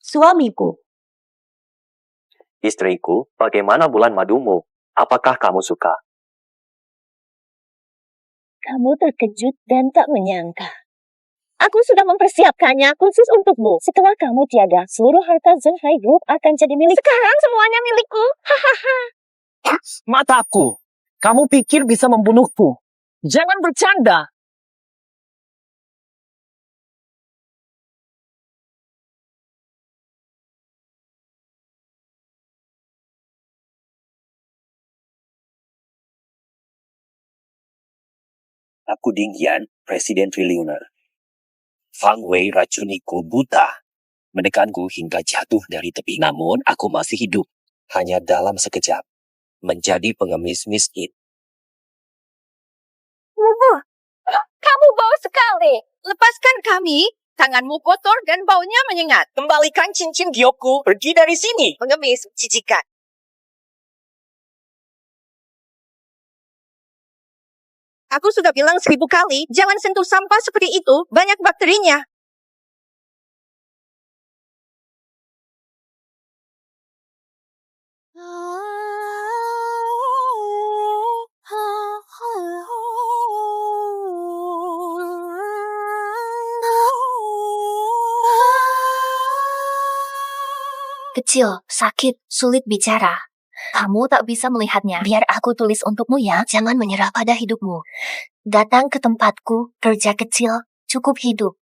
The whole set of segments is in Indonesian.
Suamiku. Istriku, bagaimana bulan madumu? Apakah kamu suka? Kamu terkejut dan tak menyangka. Aku sudah mempersiapkannya khusus untukmu. Setelah kamu tiada, seluruh harta Zhenhai Group akan jadi milik. Sekarang semuanya milikku. Hahaha. Mataku, kamu pikir bisa membunuhku? Jangan bercanda. Aku Dingyan, Presiden Triliuner. Fang Wei racuniku buta, menekanku hingga jatuh dari tepi. Namun aku masih hidup, hanya dalam sekejap, menjadi pengemis miskin. Kamu bau sekali. Lepaskan kami. Tanganmu kotor dan baunya menyengat. Kembalikan cincin giokku, pergi dari sini. Pengemis cicikan. Aku sudah bilang 1000 kali, jangan sentuh sampah seperti itu, banyak bakterinya. Kecil, sakit, sulit bicara. Kamu tak bisa melihatnya. Biar aku tulis untukmu ya. Jangan menyerah pada hidupmu. Datang ke tempatku, kerja kecil, cukup hidup.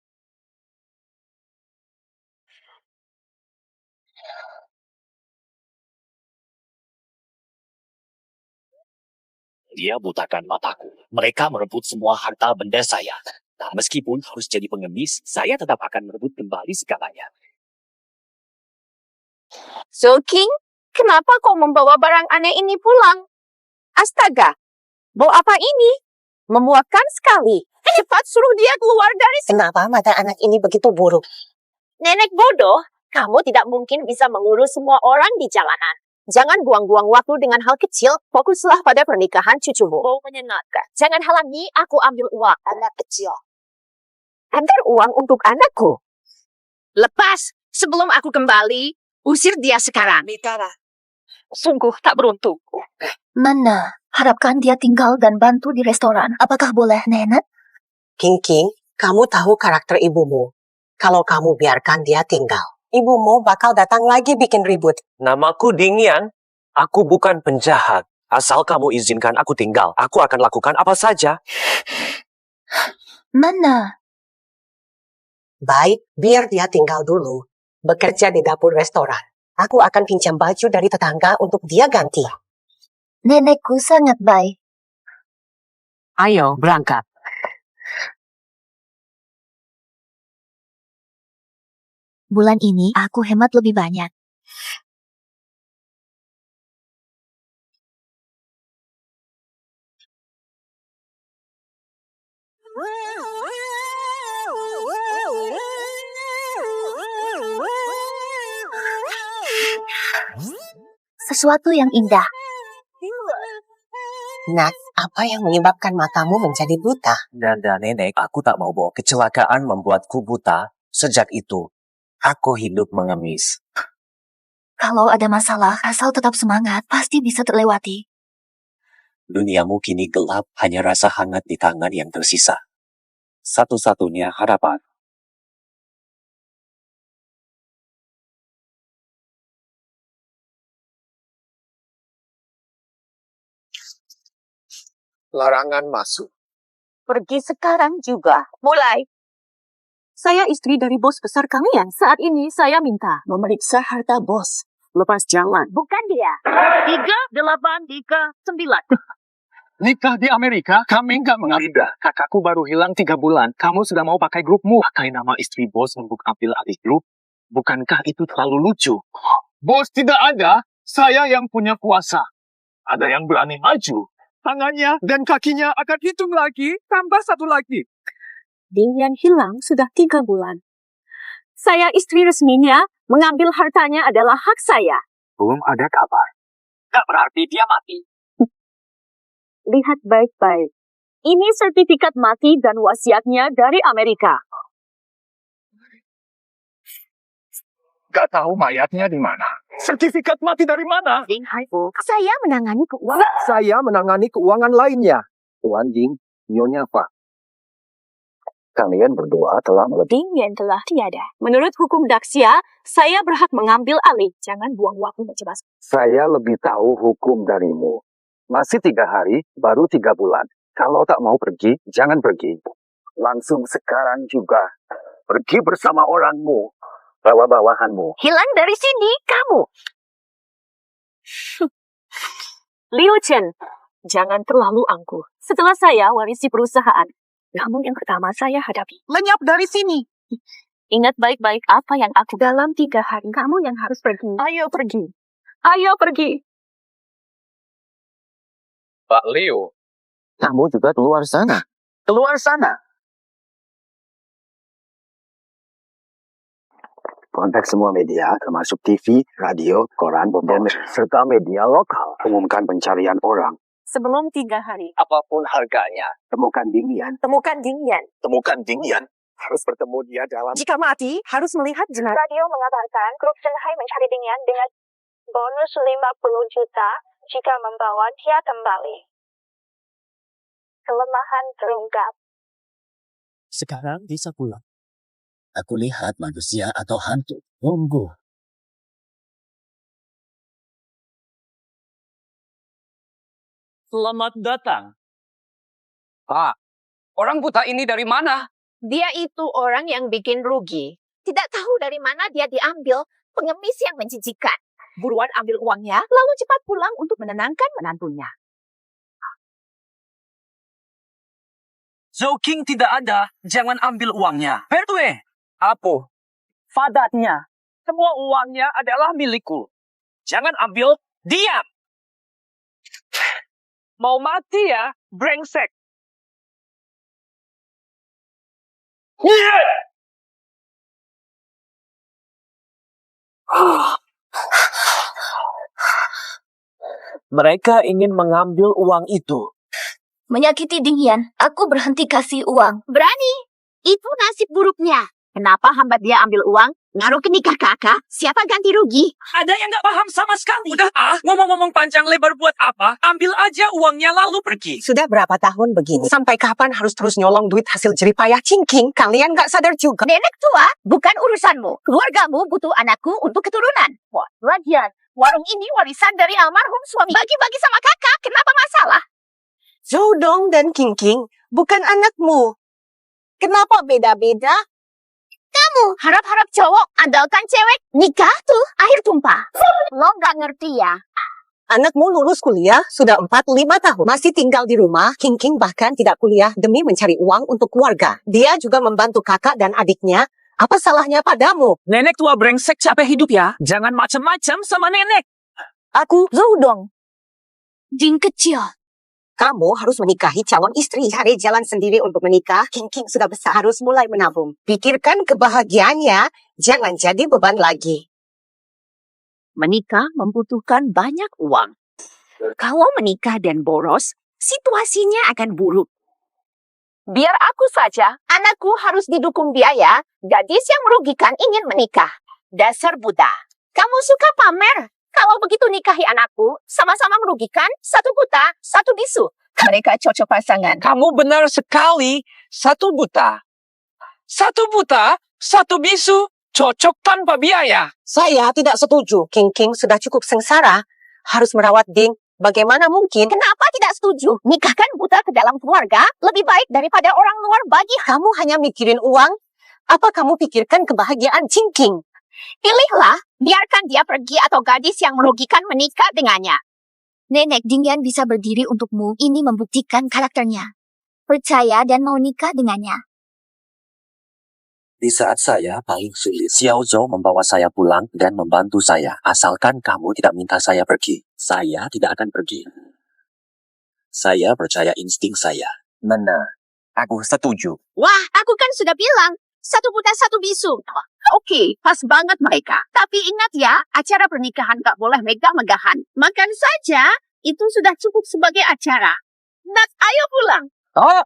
Dia butakan mataku. Mereka merebut semua harta benda saya. Nah, meskipun harus jadi pengemis, saya tetap akan merebut kembali segalanya. So King, kenapa kau membawa barang aneh ini pulang? Astaga, bau apa ini? Memuakkan sekali. Cepat suruh dia keluar dari sini. Kenapa mata anak ini begitu buruk? Nenek bodoh, kamu tidak mungkin bisa mengurus semua orang di jalanan. Jangan buang-buang waktu dengan hal kecil, fokuslah pada pernikahan cucumu. Bau menyenangkan. Jangan halangi aku ambil uang. Anak kecil. Antar uang untuk anakku. Lepas, sebelum aku kembali, usir dia sekarang. Bicara. Sungguh tak beruntung. Mana? Harapkan dia tinggal dan bantu di restoran. Apakah boleh, Nenek? King, kamu tahu karakter ibumu. Kalau kamu biarkan dia tinggal, ibumu bakal datang lagi bikin ribut. Namaku Dingyan. Aku bukan penjahat. Asal kamu izinkan aku tinggal, aku akan lakukan apa saja. Mana? Baik, biar dia tinggal dulu. Bekerja di dapur restoran. Aku akan pinjam baju dari tetangga untuk dia ganti. Nenekku sangat baik. Ayo, berangkat. Bulan ini aku hemat lebih banyak. Sesuatu yang indah. Nak, apa yang menyebabkan matamu menjadi buta? Nanda nenek, aku tak mau bawa kecelakaan membuatku buta. Sejak itu, aku hidup mengemis. Kalau ada masalah, asal tetap semangat, pasti bisa terlewati. Duniamu kini gelap, hanya rasa hangat di tangan yang tersisa. Satu-satunya harapan. Larangan masuk. Pergi sekarang juga. Mulai. Saya istri dari bos besar kalian. Saat ini saya minta Memeriksa harta bos. Lepas jalan. bukan dia. 3839. Nikah di Amerika, kami nggak mengerti. Kakakku baru hilang 3 bulan. Kamu sudah mau pakai grupmu. Pakai nama istri bos untuk ambil alih grup. Bukankah itu terlalu lucu? Bos tidak ada. Saya yang punya kuasa. Ada yang berani maju. Tangannya dan kakinya akan hitung lagi. Tambah 1 lagi. Dingyan hilang sudah 3 bulan. Saya istri resminya, mengambil hartanya adalah hak saya. Belum ada kabar. Nggak berarti dia mati. Lihat baik-baik. Ini sertifikat mati dan wasiatnya dari Amerika. Gak tahu mayatnya di mana. Sertifikat mati dari mana? Ding Hai Fu, saya menangani keuangan. Saya menangani keuangan lainnya. Tuan Jing, Nyonya Fa. Kalian berdua telah Ding Yan telah tiada. Menurut hukum Daxia, saya berhak mengambil alih. Jangan buang waktu menjelaskan. Saya lebih tahu hukum darimu. Masih 3 hari, baru 3 bulan. Kalau tak mau pergi, jangan pergi. Langsung sekarang juga. Pergi bersama orangmu. Bawa-bawahanmu. Hilang dari sini, kamu. Liu Chen, jangan terlalu angkuh. Setelah saya warisi perusahaan, kamu yang pertama saya hadapi. Lenyap dari sini. Ingat baik-baik apa yang aku dalam 3 hari. Kamu yang harus pergi. Ayo pergi. Ayo pergi. Pak Leo. Kamu juga keluar sana. Keluar sana. Kontak semua media, termasuk TV, radio, koran, dan serta media lokal. Umumkan pencarian orang. Sebelum 3 hari. Apapun harganya. Temukan Dingyan. Temukan Ding Yan. Temukan Dingyan. Harus bertemu dia dalam... Jika mati, harus melihat jenazah. Radio mengabarkan grup Shanghai mencari Ding Yan dengan bonus 50 juta jika membawa dia kembali. Kelemahan terungkap. Sekarang bisa pulang. Aku lihat manusia atau hantu. Tunggu. Selamat datang. Pak, orang buta ini dari mana? Dia itu orang yang bikin rugi. Tidak tahu dari mana dia diambil. Pengemis yang menjijikan. Buruan ambil uangnya, lalu cepat pulang untuk menenangkan menantunya. Zhou King tidak ada, jangan ambil uangnya. Pertwee, apa? Fadatnya, semua uangnya adalah milikku. Jangan ambil, diam. Mau mati ya, brengsek. Mereka ingin mengambil uang itu. Menyakiti Ding Yan, aku berhenti kasih uang. Berani? Itu nasib buruknya. Kenapa hambat dia ambil uang? Ngaruh ke nikah kakak? Siapa ganti rugi? Ada yang nggak paham sama sekali. Udah ngomong-ngomong panjang lebar buat apa? Ambil aja uangnya lalu pergi. Sudah berapa tahun begini? Sampai kapan harus terus nyolong duit hasil jeripayah cingking? Kalian gak sadar juga? Nenek tua, bukan urusanmu. Keluargamu butuh anakku untuk keturunan. Wah, lagian, warung ini warisan dari almarhum suami. Bagi-bagi sama kakak, kenapa masalah? Zodong dan King bukan anakmu. Kenapa beda-beda? Kamu harap-harap cowok, andalkan cewek. Nikah tuh, air tumpah. Lo gak ngerti ya? Anakmu lulus kuliah sudah 4-5 tahun. Masih tinggal di rumah. King bahkan tidak kuliah demi mencari uang untuk keluarga. Dia juga membantu kakak dan adiknya. Apa salahnya padamu? Nenek tua brengsek capek hidup ya. Jangan macam-macam sama nenek. Aku Zodong. Ding kecil. Kamu harus menikahi calon istri. Cari jalan sendiri untuk menikah. King sudah besar. Harus mulai menabung. Pikirkan kebahagiaannya. Jangan jadi beban lagi. Menikah membutuhkan banyak uang. Kalau menikah dan boros, situasinya akan buruk. Biar aku saja, anakku harus didukung biaya. Gadis yang merugikan ingin menikah. Dasar Buddha. Kamu suka pamer. Kalau begitu nikahi anakku, sama-sama merugikan, 1 buta, 1 bisu. Mereka cocok pasangan. Kamu benar sekali. 1 buta. 1 buta, 1 bisu. Cocok tanpa biaya. Saya tidak setuju. King sudah cukup sengsara. Harus merawat Ding. Bagaimana mungkin? Kenapa tidak setuju? Nikahkan buta ke dalam keluarga lebih baik daripada orang luar bagi. Kamu hanya mikirin uang? Apa kamu pikirkan kebahagiaan King? Pilihlah, biarkan dia pergi atau gadis yang merugikan menikah dengannya. Nenek Ding Yan bisa berdiri untukmu. Ini membuktikan karakternya. Percaya dan mau nikah dengannya. Di saat saya paling sulit, Xiao Zhou membawa saya pulang dan membantu saya. Asalkan kamu tidak minta saya pergi. Saya tidak akan pergi. Saya percaya insting saya. Benar. Aku setuju. Wah, aku kan sudah bilang, 1 buta 1 bisu. Oke, pas banget mereka. Tapi ingat ya, acara pernikahan gak boleh megah-megahan. Makan saja, itu sudah cukup sebagai acara. Nat, ayo pulang. Oh,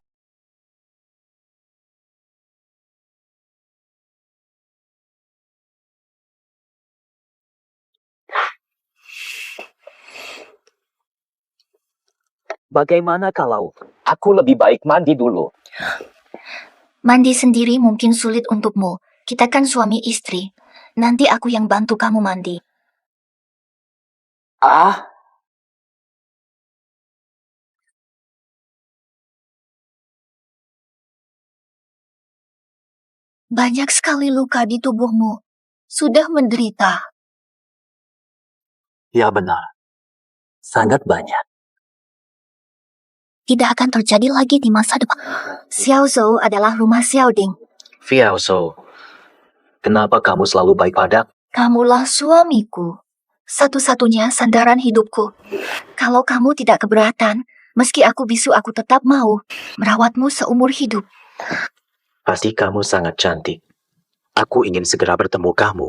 Bagaimana kalau aku lebih baik mandi dulu? Mandi sendiri mungkin sulit untukmu. Kita kan suami istri. Nanti aku yang bantu kamu mandi. Ah, Banyak sekali luka di tubuhmu. Sudah menderita. Ya benar. Sangat banyak. Tidak akan terjadi lagi di masa depan. Xiaozhou adalah rumah Xiaoding. Fiaoso, kenapa kamu selalu baik padaku? Kamulah suamiku. Satu-satunya sandaran hidupku. Kalau kamu tidak keberatan, meski aku bisu aku tetap mau merawatmu seumur hidup. Pasti kamu sangat cantik. Aku ingin segera bertemu kamu.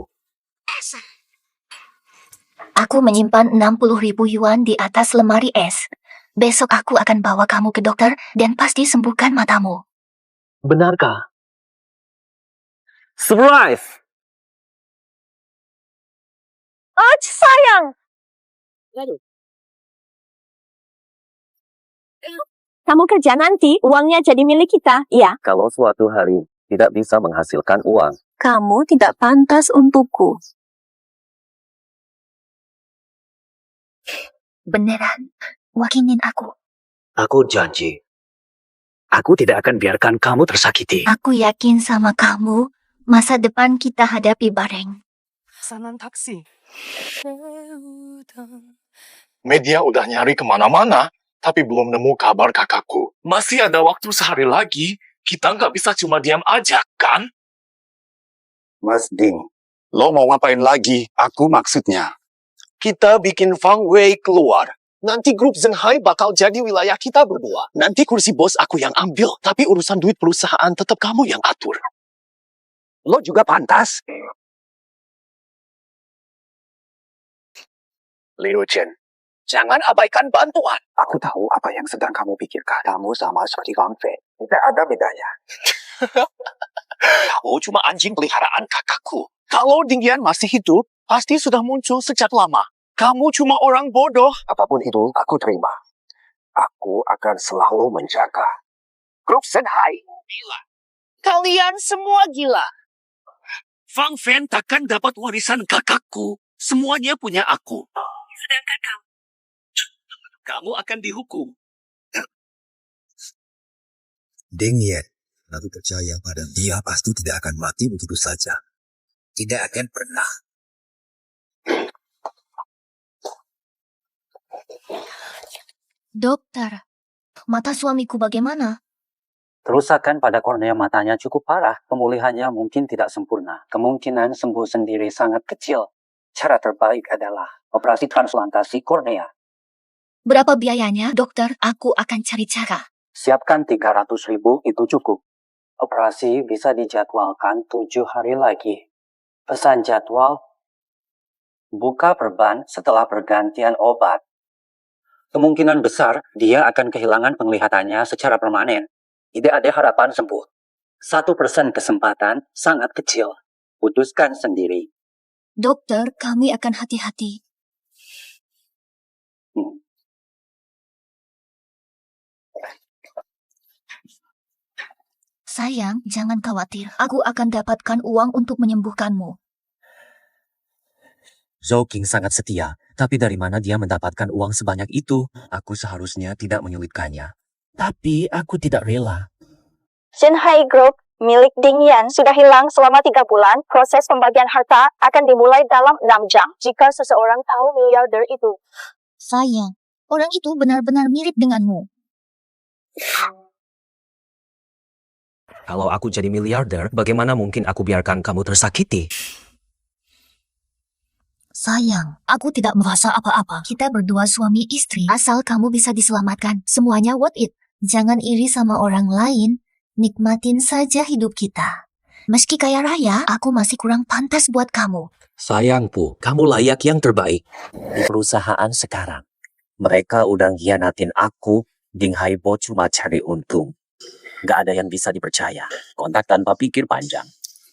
Aku menyimpan 60.000 yuan di atas lemari es. Besok aku akan bawa kamu ke dokter dan pasti sembuhkan matamu. Benarkah? Surprise! Oh, sayang. Kamu kerja nanti, uangnya jadi milik kita. Iya. kalau suatu hari tidak bisa menghasilkan uang, Kamu tidak pantas untukku. Beneran, wakinin aku. Aku janji. Aku tidak akan biarkan kamu tersakiti. Aku yakin sama kamu, masa depan kita hadapi bareng. Pesanan taksi. Media udah nyari kemana-mana, tapi belum nemu kabar kakakku. Masih ada waktu sehari lagi. Kita nggak bisa cuma diam aja, kan? Mas Ding, lo mau ngapain lagi? Aku maksudnya. Kita bikin Fang Wei keluar. Nanti grup Zenhai bakal jadi wilayah kita berdua. Nanti kursi bos aku yang ambil, tapi urusan duit perusahaan tetap kamu yang atur. Lo juga pantas. Liu Chen, jangan abaikan bantuan. Aku tahu apa yang sedang kamu pikirkan. Kamu sama seperti Fang Fei. Tidak ada bedanya. Kamu cuma anjing peliharaan kakakku. Kalau Dingyan masih hidup, pasti sudah muncul sejak lama. Kamu cuma orang bodoh. Apapun itu, aku terima. Aku akan selalu menjaga. Grup Zenhai gila. Kalian semua gila. Fang Fen takkan dapat warisan kakakku. Semuanya punya aku. Sedangkan kamu akan dihukum. Deng Yan, aku percaya pada dia pasti tidak akan mati begitu saja. Tidak akan pernah. Dokter, mata suamiku bagaimana? Kerusakan pada kornea matanya cukup parah. Pemulihannya mungkin tidak sempurna. Kemungkinan sembuh sendiri sangat kecil. Cara terbaik adalah operasi transplantasi kornea. Berapa biayanya, dokter? Aku akan cari cara. Siapkan 300.000 itu cukup. Operasi bisa dijadwalkan 7 hari lagi. Pesan jadwal, buka perban setelah pergantian obat. Kemungkinan besar dia akan kehilangan penglihatannya secara permanen. Tidak ada harapan sembuh. 1% kesempatan sangat kecil. Putuskan sendiri. Dokter, kami akan hati-hati. Sayang, jangan khawatir. Aku akan dapatkan uang untuk menyembuhkanmu. Zhou Qing sangat setia, tapi dari mana dia mendapatkan uang sebanyak itu? Aku seharusnya tidak menyulitkannya. Tapi aku tidak rela. Zenhai Group milik Dingyan sudah hilang selama 3 bulan. Proses pembagian harta akan dimulai dalam 6 jam. Jika seseorang tahu miliarder itu. Sayang, orang itu benar-benar mirip denganmu. Kalau aku jadi miliarder, bagaimana mungkin aku biarkan kamu tersakiti? Sayang, aku tidak merasa apa-apa. Kita berdua suami istri. Asal kamu bisa diselamatkan, semuanya worth it. Jangan iri sama orang lain. Nikmatin saja hidup kita. Meski kaya raya, aku masih kurang pantas buat kamu. Sayangku, kamu layak yang terbaik. Di perusahaan sekarang, mereka udah hianatin aku. Ding Haibo cuma cari untung. Gak ada yang bisa dipercaya. Kontak tanpa pikir panjang.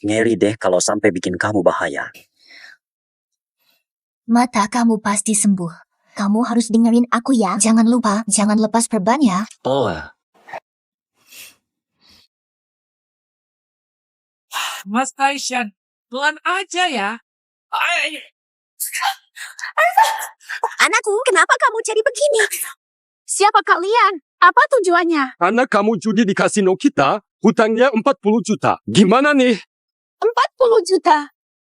Ngeri deh kalau sampai bikin kamu bahaya. Mata kamu pasti sembuh. Kamu harus dengerin aku ya. Jangan lupa, jangan lepas perban ya. Pola. Mas Taishan, pelan aja ya. Anakku, kenapa kamu jadi begini? Siapa kalian? Apa tujuannya? Karena kamu judi di kasino kita, hutangnya 40 juta. Gimana nih? 40 juta.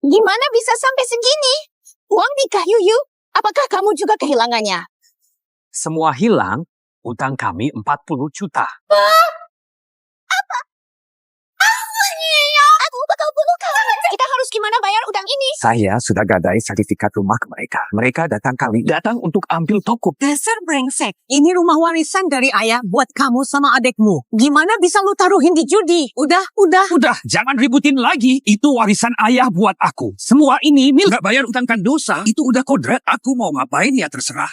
Gimana bisa sampai segini? Uang di Yuyu. Apakah kamu juga kehilangannya? Semua hilang, utang kami 40 juta. Aku bakal bunuh kamu. Kita harus gimana bayar utang ini? Saya sudah gadai sertifikat rumah ke mereka. Mereka datang untuk ambil toko. Dasar brengsek. Ini rumah warisan dari ayah buat kamu sama adekmu. Gimana bisa lu taruhin di judi? Udah. Udah, jangan ributin lagi. Itu warisan ayah buat aku. Semua ini nggak bayar utang kan dosa. Itu udah kodrat. Aku mau ngapain ya terserah.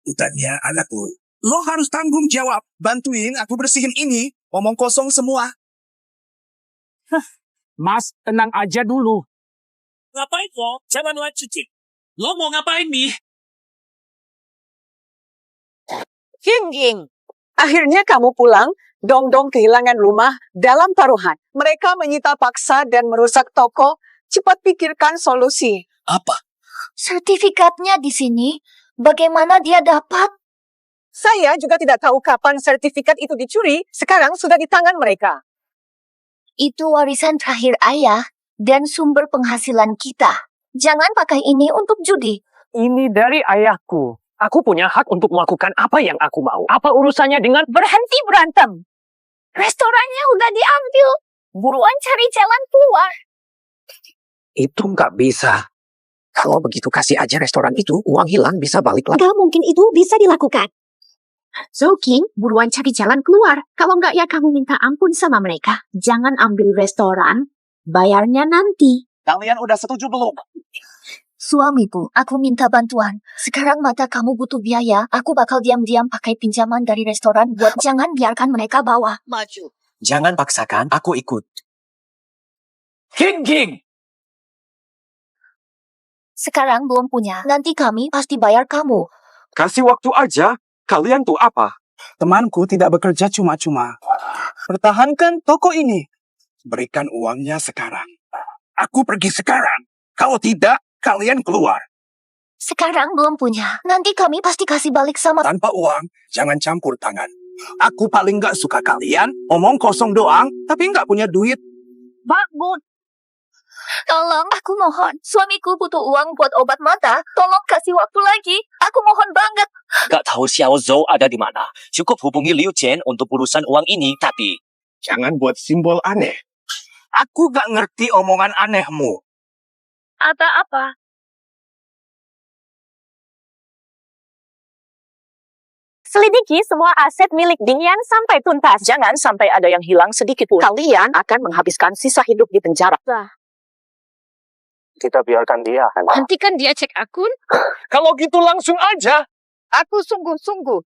Utangnya anakku. Lo harus tanggung jawab. Bantuin aku bersihin ini. Omong kosong semua. Mas, tenang aja dulu. Ngapain lo? Jangan lanjutin. Lo mau ngapain nih? Ging. Akhirnya kamu pulang. Dong-dong kehilangan rumah dalam taruhan. Mereka menyita paksa dan merusak toko. Cepat pikirkan solusi. Apa? Sertifikatnya di sini. Bagaimana dia dapat? Saya juga tidak tahu kapan sertifikat itu dicuri. Sekarang sudah di tangan mereka. Itu warisan terakhir ayah dan sumber penghasilan kita. Jangan pakai ini untuk judi. Ini dari ayahku. Aku punya hak untuk melakukan apa yang aku mau. Apa urusannya dengan... Berhenti berantem. Restorannya udah diambil. Buruan cari jalan keluar. Itu nggak bisa. Kalau begitu kasih aja restoran itu, uang hilang bisa balik lagi. Gak mungkin itu bisa dilakukan. King, buruan cari jalan keluar. Kalau nggak ya kamu minta ampun sama mereka. Jangan ambil restoran, bayarnya nanti. Kalian udah setuju belum? Suamiku, aku minta bantuan. Sekarang mata kamu butuh biaya. Aku bakal diam-diam pakai pinjaman dari restoran buat jangan biarkan mereka bawa. Maju. Jangan paksakan, aku ikut. Ging! Sekarang belum punya. Nanti kami pasti bayar kamu. Kasih waktu aja. Kalian tuh apa? Temanku tidak bekerja cuma-cuma. Pertahankan toko ini. Berikan uangnya sekarang. Aku pergi sekarang. Kalau tidak, kalian keluar. Sekarang belum punya. Nanti kami pasti kasih balik sama... Tanpa uang, jangan campur tangan. Aku paling gak suka kalian omong kosong doang, tapi gak punya duit. Bangun. Tolong, aku mohon. Suamiku butuh uang buat obat mata. Tolong kasih waktu lagi. Aku mohon banget. Gak tahu Xiao Zhou ada di mana. Cukup hubungi Liu Chen untuk urusan uang ini, tapi... Jangan buat simbol aneh. Aku gak ngerti omongan anehmu. Apa? Selidiki semua aset milik Dingyan sampai tuntas. Jangan sampai ada yang hilang sedikit pun. Kalian akan menghabiskan sisa hidup di penjara. Kita biarkan dia. Hentikan dia cek akun. Kalau gitu langsung aja. Aku sungguh-sungguh.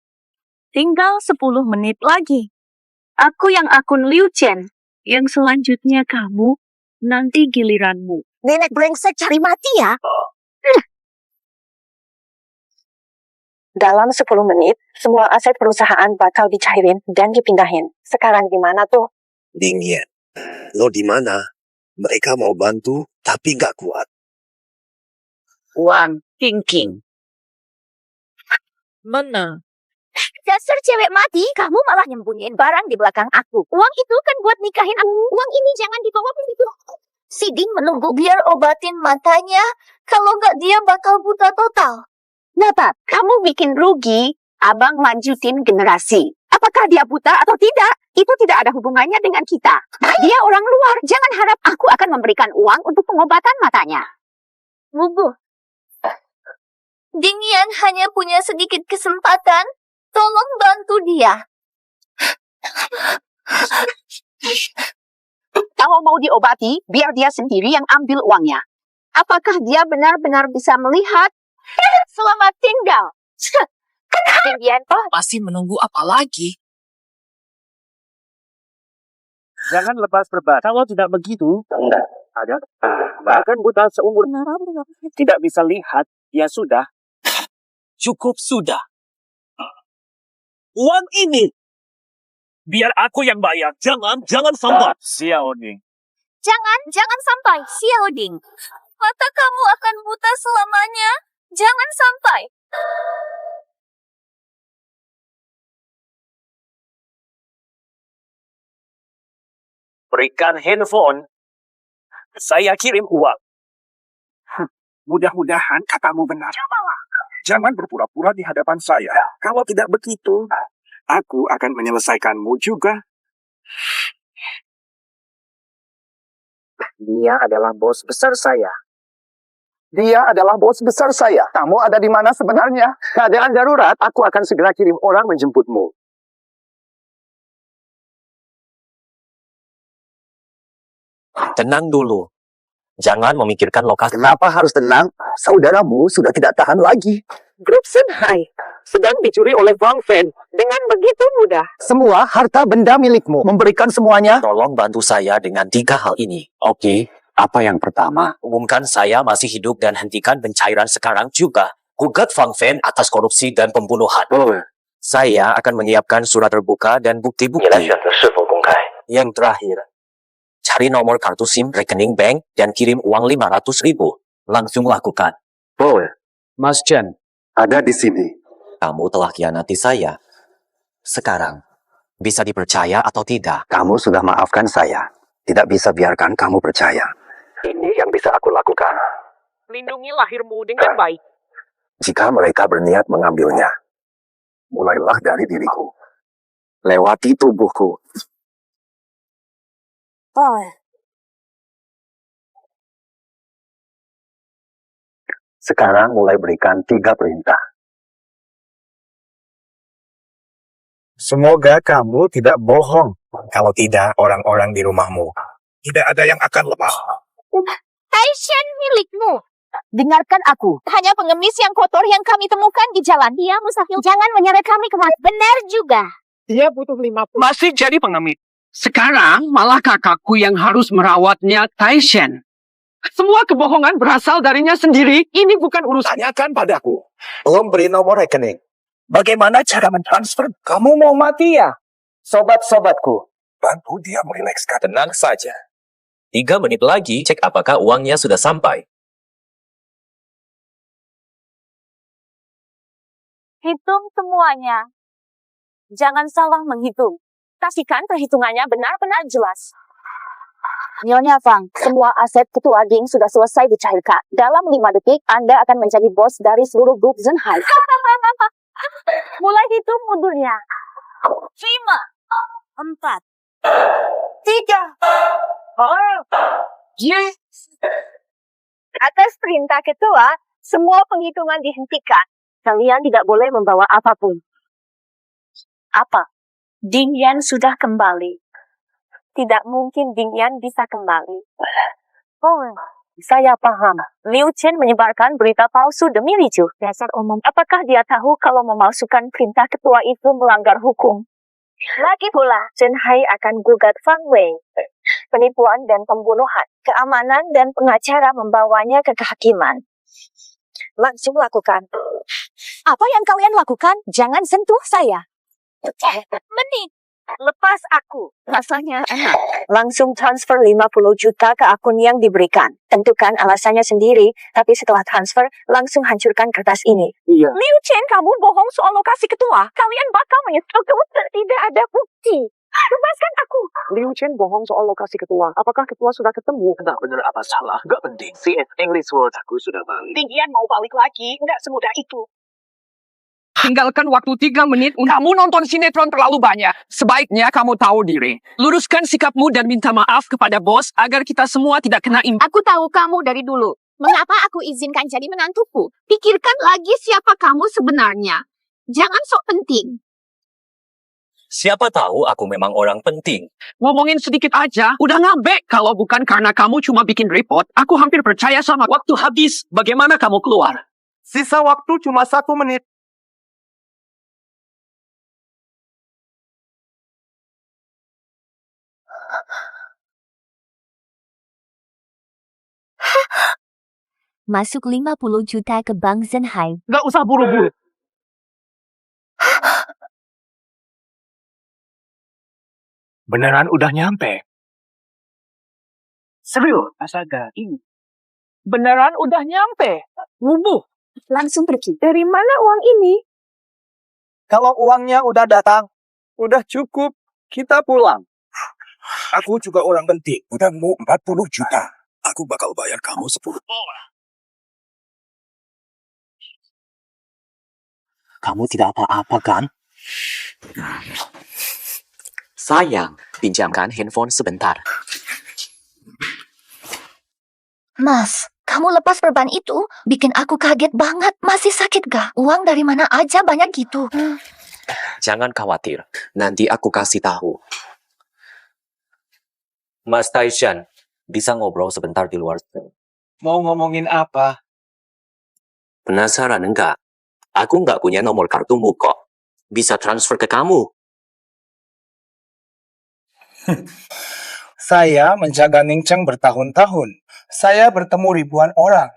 Tinggal 10 menit lagi. Aku yang akun Liu Chen. Yang selanjutnya kamu, nanti giliranmu. Nenek brengsek cari mati ya. Dalam 10 menit, semua aset perusahaan bakal dicairin dan dipindahin. Sekarang gimana tuh? Dingin. Lo di mana? Mereka mau bantu, tapi gak kuat. Uang, King. Mana? Dasar cewek mati, kamu malah nyembunyiin barang di belakang aku. Uang itu kan buat nikahin aku. Uang ini jangan dibawa begitu. Si Ding menunggu biar obatin matanya. Kalau nggak dia bakal buta total. Napa, kamu bikin rugi, abang lanjutin generasi. Apakah dia buta atau tidak? Itu tidak ada hubungannya dengan kita. Dia orang luar, jangan harap aku akan memberikan uang untuk pengobatan matanya. Bubu. Dingyan hanya punya sedikit kesempatan. Tolong bantu dia. Kalau mau diobati, biar dia sendiri yang ambil uangnya. Apakah dia benar-benar bisa melihat? Selamat tinggal. Dingyan, Pasti menunggu apa lagi? Jangan lepas perban. Kalau tidak begitu, ada. Bahkan buta seumur tidak bisa lihat. Ya sudah. Cukup sudah. Uang ini. Biar aku yang bayar. Jangan sampai. Xiao Ding. Jangan sampai, Xiaoding. Mata kamu akan buta selamanya. Jangan sampai. Berikan handphone. Saya kirim uang. Mudah-mudahan katamu benar. Jangan berpura-pura di hadapan saya. Kalau tidak begitu, aku akan menyelesaikanmu juga. Dia adalah bos besar saya. Kamu ada di mana sebenarnya? Keadaan darurat, aku akan segera kirim orang menjemputmu. Tenang dulu. Jangan memikirkan lokasi. Kenapa harus tenang? Saudaramu sudah tidak tahan lagi. Grup Senhai sedang dicuri oleh Wang Fen dengan begitu mudah. Semua harta benda milikmu. Memberikan semuanya. Tolong bantu saya dengan 3 hal ini. Oke, apa yang pertama? Umumkan saya masih hidup dan hentikan pencairan sekarang juga. Gugat Fang Fen atas korupsi dan pembunuhan. Saya akan menyiapkan surat terbuka dan bukti-bukti. Yang terakhir, cari nomor kartu SIM rekening bank dan kirim uang 500.000. Langsung lakukan. Mas Chen, ada di sini. Kamu telah khianati saya. Sekarang, bisa dipercaya atau tidak? Kamu sudah maafkan saya. Tidak bisa biarkan kamu percaya. Ini yang bisa aku lakukan. Lindungi lahirmu dengan baik. Jika mereka berniat mengambilnya, mulailah dari diriku. Lewati tubuhku. Sekarang mulai berikan 3 perintah. Semoga kamu tidak bohong. Kalau tidak, orang-orang di rumahmu tidak ada yang akan lepas. Taishan milikmu. Dengarkan aku. Hanya pengemis yang kotor yang kami temukan di jalan. Dia mustahil. Jangan menyeret kami kemana. Benar juga. Dia butuh 50. Masih jadi pengemis. Sekarang malah kakakku yang harus merawatnya, Taishan. Semua kebohongan berasal darinya sendiri. Ini bukan urusan. Tanyakan padaku. Belum beri nomor rekening. Bagaimana cara mentransfer? Kamu mau mati ya? Sobat-sobatku, bantu dia merilekskan. Tenang saja. 3 menit lagi, cek apakah uangnya sudah sampai. Hitung semuanya. Jangan salah menghitung. Pastikan perhitungannya benar-benar jelas. Nyonya Fang, semua aset ketua geng sudah selesai dicairkan. Dalam 5 detik, Anda akan menjadi bos dari seluruh grup Zenhai. Mulai hitung mundurnya. 5, 4, 3. Atas perintah ketua, semua penghitungan dihentikan. Kalian tidak boleh membawa apapun. Apa? Ding Yan sudah kembali. Tidak mungkin Ding Yan bisa kembali. Saya paham. Liu Chen menyebarkan berita palsu demi ricuh. Dasar umum. Apakah dia tahu kalau memalsukan perintah ketua itu melanggar hukum? Lagi pula, Chen Hai akan gugat Fang Wei. Penipuan dan pembunuhan. Keamanan dan pengacara membawanya ke kehakiman. Langsung lakukan. Apa yang kalian lakukan? Jangan sentuh saya. Menit. Lepas aku. Rasanya enak. Langsung transfer 50 juta ke akun yang diberikan. Tentukan alasannya sendiri, tapi setelah transfer, langsung hancurkan kertas ini. Iya. Liu Chen, kamu bohong soal lokasi ketua. Kalian bakal menyesal kalau tidak ada bukti. Bebaskan aku. Liu Chen bohong soal lokasi ketua. Apakah ketua sudah ketemu? Entah benar apa salah, gak penting. CS English World aku sudah balik. Tinggian mau balik lagi. Nggak semudah itu. Tinggalkan waktu 3 menit. Kamu nonton sinetron terlalu banyak. Sebaiknya kamu tahu diri. Luruskan sikapmu dan minta maaf kepada bos agar kita semua tidak kena imbas. Aku tahu kamu dari dulu. Mengapa aku izinkan jadi menantuku? Pikirkan lagi siapa kamu sebenarnya. Jangan sok penting. Siapa tahu aku memang orang penting. Ngomongin sedikit aja, udah ngambek. Kalau bukan karena kamu cuma bikin report, aku hampir percaya sama waktu habis. Bagaimana kamu keluar? Sisa waktu cuma 1 menit. Masuk 50 juta ke Bank Zenhai. Gak usah buru-buru. Beneran udah nyampe. Serius, astaga, ini. Beneran udah nyampe. Wubuh. Langsung pergi. Dari mana uang ini? Kalau uangnya udah datang, udah cukup, kita pulang. Aku juga orang penting. Utangmu 40 juta. Aku bakal bayar kamu 10. Kamu tidak apa-apa kan? Sayang, pinjamkan handphone sebentar. Mas, kamu lepas perban itu bikin aku kaget banget. Masih sakit gak? Uang dari mana aja banyak gitu. Jangan khawatir, nanti aku kasih tahu. Mas Taishan, bisa ngobrol sebentar di luar? Mau ngomongin apa? Penasaran enggak? Aku nggak punya nomor kartumu kok. Bisa transfer ke kamu. Saya menjaga Ningcheng bertahun-tahun. Saya bertemu ribuan orang.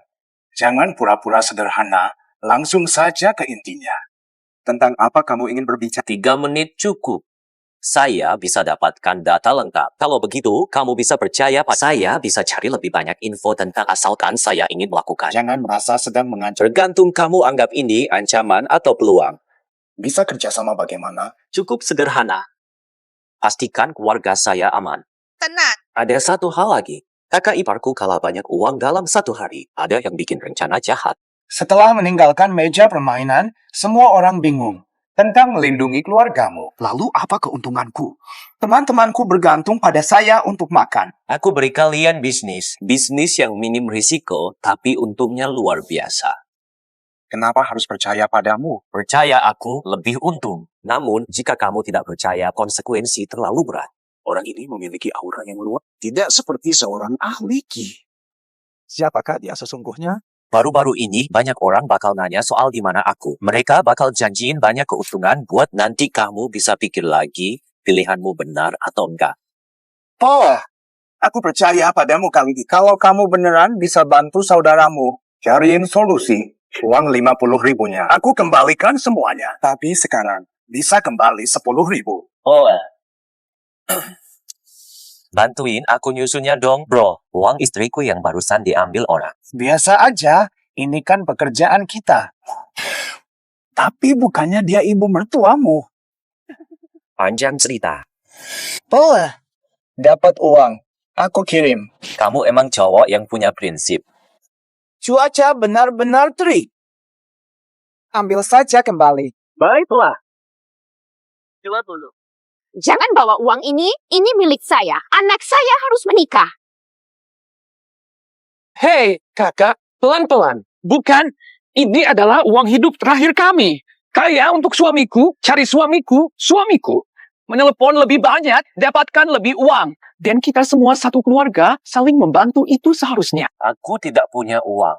Jangan pura-pura sederhana, langsung saja ke intinya. Tentang apa kamu ingin berbicara? 3 menit cukup. Saya bisa dapatkan data lengkap. Kalau begitu, kamu bisa percaya saya bisa cari lebih banyak info tentang asalkan saya ingin melakukan. Jangan merasa sedang mengancam. Tergantung kamu anggap ini ancaman atau peluang. Bisa kerjasama bagaimana? Cukup sederhana. Pastikan keluarga saya aman. Tenang. Ada satu hal lagi. Kakak iparku kalah banyak uang dalam 1 hari. Ada yang bikin rencana jahat. Setelah meninggalkan meja permainan, semua orang bingung tentang melindungi keluargamu. Lalu apa keuntunganku? Teman-temanku bergantung pada saya untuk makan. Aku beri kalian bisnis. Bisnis yang minim risiko, tapi untungnya luar biasa. Kenapa harus percaya padamu? Percaya aku lebih untung. Namun, jika kamu tidak percaya, konsekuensi terlalu berat. Orang ini memiliki aura yang luar. Tidak seperti seorang ahli Qi. Siapakah dia sesungguhnya? Baru-baru ini, banyak orang bakal nanya soal di mana aku. Mereka bakal janjiin banyak keuntungan buat nanti kamu bisa pikir lagi pilihanmu benar atau enggak. Oh, aku percaya padamu kali ini. Kalau kamu beneran bisa bantu saudaramu, cariin solusi. Uang 50 ribunya. Aku kembalikan semuanya. Tapi sekarang, bisa kembali 10 ribu. Oh, bantuin aku nyusunnya dong, bro. Uang istriku yang barusan diambil orang. Biasa aja, ini kan pekerjaan kita. Tapi bukannya dia ibu mertuamu. Panjang cerita. Boleh. Dapat uang. Aku kirim. Kamu emang cowok yang punya prinsip. Cuaca benar-benar terik. Ambil saja kembali. Baiklah. Jangan bawa uang ini milik saya. Anak saya harus menikah. Hei, kakak, pelan-pelan. Bukan, ini adalah uang hidup terakhir kami. Kaya untuk suamiku, cari suamiku. Menelepon lebih banyak, dapatkan lebih uang. Dan kita semua satu keluarga saling membantu itu seharusnya. Aku tidak punya uang.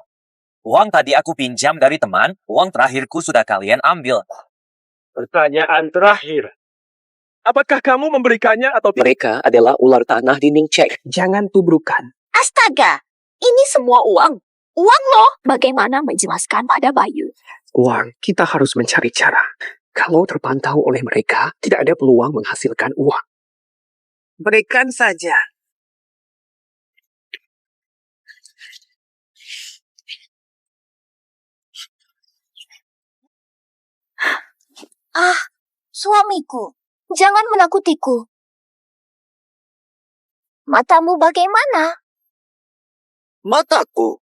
Uang tadi aku pinjam dari teman, uang terakhirku sudah kalian ambil. Pertanyaan terakhir. Apakah kamu memberikannya atau tidak? Mereka adalah ular tanah di Ningcheng. Jangan tubrukan. Astaga, ini semua uang. Uang loh. Bagaimana menjelaskan pada Bayu? Uang, kita harus mencari cara. Kalau terpantau oleh mereka, tidak ada peluang menghasilkan uang. Berikan saja. Ah, suamiku, jangan menakutiku. Matamu bagaimana? Mataku.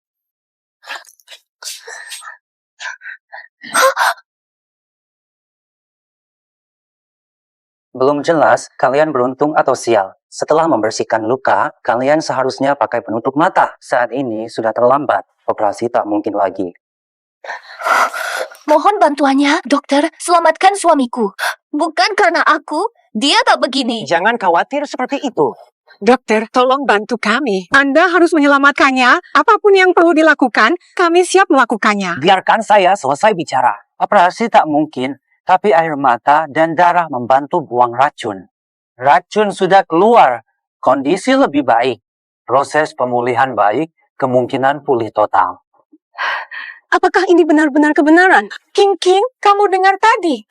Belum jelas kalian beruntung atau sial. Setelah membersihkan luka, kalian seharusnya pakai penutup mata. Saat ini sudah terlambat. Operasi tak mungkin lagi. Mohon bantuannya, dokter, selamatkan suamiku. Bukan karena aku, dia tak begini. Jangan khawatir seperti itu. Dokter, tolong bantu kami. Anda harus menyelamatkannya. Apapun yang perlu dilakukan, kami siap melakukannya. Biarkan saya selesai bicara. Operasi tak mungkin, tapi air mata dan darah membantu buang racun. Racun sudah keluar, kondisi lebih baik. Proses pemulihan baik, kemungkinan pulih total. Apakah ini benar-benar kebenaran? King, kamu dengar tadi?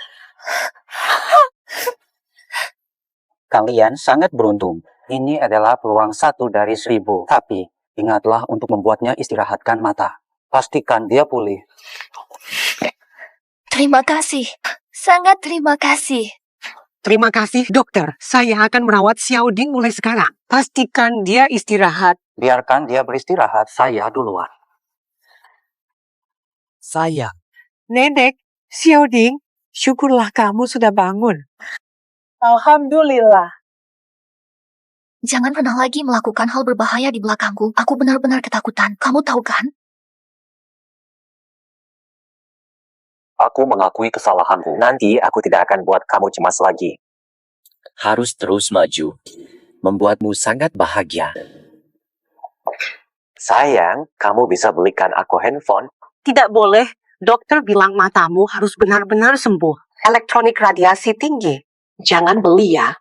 Kalian sangat beruntung. Ini adalah peluang 1 dari 1000. Tapi, ingatlah untuk membuatnya istirahatkan mata. Pastikan dia pulih. Terima kasih. Sangat terima kasih. Terima kasih, dokter. Saya akan merawat Xiao Ding mulai sekarang. Pastikan dia istirahat. Biarkan dia beristirahat, saya duluan. Saya. Nenek, Xiao Ding, syukurlah kamu sudah bangun. Alhamdulillah. Jangan pernah lagi melakukan hal berbahaya di belakangku. Aku benar-benar ketakutan. Kamu tahu kan? Aku mengakui kesalahanku. Nanti aku tidak akan buat kamu cemas lagi. Harus terus maju. Membuatmu sangat bahagia. Sayang, kamu bisa belikan aku handphone. Tidak boleh. Dokter bilang matamu harus benar-benar sembuh. Elektronik radiasi tinggi. Jangan beli ya.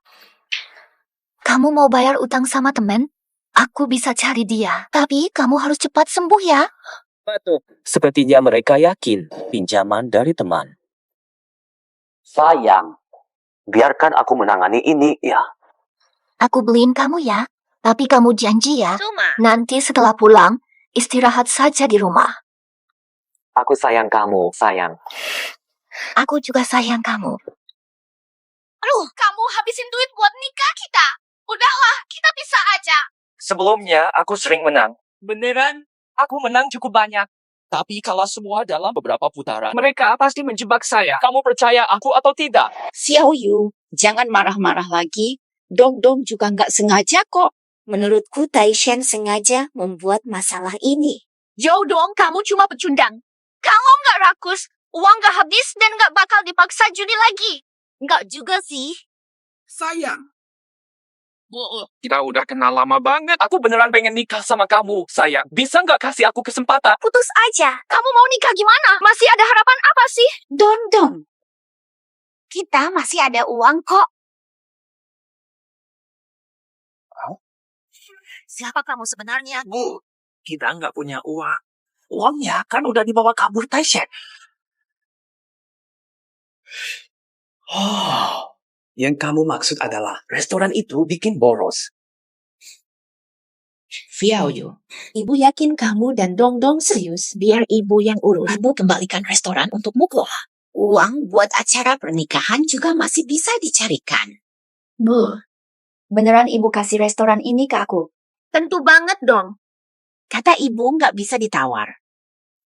Kamu mau bayar utang sama teman? Aku bisa cari dia. Tapi kamu harus cepat sembuh ya. Sepertinya mereka yakin pinjaman dari teman. Sayang, biarkan aku menangani ini ya. Aku beliin kamu ya. Tapi kamu janji ya. Nanti setelah pulang, istirahat saja di rumah. Aku sayang kamu, sayang. Aku juga sayang kamu. Aduh, kamu habisin duit buat nikah kita. Udahlah, kita bisa aja. Sebelumnya, aku sering menang. Beneran? Aku menang cukup banyak. Tapi kalah semua dalam beberapa putaran. Mereka pasti menjebak saya. Kamu percaya aku atau tidak? Xiao Yu, jangan marah-marah lagi. Dong juga nggak sengaja kok. Menurutku Taishan sengaja membuat masalah ini. Yo dong, kamu cuma pecundang. Kalau nggak rakus, uang nggak habis dan nggak bakal dipaksa judi lagi. Nggak juga sih. Sayang. Kita udah kenal lama banget. Aku beneran pengen nikah sama kamu, sayang. Bisa nggak kasih aku kesempatan? Putus aja. Kamu mau nikah gimana? Masih ada harapan apa sih? Dong. Kita masih ada uang kok. Siapa kamu sebenarnya? Bu, kita nggak punya uang. Uangnya kan udah dibawa kabur Taishan. Oh, yang kamu maksud adalah restoran itu bikin boros. Xiao Yu, ibu yakin kamu dan Dong serius. Biar ibu yang urus. Ibu kembalikan restoran untukmu kelola. Uang buat acara pernikahan juga masih bisa dicarikan. Bu, beneran ibu kasih restoran ini ke aku? Tentu banget dong. Kata ibu nggak bisa ditawar.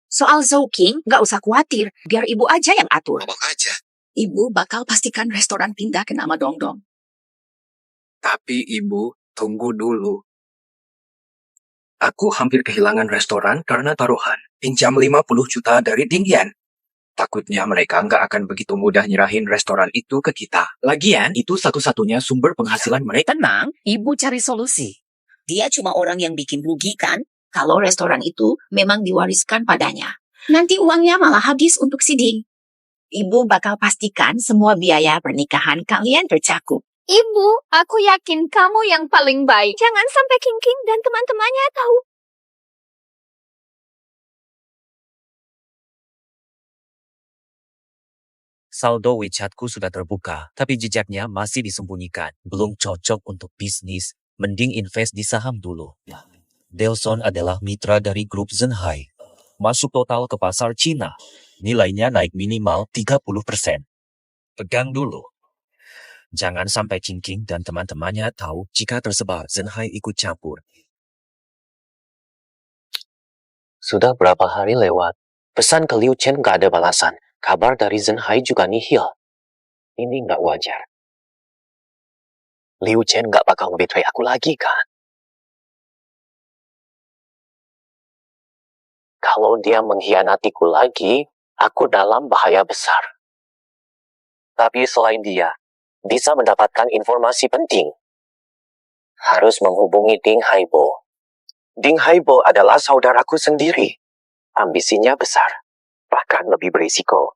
Soal Zouking, nggak usah khawatir. Biar ibu aja yang atur. Ngomong aja. Ibu bakal pastikan restoran pindah ke nama Dong. Tapi ibu, tunggu dulu. Aku hampir kehilangan restoran karena taruhan. Pinjam 50 juta dari Ding Yan. Takutnya mereka nggak akan begitu mudah nyerahin restoran itu ke kita. Lagian, itu satu-satunya sumber penghasilan mereka. Tenang, ibu cari solusi. Dia cuma orang yang bikin rugi kan? Kalau restoran itu memang diwariskan padanya. Nanti uangnya malah habis untuk si Ding. Ibu bakal pastikan semua biaya pernikahan kalian tercakup. Ibu, aku yakin kamu yang paling baik. Jangan sampai King dan teman-temannya tahu. Saldo WeChatku sudah terbuka, tapi jejaknya masih disembunyikan. Belum cocok untuk bisnis, mending invest di saham dulu. Delson adalah mitra dari grup Zenhai. Masuk total ke pasar Cina. Nilainya naik minimal 30%. Pegang dulu. Jangan sampai King dan teman-temannya tahu jika tersebar Zenhai ikut campur. Sudah berapa hari lewat? Pesan ke Liu Chen nggak ada balasan. Kabar dari Zenhai juga nihil. Ini nggak wajar. Liu Chen nggak bakal nge-betray aku lagi kan? Kalau dia mengkhianatiku lagi, aku dalam bahaya besar. Tapi selain dia, bisa mendapatkan informasi penting. Harus menghubungi Ding Haibo. Ding Haibo adalah saudaraku sendiri. Ambisinya besar, bahkan lebih berisiko.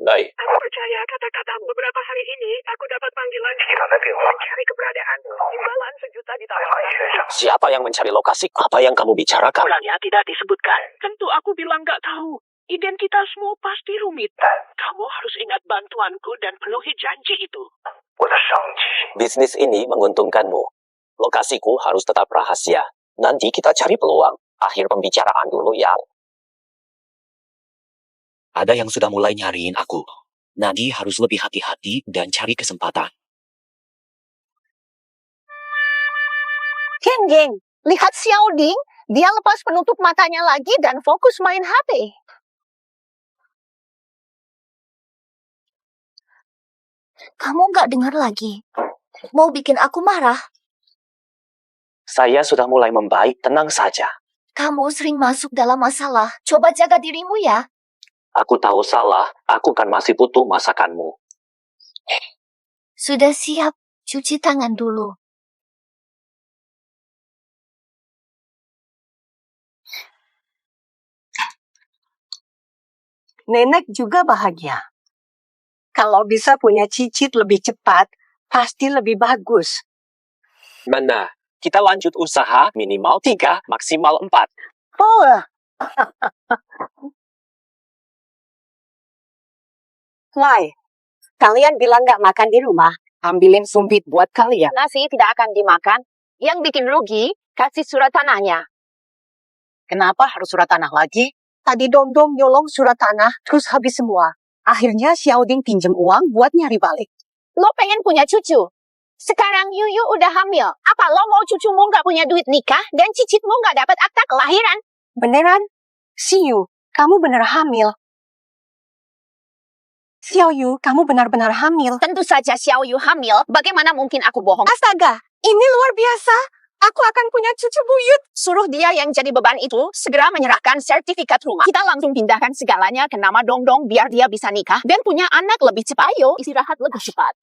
pandai. Aku percaya kata-katamu. Beberapa hari ini, aku dapat panggilan mencari keberadaanmu. Imbalan 1 juta ditawarkan. Siapa yang mencari lokasi? Apa yang kamu bicarakan? Orangnya tidak disebutkan. Tentu aku bilang nggak tahu. Identitasmu pasti rumit. Kamu harus ingat bantuanku dan penuhi janji itu. Bisnis ini menguntungkanmu. Lokasiku harus tetap rahasia. Nanti kita cari peluang. Akhir pembicaraan dulu ya. Ada yang sudah mulai nyariin aku. Nanti harus lebih hati-hati dan cari kesempatan. Geng, lihat Xiao Ding. Dia lepas penutup matanya lagi dan fokus main HP. Kamu nggak dengar lagi? Mau bikin aku marah? Saya sudah mulai membaik, tenang saja. Kamu sering masuk dalam masalah. Coba jaga dirimu ya. Aku tahu salah, aku kan masih butuh masakanmu. Sudah siap, cuci tangan dulu. Nenek juga bahagia. Kalau bisa punya cicit lebih cepat, pasti lebih bagus. Mana? Kita lanjut usaha minimal 3, maksimal 4. Boleh. Lai, kalian bilang nggak makan di rumah. Ambilin sumpit buat kalian. Nasi tidak akan dimakan. Yang bikin rugi, kasih surat tanahnya. Kenapa harus surat tanah lagi? Tadi Dom-Dom nyolong surat tanah, terus habis semua. Akhirnya Xiaoding pinjem uang buat nyari balik. Lo pengen punya cucu. Sekarang Yuyu udah hamil. Apa lo mau cucumu nggak punya duit nikah dan cicitmu nggak dapat akta kelahiran? Beneran? Xiu, kamu bener hamil. Xiaoyu, kamu benar-benar hamil. Tentu saja Xiaoyu hamil. Bagaimana mungkin aku bohong? Astaga, ini luar biasa. Aku akan punya cucu buyut. Suruh dia yang jadi beban itu segera menyerahkan sertifikat rumah. Kita langsung pindahkan segalanya ke nama Dong-Dong biar dia bisa nikah dan punya anak lebih cepat. Ayo, istirahat lebih cepat.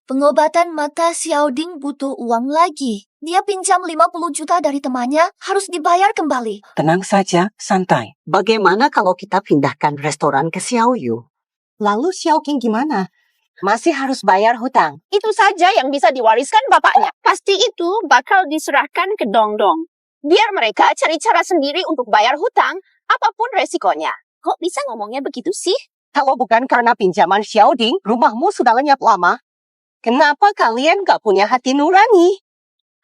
Pengobatan mata Xiaoding butuh uang lagi. Dia pinjam 50 juta dari temannya, harus dibayar kembali. Tenang saja, santai. Bagaimana kalau kita pindahkan restoran ke Xiaoyu? Lalu Xiaoqing gimana? Masih harus bayar hutang. Itu saja yang bisa diwariskan bapaknya. Pasti itu bakal diserahkan ke Dong-Dong. Biar mereka cari cara sendiri untuk bayar hutang, apapun resikonya. Kok bisa ngomongnya begitu sih? Kalau bukan karena pinjaman Xiaoding, rumahmu sudah lenyap lama. Kenapa kalian gak punya hati nurani?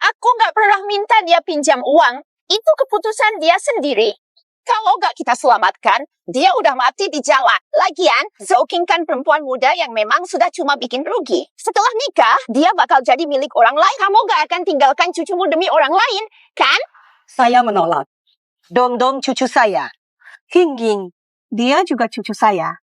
Aku gak pernah minta dia pinjam uang. Itu keputusan dia sendiri. Kalau gak kita selamatkan, dia udah mati di jalan. Lagian, Zhou Qing kan perempuan muda yang memang sudah cuma bikin rugi. Setelah nikah, dia bakal jadi milik orang lain. Kamu gak akan tinggalkan cucumu demi orang lain, kan? Saya menolak. Dong-Dong cucu saya. Hingging, dia juga cucu saya.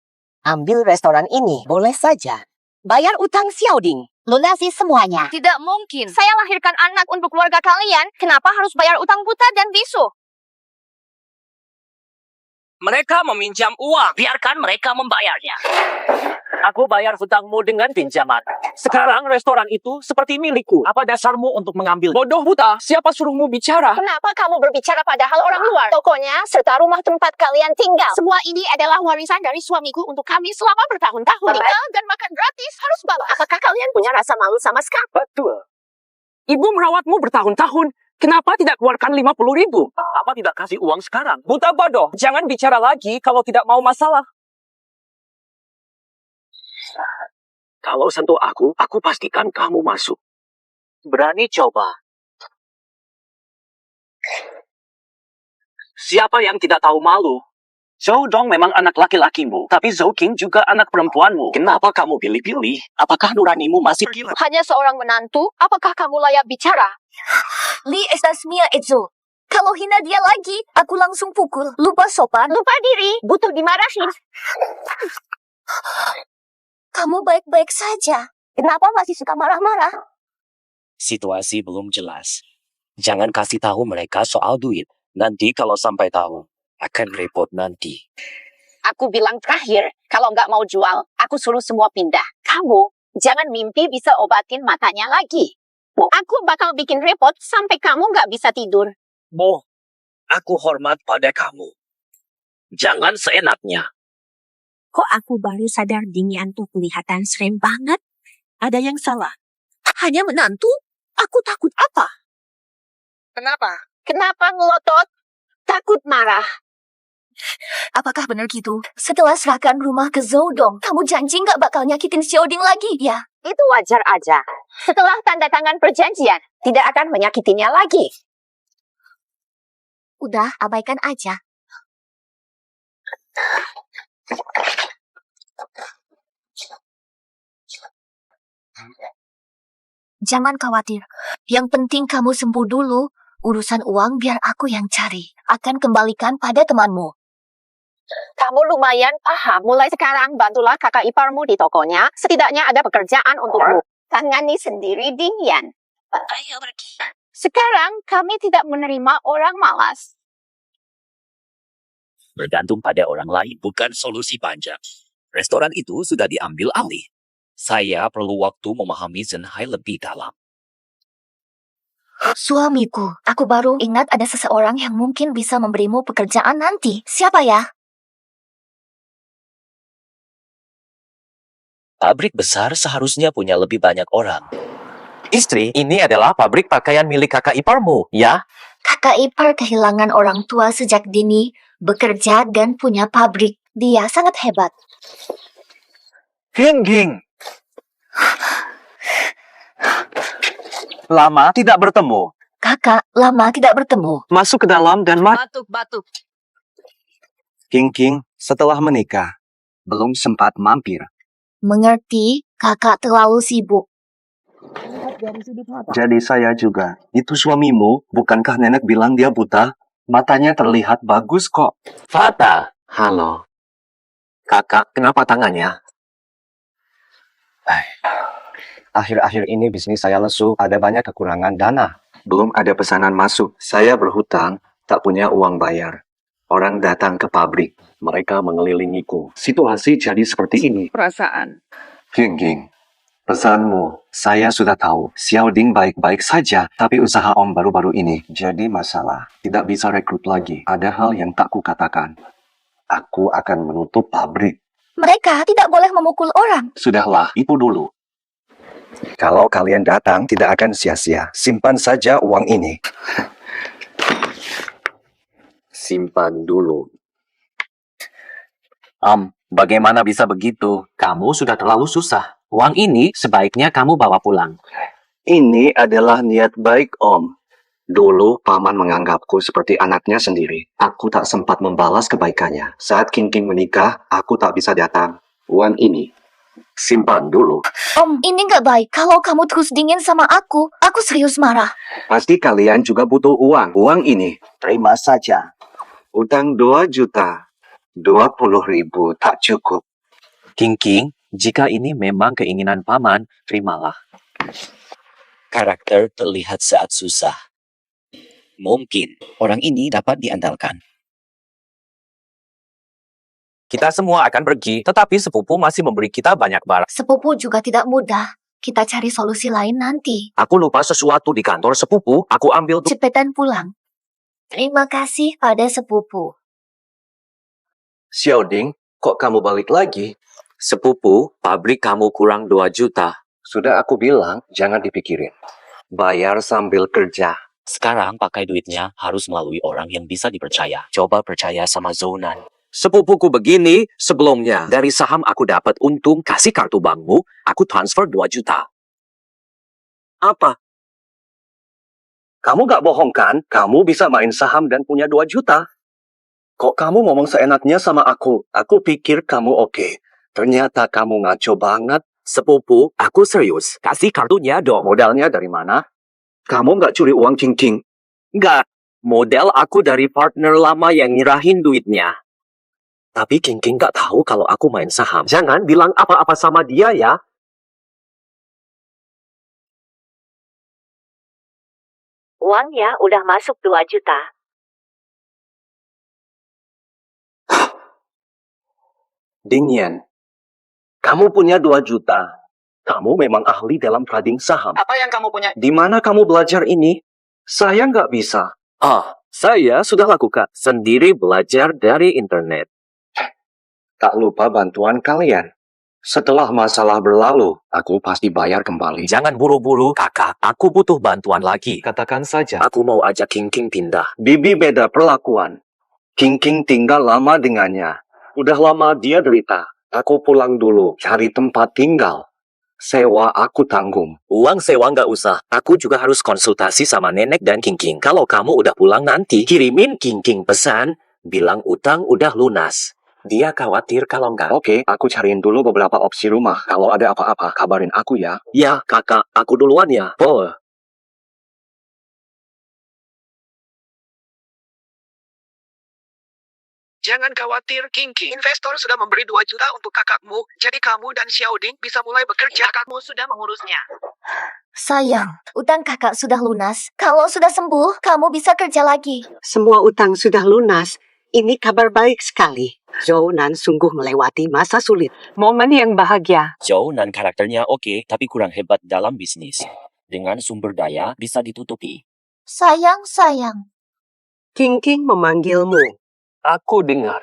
Ambil restoran ini, boleh saja. Bayar utang Xiaoding. Lunasi semuanya. Tidak mungkin. Saya lahirkan anak untuk keluarga kalian. Kenapa harus bayar utang buta dan bisu? Mereka meminjam uang. Biarkan mereka membayarnya. Aku bayar hutangmu dengan pinjaman. Sekarang restoran itu seperti milikku. Apa dasarmu untuk mengambil? Bodoh buta, siapa suruhmu bicara? Kenapa kamu berbicara padahal orang luar? Tokonya serta rumah tempat kalian tinggal. Semua ini adalah warisan dari suamiku untuk kami selama bertahun-tahun. Tinggal dan makan gratis harus balas. Apakah kalian punya rasa malu sama sekali? Betul. Ibu merawatmu bertahun-tahun. Kenapa tidak keluarkan 50.000? Apa tidak kasih uang sekarang? Buta bodoh, jangan bicara lagi kalau tidak mau masalah. Kalau sentuh aku pastikan kamu masuk. Berani coba. Siapa yang tidak tahu malu? Zhou Dong memang anak laki-lakimu, tapi Zhou Qing juga anak perempuanmu. Kenapa kamu pilih-pilih? Apakah nuranimu masih gila? Hanya seorang menantu, apakah kamu layak bicara? Li estas mia Ezo. Kalau hina dia lagi, aku langsung pukul. Lupa sopan. Lupa diri, butuh dimarahin. Kamu baik-baik saja. Kenapa masih suka marah-marah? Situasi belum jelas. Jangan kasih tahu mereka soal duit. Nanti kalau sampai tahu, akan repot nanti. Aku bilang terakhir, kalau nggak mau jual, aku suruh semua pindah. Kamu, jangan mimpi bisa obatin matanya lagi. Aku bakal bikin repot sampai kamu nggak bisa tidur. Mo, aku hormat pada kamu. Jangan seenaknya. Kok aku baru sadar Dingyan tuh kelihatan serem banget? Ada yang salah. Hanya menantu? Aku takut apa? Kenapa? Kenapa ngelotot? Takut marah. Apakah benar gitu? Setelah serahkan rumah ke Zodong, kamu janji nggak bakal nyakitin Xiaoding lagi, ya? Itu wajar aja. Setelah tanda tangan perjanjian, tidak akan menyakitinya lagi. Udah, abaikan aja. Jangan khawatir. Yang penting kamu sembuh dulu. Urusan uang biar aku yang cari. Akan kembalikan pada temanmu. Kamu lumayan paham. Mulai sekarang bantulah kakak iparmu di tokonya. Setidaknya ada pekerjaan untukmu. Tangani sendiri Dingyan. Ayo pergi. Sekarang kami tidak menerima orang malas. Bergantung pada orang lain bukan solusi panjang. Restoran itu sudah diambil alih. Saya perlu waktu memahami Zenhai lebih dalam. Suamiku, aku baru ingat ada seseorang yang mungkin bisa memberimu pekerjaan nanti. Siapa ya? Pabrik besar seharusnya punya lebih banyak orang. Istri, ini adalah pabrik pakaian milik kakak iparmu, ya? Kakak ipar kehilangan orang tua sejak dini, bekerja dan punya pabrik. Dia sangat hebat. Ging. Lama tidak bertemu. Kakak, lama tidak bertemu. Masuk ke dalam dan Batuk. Ging, setelah menikah, belum sempat mampir. Mengerti, kakak terlalu sibuk. Jadi saya juga. Itu suamimu, bukankah nenek bilang dia buta? Matanya terlihat bagus kok. Fata, halo. Kakak, kenapa tangannya? Akhir-akhir ini bisnis saya lesu, ada banyak kekurangan dana. Belum ada pesanan masuk. Saya berhutang, tak punya uang bayar. Orang datang ke pabrik, mereka mengelilingiku. Situasi jadi seperti ini. Perasaan. Ging, pesanmu. Saya sudah tahu, Xiaoding baik-baik saja, tapi usaha Om baru-baru ini jadi masalah. Tidak bisa rekrut lagi. Ada hal yang tak kukatakan. Aku akan menutup pabrik. Mereka tidak boleh memukul orang. Sudahlah, itu dulu. Kalau kalian datang, tidak akan sia-sia. Simpan saja uang ini. Simpan dulu. Bagaimana bisa begitu? Kamu sudah terlalu susah. Uang ini sebaiknya kamu bawa pulang. Ini adalah niat baik, Om. Dulu, Paman menganggapku seperti anaknya sendiri. Aku tak sempat membalas kebaikannya. Saat King menikah, aku tak bisa datang. Uang ini, simpan dulu. Om, ini nggak baik. Kalau kamu terus dingin sama aku serius marah. Pasti kalian juga butuh uang. Uang ini, terima saja. Utang 2 juta. 20.000 tak cukup. King, jika ini memang keinginan paman, terimalah. Karakter terlihat saat susah. Mungkin orang ini dapat diandalkan. Kita semua akan pergi, tetapi sepupu masih memberi kita banyak barang. Sepupu juga tidak mudah. Kita cari solusi lain nanti. Aku lupa sesuatu di kantor sepupu, aku ambil... Cepetan pulang. Terima kasih pada sepupu. Xiaoding, kok kamu balik lagi? Sepupu, pabrik kamu kurang 2 juta. Sudah aku bilang, jangan dipikirin. Bayar sambil kerja. Sekarang pakai duitnya harus melalui orang yang bisa dipercaya. Coba percaya sama Zonan. Sepupuku begini, sebelumnya dari saham aku dapat untung, kasih kartu bankmu, aku transfer 2 juta. Apa? Kamu gak bohong kan? Kamu bisa main saham dan punya 2 juta. Kok kamu ngomong seenaknya sama aku? Aku pikir kamu oke. Ternyata kamu ngaco banget. Sepupu, aku serius, kasih kartunya dong. Modalnya dari mana? Kamu gak curi uang King? Enggak, model aku dari partner lama yang nyerahin duitnya. Tapi King gak tahu kalau aku main saham. Jangan bilang apa-apa sama dia ya. Uangnya udah masuk 2 juta. Dingyan, kamu punya 2 juta. Kamu memang ahli dalam trading saham. Apa yang kamu punya? Di mana kamu belajar ini? Saya nggak bisa. Saya sudah lakukan sendiri belajar dari internet. Tak lupa bantuan kalian. Setelah masalah berlalu, aku pasti bayar kembali. Jangan buru-buru, kakak. Aku butuh bantuan lagi. Katakan saja. Aku mau ajak King pindah. Bibi beda perlakuan. King tinggal lama dengannya. Udah lama dia derita. Aku pulang dulu, cari tempat tinggal. Sewa aku tanggung. Uang sewa nggak usah. Aku juga harus konsultasi sama nenek dan King. Kalau kamu udah pulang nanti, kirimin King pesan, bilang utang udah lunas. Dia khawatir kalau nggak. Oke, aku cariin dulu beberapa opsi rumah. Kalau ada apa-apa, kabarin aku ya. Ya, kakak. Aku duluan ya. Oh. Jangan khawatir, King. Investor sudah memberi 2 juta untuk kakakmu. Jadi kamu dan Xiaoding bisa mulai bekerja. Kakakmu sudah mengurusnya. Sayang, utang kakak sudah lunas. Kalau sudah sembuh, kamu bisa kerja lagi. Semua utang sudah lunas. Ini kabar baik sekali. Zhou-nan sungguh melewati masa sulit. Momen yang bahagia. Zhou-nan karakternya oke, tapi kurang hebat dalam bisnis. Dengan sumber daya bisa ditutupi. Sayang. King memanggilmu. Aku dengar.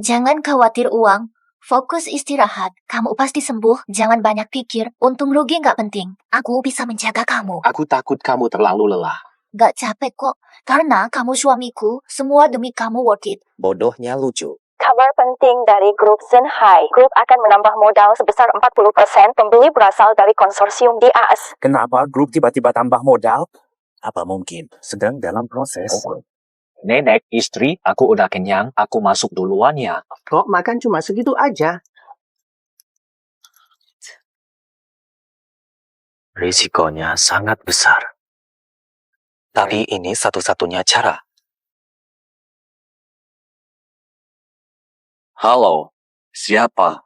Jangan khawatir uang. Fokus istirahat. Kamu pasti sembuh. Jangan banyak pikir. Untung rugi nggak penting. Aku bisa menjaga kamu. Aku takut kamu terlalu lelah. Nggak capek kok. Karena kamu suamiku. Semua demi kamu worth it. Bodohnya lucu. Kabar penting dari grup Zenhai. Grup akan menambah modal sebesar 40%. Pembeli berasal dari konsorsium di AS. Kenapa grup tiba-tiba tambah modal? Apa mungkin sedang dalam proses? Nenek, istri, aku udah kenyang. Aku masuk duluan ya. Kok makan cuma segitu aja? Risikonya sangat besar. Tapi ini satu-satunya cara. Halo, siapa?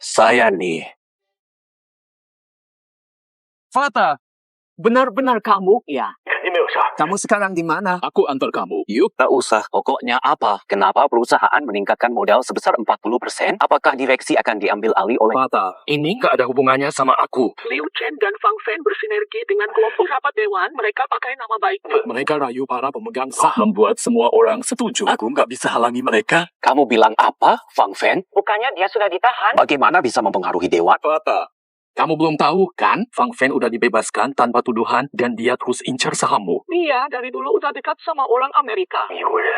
Saya nih. Fata, benar-benar kamu? Ya. Kamu sekarang di mana? Aku antar kamu. Yuk. Tak usah, pokoknya apa? Kenapa perusahaan meningkatkan modal sebesar 40%? Apakah direksi akan diambil alih oleh... Fata, ini gak ada hubungannya sama aku. Liu Chen dan Fang Fan bersinergi dengan kelompok rapat dewan. Mereka pakai nama baik. Mereka rayu para pemegang saham buat semua orang setuju. Aku nggak bisa halangi mereka. Kamu bilang apa, Fang Fan? Bukannya dia sudah ditahan? Bagaimana bisa mempengaruhi dewan? Fata, kamu belum tahu kan? Fang Fan udah dibebaskan tanpa tuduhan dan dia terus incar sahammu. Dia dari dulu udah dekat sama orang Amerika.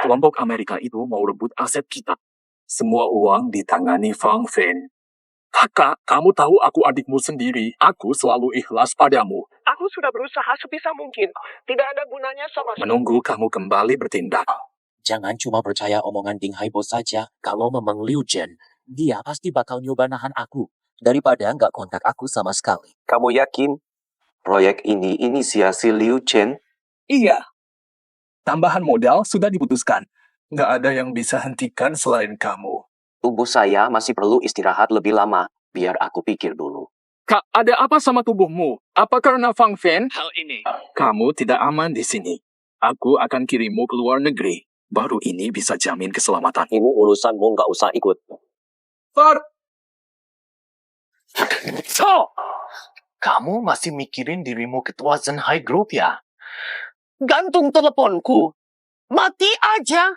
Kelompok Amerika itu mau rebut aset kita. Semua uang ditangani Fang Fan. Kakak, kamu tahu aku adikmu sendiri. Aku selalu ikhlas padamu. Aku sudah berusaha sebisa mungkin. Tidak ada gunanya sama sekali. Menunggu kamu kembali bertindak. Jangan cuma percaya omongan Ding Haibo saja. Kalau memang Liu Chen, dia pasti bakal nyoba nahan aku. Daripada nggak kontak aku sama sekali. Kamu yakin proyek ini inisiasi Liu Chen? Iya. Tambahan modal sudah diputuskan. Nggak ada yang bisa hentikan selain kamu. Tubuh saya masih perlu istirahat lebih lama. Biar aku pikir dulu. Kak, ada apa sama tubuhmu? Apa karena Fang Fan? Hal ini. Kamu tidak aman di sini. Aku akan kirimmu ke luar negeri. Baru ini bisa jamin keselamatan. Ini urusanmu nggak usah ikut. Far! So, kamu masih mikirin dirimu ketua Zenhai Group ya? Gantung teleponku. Mati aja.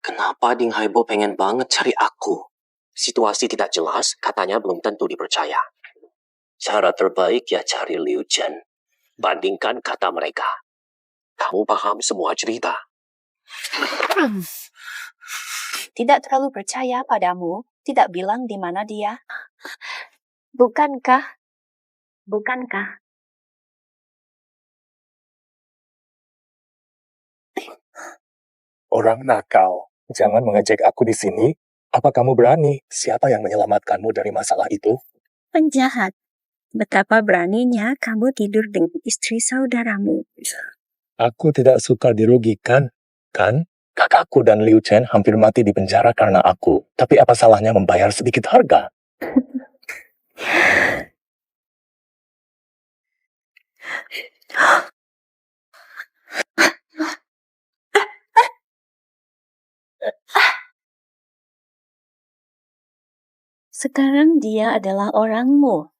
Kenapa Ding Haibo pengen banget cari aku? Situasi tidak jelas, katanya belum tentu dipercaya. Cara terbaik ya cari Liu Chen. Bandingkan kata mereka. Kamu paham semua cerita. Tidak terlalu percaya padamu. Tidak bilang di mana dia. Bukankah? Orang nakal. Jangan mengejek aku di sini. Apa kamu berani? Siapa yang menyelamatkanmu dari masalah itu? Penjahat. Betapa beraninya kamu tidur dengan istri saudaramu. Aku tidak suka dirugikan, kan? Kakakku dan Liu Chen hampir mati di penjara karena aku. Tapi apa salahnya membayar sedikit harga? Sekarang dia adalah orangmu.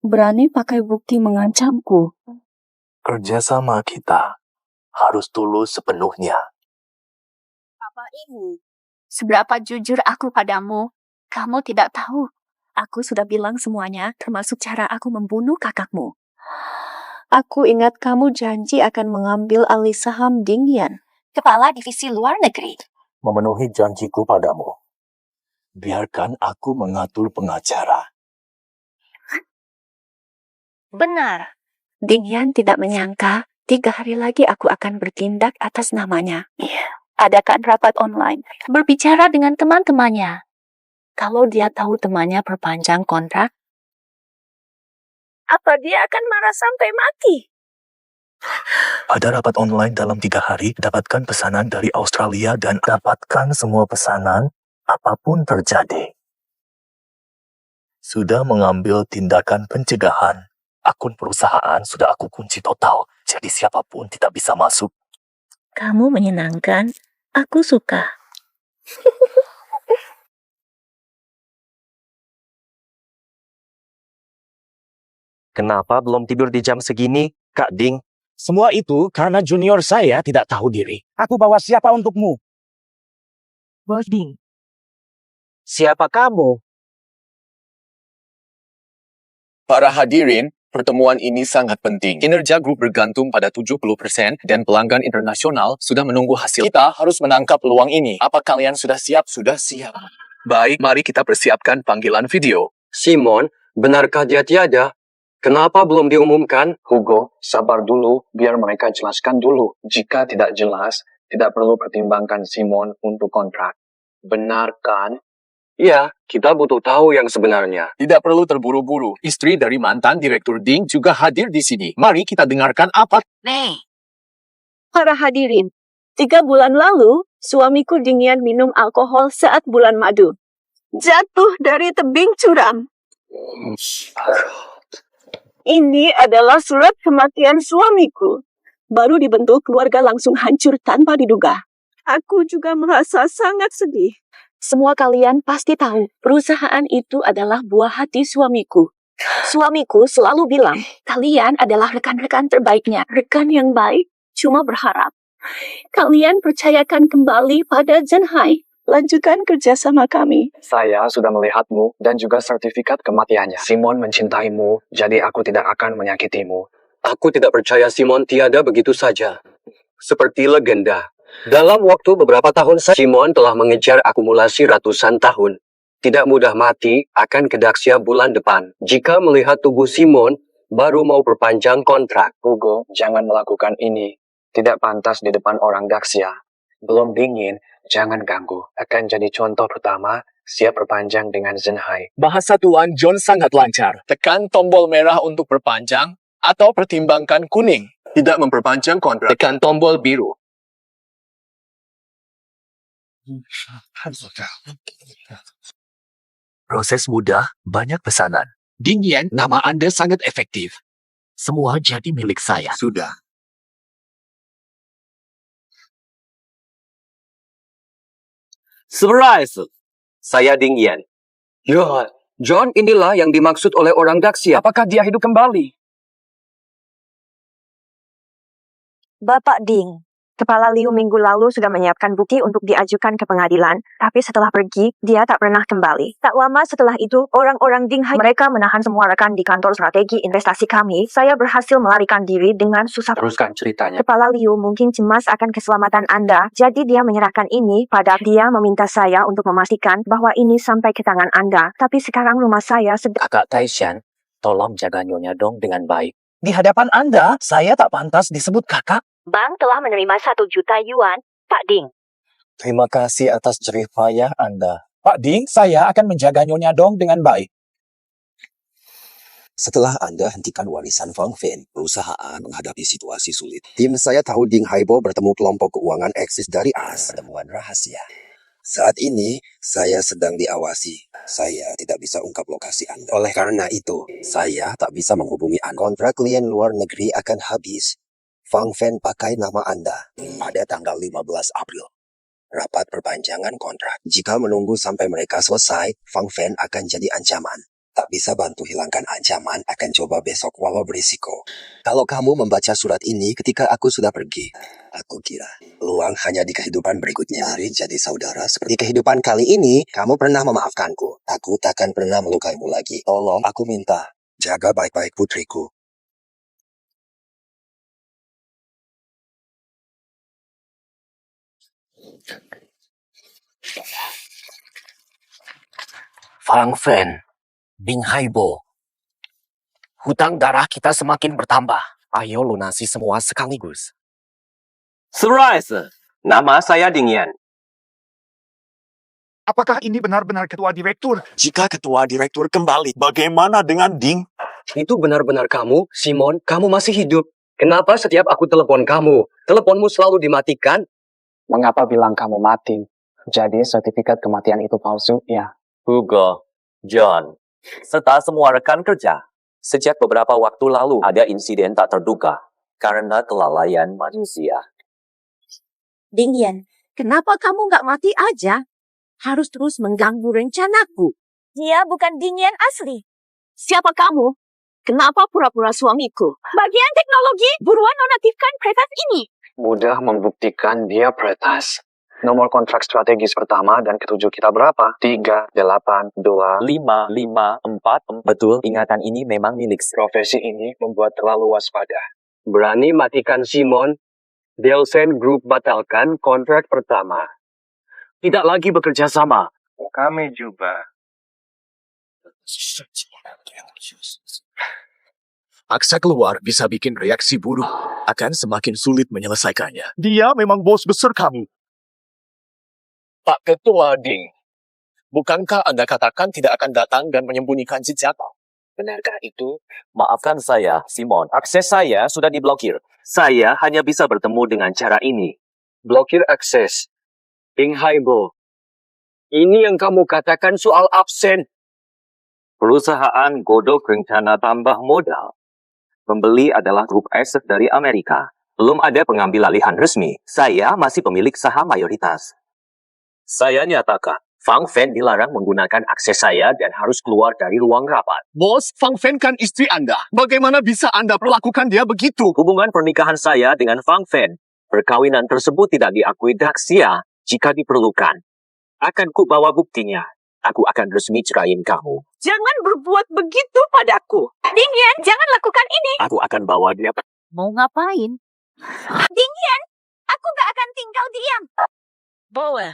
Berani pakai bukti mengancamku. Kerjasama kita. harus tulus sepenuhnya. Apa ini? Seberapa jujur aku padamu, kamu tidak tahu. Aku sudah bilang semuanya, termasuk cara aku membunuh kakakmu. Aku ingat kamu janji akan mengambil alih saham Dingyan, Kepala Divisi Luar Negeri. Memenuhi janjiku padamu. Biarkan aku mengatur pengacara. Benar. Dingyan tidak menyangka 3 hari lagi aku akan bertindak atas namanya. Adakan rapat online. Berbicara dengan teman-temannya. Kalau dia tahu temannya perpanjang kontrak, apa dia akan marah sampai mati? Ada rapat online dalam 3 hari, dapatkan pesanan dari Australia dan dapatkan semua pesanan apapun terjadi. Sudah mengambil tindakan pencegahan. Akun perusahaan sudah aku kunci total, jadi siapapun tidak bisa masuk. Kamu menyenangkan. Aku suka. Kenapa belum tidur di jam segini, Kak Ding? Semua itu karena junior saya tidak tahu diri. Aku bawa siapa untukmu? Bos Ding. Siapa kamu? Para hadirin, pertemuan ini sangat penting. Kinerja grup bergantung pada 70% dan pelanggan internasional sudah menunggu hasil. Kita harus menangkap peluang ini. Apa kalian sudah siap? Sudah siap. Baik, mari kita persiapkan panggilan video. Simon, benarkah dia tiada? Kenapa belum diumumkan? Hugo, sabar dulu, biar mereka jelaskan dulu. Jika tidak jelas, tidak perlu pertimbangkan Simon untuk kontrak. Benar kan? Ya, kita butuh tahu yang sebenarnya. Tidak perlu terburu-buru. Istri dari mantan Direktur Ding juga hadir di sini. Mari kita dengarkan apa. Para hadirin, 3 bulan lalu, suamiku Dingyan minum alkohol saat bulan madu. Jatuh dari tebing curam. Ini adalah surat kematian suamiku. Baru dibentuk, keluarga langsung hancur tanpa diduga. Aku juga merasa sangat sedih. Semua kalian pasti tahu, perusahaan itu adalah buah hati suamiku. Suamiku selalu bilang, kalian adalah rekan-rekan terbaiknya. Rekan yang baik, cuma berharap. Kalian percayakan kembali pada Zhenhai. Lanjutkan kerjasama kami. Saya sudah melihatmu dan juga sertifikat kematiannya. Simon mencintaimu, jadi aku tidak akan menyakitimu. Aku tidak percaya Simon tiada begitu saja. Seperti legenda. Dalam waktu beberapa tahun, Simon telah mengejar akumulasi ratusan tahun. Tidak mudah mati, akan ke Daxia bulan depan. Jika melihat tubuh Simon, baru mau perpanjang kontrak. Hugo, jangan melakukan ini. Tidak pantas di depan orang Daxia. Belum dingin, jangan ganggu. Akan jadi contoh pertama, siap perpanjang dengan Zhenhai. Bahasa Tuan John sangat lancar. Tekan tombol merah untuk perpanjang atau pertimbangkan kuning. Tidak memperpanjang kontrak. Tekan tombol biru. Proses mudah, banyak pesanan. Dingyan, nama Anda sangat efektif. Semua jadi milik saya. Sudah. Surprise! Saya Dingyan. Ya, John inilah yang dimaksud oleh orang Daxia. Apakah dia hidup kembali? Bapak Ding, Kepala Liu minggu lalu sudah menyiapkan bukti untuk diajukan ke pengadilan, tapi setelah pergi, dia tak pernah kembali. Tak lama setelah itu, orang-orang Dinghai mereka menahan semua rekan di kantor strategi investasi kami. Saya berhasil melarikan diri dengan susah. Teruskan ceritanya. Kepala Liu mungkin cemas akan keselamatan Anda, jadi dia menyerahkan ini pada dia meminta saya untuk memastikan bahwa ini sampai ke tangan Anda. Tapi sekarang rumah saya sedang... Kakak Taishan, tolong jaga Nyonya Dong dengan baik. Di hadapan Anda, saya tak pantas disebut kakak. Bank telah menerima 1 juta yuan, Pak Ding. Terima kasih atas jerih payah Anda. Pak Ding, saya akan menjaga Nyonya Dong dengan baik. Setelah Anda hentikan warisan Fang Fen, perusahaan menghadapi situasi sulit. Tim saya tahu Ding Haibo bertemu kelompok keuangan eksis dari AS. Pertemuan rahasia. Saat ini, saya sedang diawasi. Saya tidak bisa ungkap lokasi Anda. Oleh karena itu, saya tak bisa menghubungi Anda. Kontrak klien luar negeri akan habis. Fang Fen pakai nama Anda pada tanggal 15 April. Rapat perpanjangan kontrak. Jika menunggu sampai mereka selesai, Fang Fen akan jadi ancaman. Tak bisa bantu hilangkan ancaman, akan coba besok walau berisiko. Kalau kamu membaca surat ini ketika aku sudah pergi, aku kira peluang hanya di kehidupan berikutnya. Mari jadi saudara seperti kehidupan kali ini. Kamu pernah memaafkanku. Aku takkan pernah melukaimu lagi. Tolong, aku minta. Jaga baik-baik putriku. Fang Fen, Ding Haibo. Hutang darah kita semakin bertambah. Ayo lunasi semua sekaligus. Surprise! Nama saya Ding Yan. Apakah ini benar-benar ketua direktur? Jika ketua direktur kembali, bagaimana dengan Ding? Itu benar-benar kamu, Simon? Kamu masih hidup? Kenapa setiap aku telepon kamu, teleponmu selalu dimatikan? Mengapa bilang kamu mati? Jadi sertifikat kematian itu palsu, ya? Hugo, John, serta semua rekan kerja. Sejak beberapa waktu lalu ada insiden tak terduga karena kelalaian manusia. Ding Yan, kenapa kamu nggak mati aja? Harus terus mengganggu rencanaku. Dia bukan Ding Yan asli. Siapa kamu? Kenapa pura-pura suamiku? Bagian teknologi, buruan nonaktifkan Pretas ini. Mudah membuktikan dia Pretas. Nomor kontrak strategis pertama dan ketujuh kita berapa? 3, 8, 2, 5, 5, 4. Betul, ingatan ini memang milik. Profesi ini membuat terlalu waspada. Berani matikan Simon? Delsen Group batalkan kontrak pertama. Tidak lagi bekerja sama. Kami juga. Aksa keluar bisa bikin reaksi buruk. Akan semakin sulit menyelesaikannya. Dia memang bos besar kami. Pak Ketua Ding, bukankah Anda katakan tidak akan datang dan menyembunyikan jejak? Benarkah itu? Maafkan saya, Simon. Akses saya sudah diblokir. Saya hanya bisa bertemu dengan cara ini. Blokir akses. Ding Haibo, ini yang kamu katakan soal absen. Perusahaan godok rencana tambah modal. Pembeli adalah grup asset dari Amerika. Belum ada pengambil alihan resmi. Saya masih pemilik saham mayoritas. Saya nyatakan, Fang Fen dilarang menggunakan akses saya dan harus keluar dari ruang rapat. Bos, Fang Fen kan istri Anda. Bagaimana bisa Anda perlakukan dia begitu? Hubungan pernikahan saya dengan Fang Fen, perkawinan tersebut tidak diakui Daxia jika diperlukan. Akan ku bawa buktinya. Aku akan resmi cerain kamu. Jangan berbuat begitu padaku. Ding Yan, jangan lakukan ini. Aku akan bawa dia. Mau ngapain? Ding Yan, aku gak akan tinggal diam. Bawa.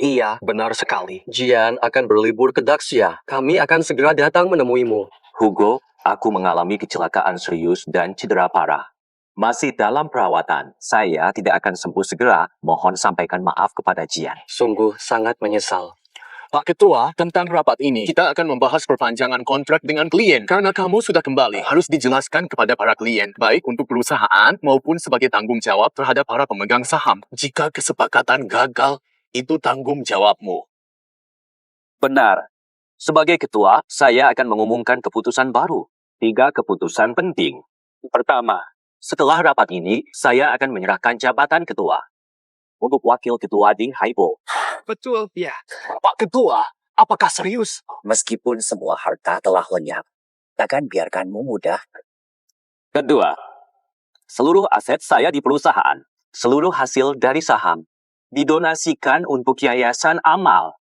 Iya, benar sekali. Jian akan berlibur ke Daxia. Kami akan segera datang menemuimu. Hugo, aku mengalami kecelakaan serius dan cedera parah. Masih dalam perawatan. Saya tidak akan sembuh segera. Mohon sampaikan maaf kepada Jian. Sungguh sangat menyesal. Pak Ketua, tentang rapat ini, kita akan membahas perpanjangan kontrak dengan klien. Karena kamu sudah kembali, harus dijelaskan kepada para klien, baik untuk perusahaan maupun sebagai tanggung jawab terhadap para pemegang saham. Jika kesepakatan gagal, itu tanggung jawabmu. Benar. Sebagai ketua, saya akan mengumumkan keputusan baru. 3 keputusan penting. Pertama, setelah rapat ini, saya akan menyerahkan jabatan ketua untuk wakil ketua Ding Haibo. Betul, ya. Pak Ketua, apakah serius? Meskipun semua harta telah lenyap, takkan biarkanmu mudah. Kedua, seluruh aset saya di perusahaan, seluruh hasil dari saham, didonasikan untuk Yayasan Amal.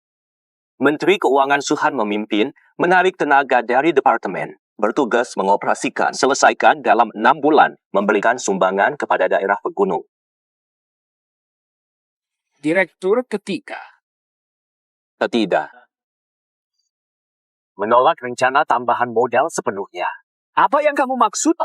Menteri Keuangan Suhan memimpin, menarik tenaga dari departemen, bertugas mengoperasikan, selesaikan dalam 6 bulan, memberikan sumbangan kepada daerah pegunung. Direktur ketiga. Ketiga, menolak rencana tambahan modal sepenuhnya. Apa yang kamu maksud?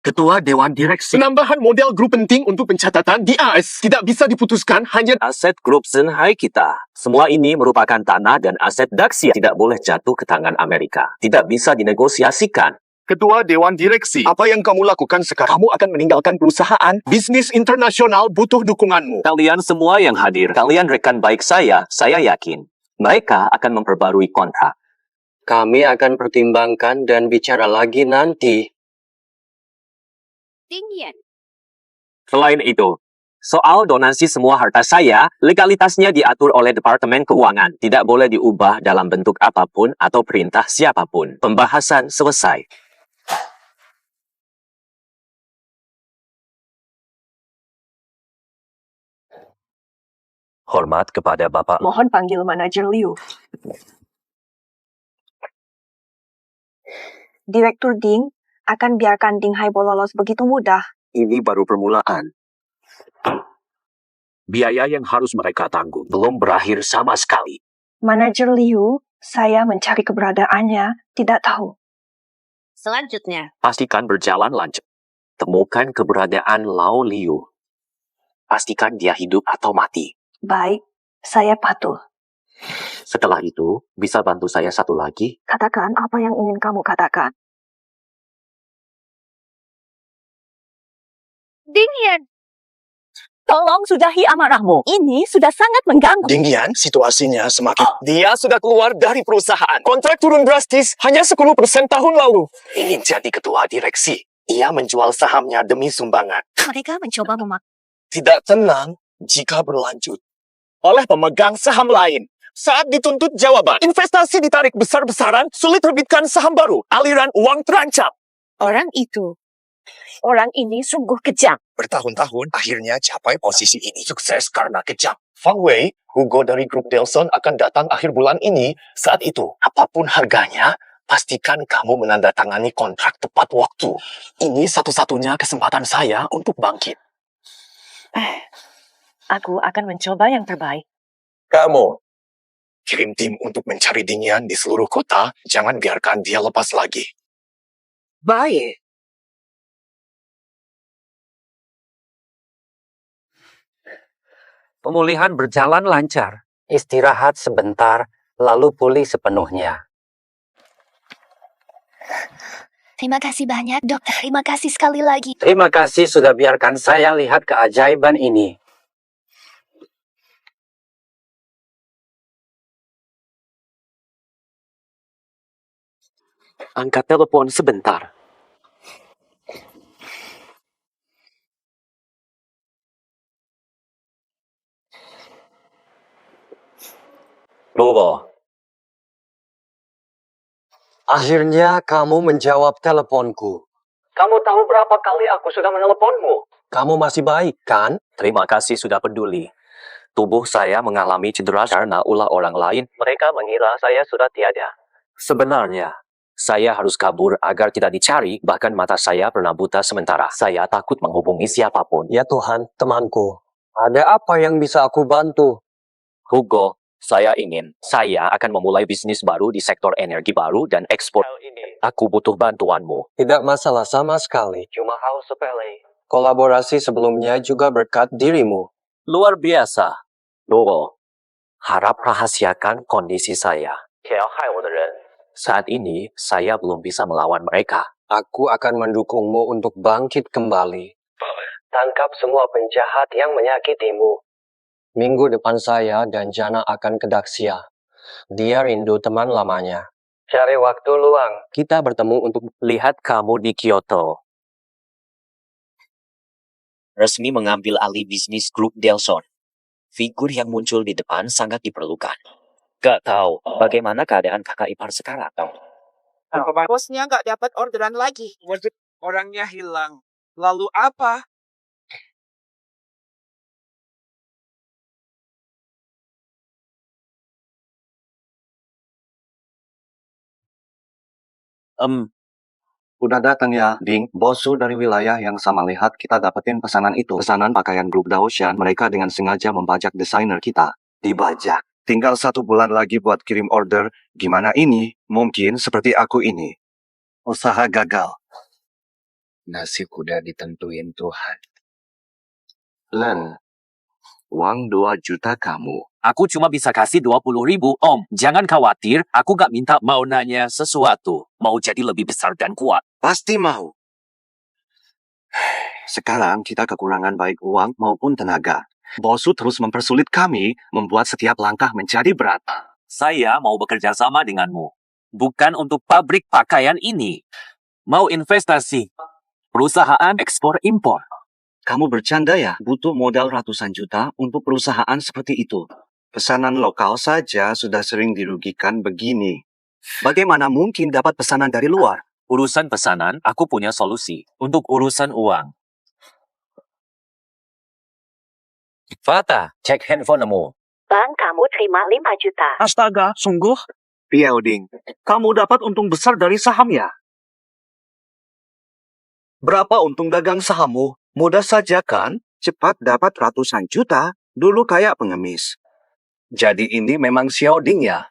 Ketua Dewan Direksi. Penambahan model grup penting untuk pencatatan di AS tidak bisa diputuskan hanya aset grup Shanghai kita. Semua ini merupakan tanah dan aset Daxia tidak boleh jatuh ke tangan Amerika. Tidak bisa dinegosiasikan. Ketua Dewan Direksi. Apa yang kamu lakukan sekarang? Kamu akan meninggalkan perusahaan. Bisnis internasional butuh dukunganmu. Kalian semua yang hadir, kalian rekan baik saya yakin. Mereka akan memperbarui kontrak. Kami akan pertimbangkan dan bicara lagi nanti. Ding Yan. Selain itu, Soal donasi semua harta saya, legalitasnya diatur oleh Departemen Keuangan. Tidak boleh diubah dalam bentuk apapun atau perintah siapapun. Pembahasan selesai. Hormat kepada Bapak. Mohon panggil manajer Liu. Direktur Ding akan biarkan Ding Haibo lolos begitu mudah. Ini baru permulaan. Biaya yang harus mereka tanggung belum berakhir sama sekali. Manajer Liu, saya mencari keberadaannya, tidak tahu. Selanjutnya, Pastikan berjalan lancar. Temukan keberadaan Lao Liu. Pastikan dia hidup atau mati. Baik, saya patuh. Setelah itu, bisa bantu saya satu lagi? Katakan apa yang ingin kamu katakan. Dingyan, Tolong sudahi amarahmu. Ini sudah sangat mengganggu. Dingyan, situasinya semakin... Dia sudah keluar dari perusahaan. Kontrak turun drastis hanya 10% tahun lalu. Ingin jadi ketua direksi. Ia menjual sahamnya demi sumbangan. Mereka mencoba Tidak tenang jika berlanjut. Oleh pemegang saham lain. Saat dituntut jawaban, investasi ditarik besar-besaran, sulit terbitkan saham baru. Aliran uang terancam. orang ini sungguh kejam. Bertahun-tahun akhirnya capai posisi ini. Sukses karena kejam. Fang Wei, Hugo dari grup Delson akan datang akhir bulan ini. Saat itu, apapun harganya, pastikan kamu menandatangani kontrak tepat waktu. Ini satu-satunya kesempatan saya untuk bangkit. Aku akan mencoba yang terbaik. Kamu, kirim tim untuk mencari Dingyan di seluruh kota. Jangan biarkan dia lepas lagi. Baik. Pemulihan berjalan lancar. Istirahat sebentar, lalu pulih sepenuhnya. Terima kasih banyak, dokter. Terima kasih sekali lagi. Terima kasih sudah biarkan saya lihat keajaiban ini. Angkat telepon sebentar. Bobo. Akhirnya kamu menjawab teleponku. Kamu tahu berapa kali aku sudah meneleponmu? Kamu masih baik, kan? Terima kasih sudah peduli. Tubuh saya mengalami cedera karena ulah orang lain. Mereka mengira saya sudah tiada. Sebenarnya, saya harus kabur agar tidak dicari, bahkan mata saya pernah buta sementara. Saya takut menghubungi siapapun. Ya Tuhan, temanku. Ada apa yang bisa aku bantu? Hugo, saya akan memulai bisnis baru di sektor energi baru dan ekspor. Aku butuh bantuanmu. Tidak masalah sama sekali. Cuma hal sepele. Kolaborasi sebelumnya juga berkat dirimu. Luar biasa. Hugo, harap rahasiakan kondisi saya. Saat ini, saya belum bisa melawan mereka. Aku akan mendukungmu untuk bangkit kembali. Tangkap semua penjahat yang menyakitimu. Minggu depan saya dan Jana akan ke Daxia. Dia rindu teman lamanya. Cari waktu luang. Kita bertemu untuk lihat kamu di Kyoto. Resmi mengambil alih bisnis grup Delson. Figur yang muncul di depan sangat diperlukan. Gak tahu bagaimana keadaan kakak ipar sekarang. Bosnya nggak dapat orderan lagi. Orangnya hilang. Lalu apa? Udah datang ya, Ding. Bosu dari wilayah yang sama, lihat kita dapetin pesanan itu. Pesanan pakaian grup Daoshan, mereka dengan sengaja membajak desainer kita. Dibajak. Tinggal 1 bulan lagi buat kirim order. Gimana ini? Mungkin seperti aku ini. Usaha gagal. Nasib udah ditentuin Tuhan. Len, uang 2 juta kamu. Aku cuma bisa kasih 20.000, Om. Jangan khawatir, aku gak minta. Mau nanya sesuatu. Mau jadi lebih besar dan kuat. Pasti mau. Sekarang kita kekurangan baik uang maupun tenaga. Bosu terus mempersulit kami, membuat setiap langkah menjadi berat. Saya mau bekerja sama denganmu. Bukan untuk pabrik pakaian ini. Mau investasi. Perusahaan ekspor-impor. Kamu bercanda ya? Butuh modal ratusan juta untuk perusahaan seperti itu. Pesanan lokal saja sudah sering dirugikan begini. Bagaimana mungkin dapat pesanan dari luar? Urusan pesanan, aku punya solusi. Untuk urusan uang. Fata, cek handphonemu. Bang, kamu terima 5 juta. Astaga, sungguh? Piauding, kamu dapat untung besar dari saham ya? Berapa untung dagang sahammu? Mudah saja kan? Cepat dapat ratusan juta, dulu kayak pengemis. Jadi ini memang Xiao Ding ya?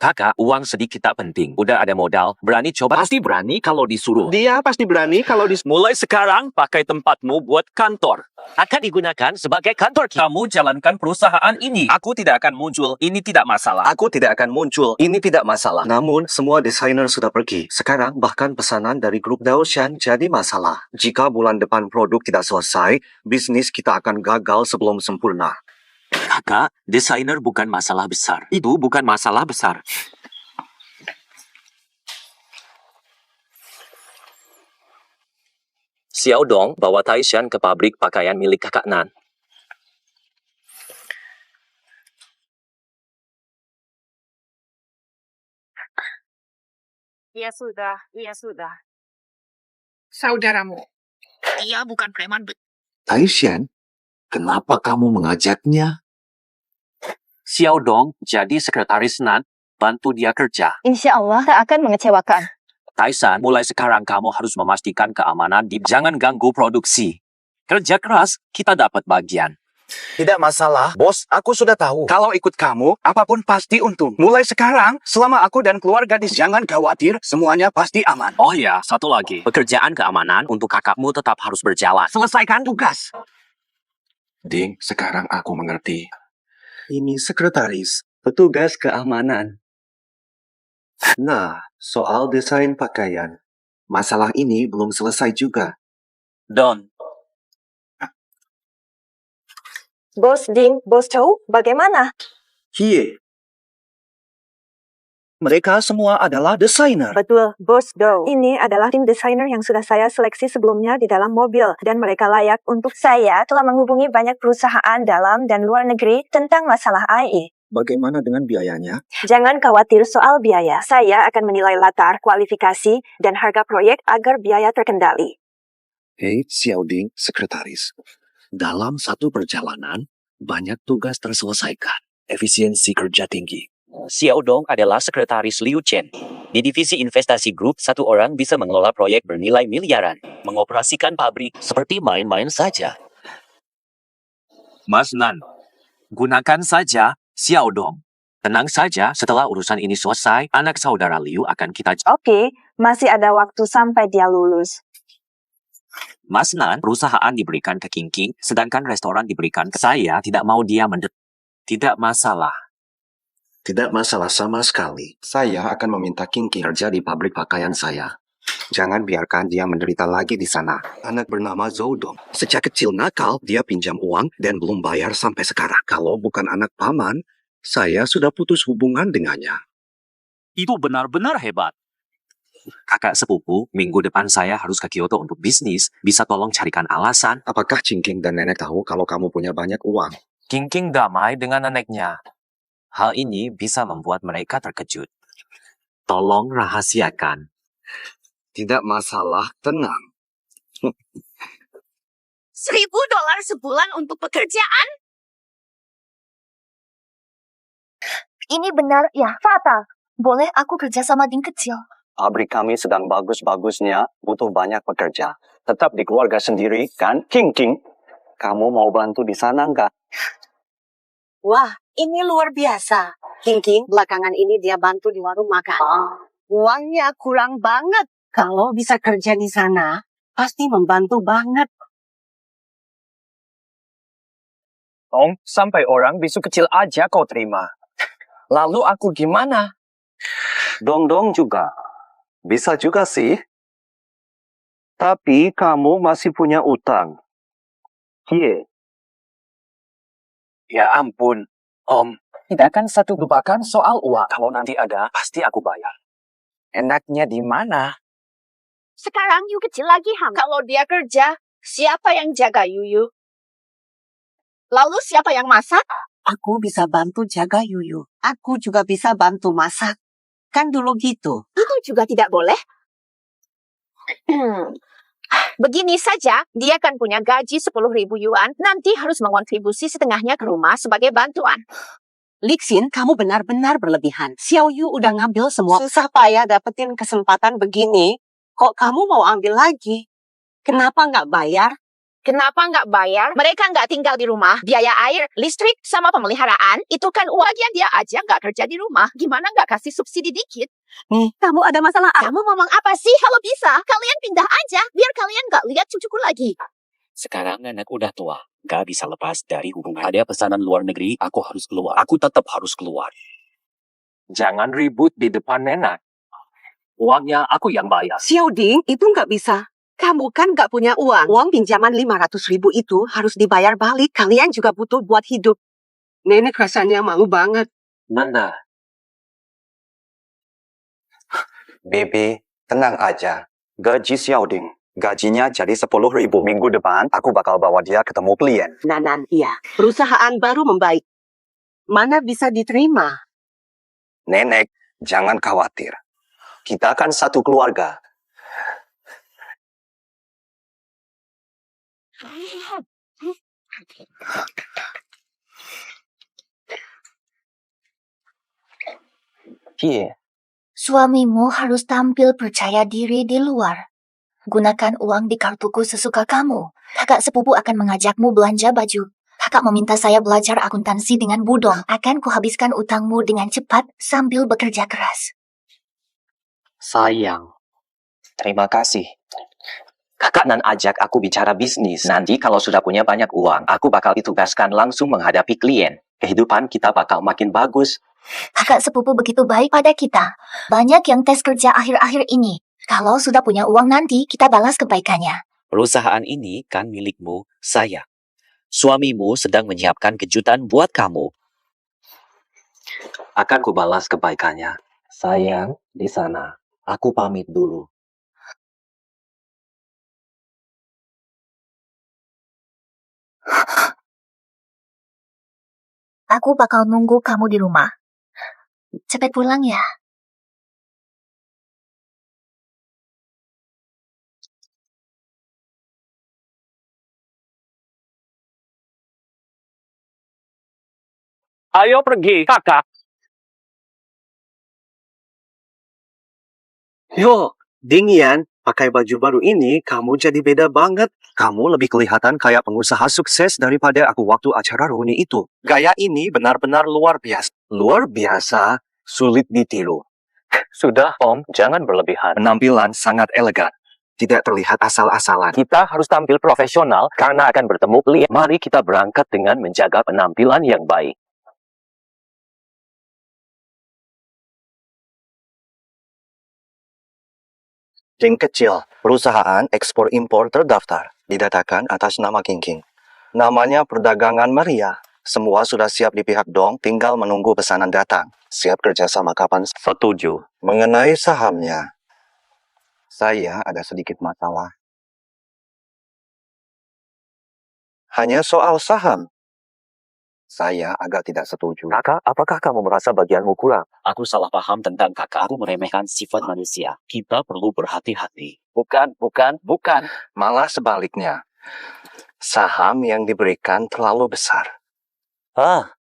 Kakak, uang sedikit tak penting. Udah ada modal, berani coba? Pasti berani kalau disuruh. Dia pasti berani kalau Mulai sekarang, pakai tempatmu buat kantor. Akan digunakan sebagai kantor. Kamu jalankan perusahaan ini. Aku tidak akan muncul. Ini tidak masalah. Aku tidak akan muncul. Ini tidak masalah. Namun, semua desainer sudah pergi. Sekarang, bahkan pesanan dari grup Daoshan jadi masalah. Jika bulan depan produk tidak selesai, bisnis kita akan gagal sebelum sempurna. Kakak, desainer bukan masalah besar. Itu bukan masalah besar. Xiao Dong bawa Taishan ke pabrik pakaian milik kakak Nan. Ya sudah. Saudaramu. Dia bukan preman. Taishan, kenapa kamu mengajaknya? Xiao Dong jadi sekretaris Nan, bantu dia kerja. Insya Allah tak akan mengecewakan. Taishan, mulai sekarang kamu harus memastikan keamanan jangan ganggu produksi. Kerja keras, kita dapat bagian. Tidak masalah, bos. Aku sudah tahu. Kalau ikut kamu, apapun pasti untung. Mulai sekarang, selama aku dan keluarga jangan khawatir, semuanya pasti aman. Oh ya, satu lagi. Pekerjaan keamanan untuk kakakmu tetap harus berjalan. Selesaikan tugas. Ding, sekarang aku mengerti. Ini sekretaris, petugas keamanan. Nah, soal desain pakaian. Masalah ini belum selesai juga. Don. Bos Ding, Bos Chow, bagaimana? Hie. Mereka semua adalah desainer. Betul, Bos Do. Ini adalah tim desainer yang sudah saya seleksi sebelumnya di dalam mobil, dan mereka layak untuk saya telah menghubungi banyak perusahaan dalam dan luar negeri tentang masalah AI. Bagaimana dengan biayanya? Jangan khawatir soal biaya. Saya akan menilai latar, kualifikasi, dan harga proyek agar biaya terkendali. Hei, Xiao Ding, sekretaris. Dalam satu perjalanan, banyak tugas terselesaikan. Efisiensi kerja tinggi. Xiao Dong adalah sekretaris Liu Chen. Di divisi investasi grup, satu orang bisa mengelola proyek bernilai miliaran. Mengoperasikan pabrik seperti main-main saja. Mas Nan, gunakan saja Xiao Dong. Tenang saja, setelah urusan ini selesai, anak saudara Liu akan kita... Oke, masih ada waktu sampai dia lulus. Mas Nan, perusahaan diberikan ke King King, sedangkan restoran diberikan ke saya. Tidak mau dia Tidak masalah. Tidak masalah sama sekali. Saya akan meminta King King kerja di pabrik pakaian saya. Jangan biarkan dia menderita lagi di sana. Anak bernama Zhou Dong. Sejak kecil nakal, dia pinjam uang dan belum bayar sampai sekarang. Kalau bukan anak paman, saya sudah putus hubungan dengannya. Itu benar-benar hebat. Kakak sepupu, minggu depan saya harus ke Kyoto untuk bisnis. Bisa tolong carikan alasan? Apakah Cingking dan nenek tahu kalau kamu punya banyak uang? King King damai dengan neneknya. Hal ini bisa membuat mereka terkejut. Tolong rahasiakan. Tidak masalah, tenang. $1,000 sebulan untuk pekerjaan? Ini benar ya, Fata. Boleh aku kerja sama Ding kecil? Pabrik kami sedang bagus-bagusnya, butuh banyak pekerja. Tetap di keluarga sendiri, kan? King King, kamu mau bantu di sana nggak? Wah, ini luar biasa. King King, belakangan ini dia bantu di warung makan. Uangnya kurang banget. Kalau bisa kerja di sana, pasti membantu banget. Dong, sampai orang bisu kecil aja kau terima. Lalu aku gimana? Dong juga. Bisa juga sih. Tapi kamu masih punya utang. Hie. Ya ampun, Om. Tidak akan satu lupakan soal uang. Kalau nanti ada, pasti aku bayar. Enaknya di mana? Sekarang you kecil lagi, Ham. Kalau dia kerja, Siapa yang jaga Yuyu? Lalu siapa yang masak? Aku bisa bantu jaga Yuyu. Aku juga bisa bantu masak. Kan dulu gitu. Itu juga tidak boleh. Begini saja, dia kan punya gaji 10.000 yuan, nanti harus mengontribusi setengahnya ke rumah sebagai bantuan. Lixin, kamu benar-benar berlebihan. Xiao Yu udah ngambil semua. Susah payah dapetin kesempatan begini. Kok kamu mau ambil lagi? Kenapa nggak bayar? Kenapa nggak bayar? Mereka nggak tinggal di rumah. Biaya air, listrik, sama pemeliharaan, itu kan uangnya dia aja nggak kerja di rumah. Gimana nggak kasih subsidi dikit? Nih, kamu ada masalah apa? Kamu ngomong apa sih? Kalau bisa, kalian pindah aja. Biar kalian nggak lihat cucuku lagi. Sekarang nenek udah tua, gak bisa lepas dari hubungan. Ada pesanan luar negeri, aku harus keluar. Aku tetap harus keluar. Jangan ribut di depan nenek. Uangnya aku yang bayar. Xiao Ding, itu nggak bisa. Kamu kan nggak punya uang. Uang pinjaman 500.000 itu harus dibayar balik. Kalian juga butuh buat hidup. Nenek rasanya malu banget. Nanda. Bibi, tenang aja. Gaji Xiao Ding. Gajinya jadi 10.000. Minggu depan, aku bakal bawa dia ketemu klien. Nanan, iya. Perusahaan baru membaik. Mana bisa diterima? Nenek, jangan khawatir. Kita kan satu keluarga. Suamimu harus tampil percaya diri di luar. Gunakan uang di kartuku sesuka kamu. Kakak sepupu akan mengajakmu belanja baju. Kakak meminta saya belajar akuntansi dengan Budong. Akan kuhabiskan utangmu dengan cepat sambil bekerja keras. Sayang. Terima kasih. Kakak nan ajak aku bicara bisnis. Nanti kalau sudah punya banyak uang, aku bakal ditugaskan langsung menghadapi klien. Kehidupan kita bakal makin bagus. Kakak sepupu begitu baik pada kita. Banyak yang tes kerja akhir-akhir ini. Kalau sudah punya uang nanti, kita balas kebaikannya. Perusahaan ini kan milikmu, saya. Suamimu sedang menyiapkan kejutan buat kamu. Akan kubalas kebaikannya. Sayang, di sana. Aku pamit dulu. Aku bakal nunggu kamu di rumah. Cepat pulang ya. Ayo pergi, kakak. Yo, Dingian, pakai baju baru ini, kamu jadi beda banget. Kamu lebih kelihatan kayak pengusaha sukses daripada aku waktu acara reuni itu. Gaya ini benar-benar luar biasa. Luar biasa, sulit ditiru. Sudah, Om, jangan berlebihan. Penampilan sangat elegan. Tidak terlihat asal-asalan. Kita harus tampil profesional karena akan bertemu klien. Mari kita berangkat dengan menjaga penampilan yang baik. Ding kecil, perusahaan ekspor-impor terdaftar, didatakan atas nama King. Namanya perdagangan meriah. Semua sudah siap di pihak Dong, tinggal menunggu pesanan datang. Siap kerjasama kapan? Setuju. Mengenai sahamnya, saya ada sedikit masalah. Hanya soal saham. Saya agak tidak setuju. Kakak, apakah kamu merasa bagianmu kurang? Aku salah paham tentang kakak. Aku meremehkan sifat manusia. Kita perlu berhati-hati. Bukan. Malah sebaliknya. Saham yang diberikan terlalu besar.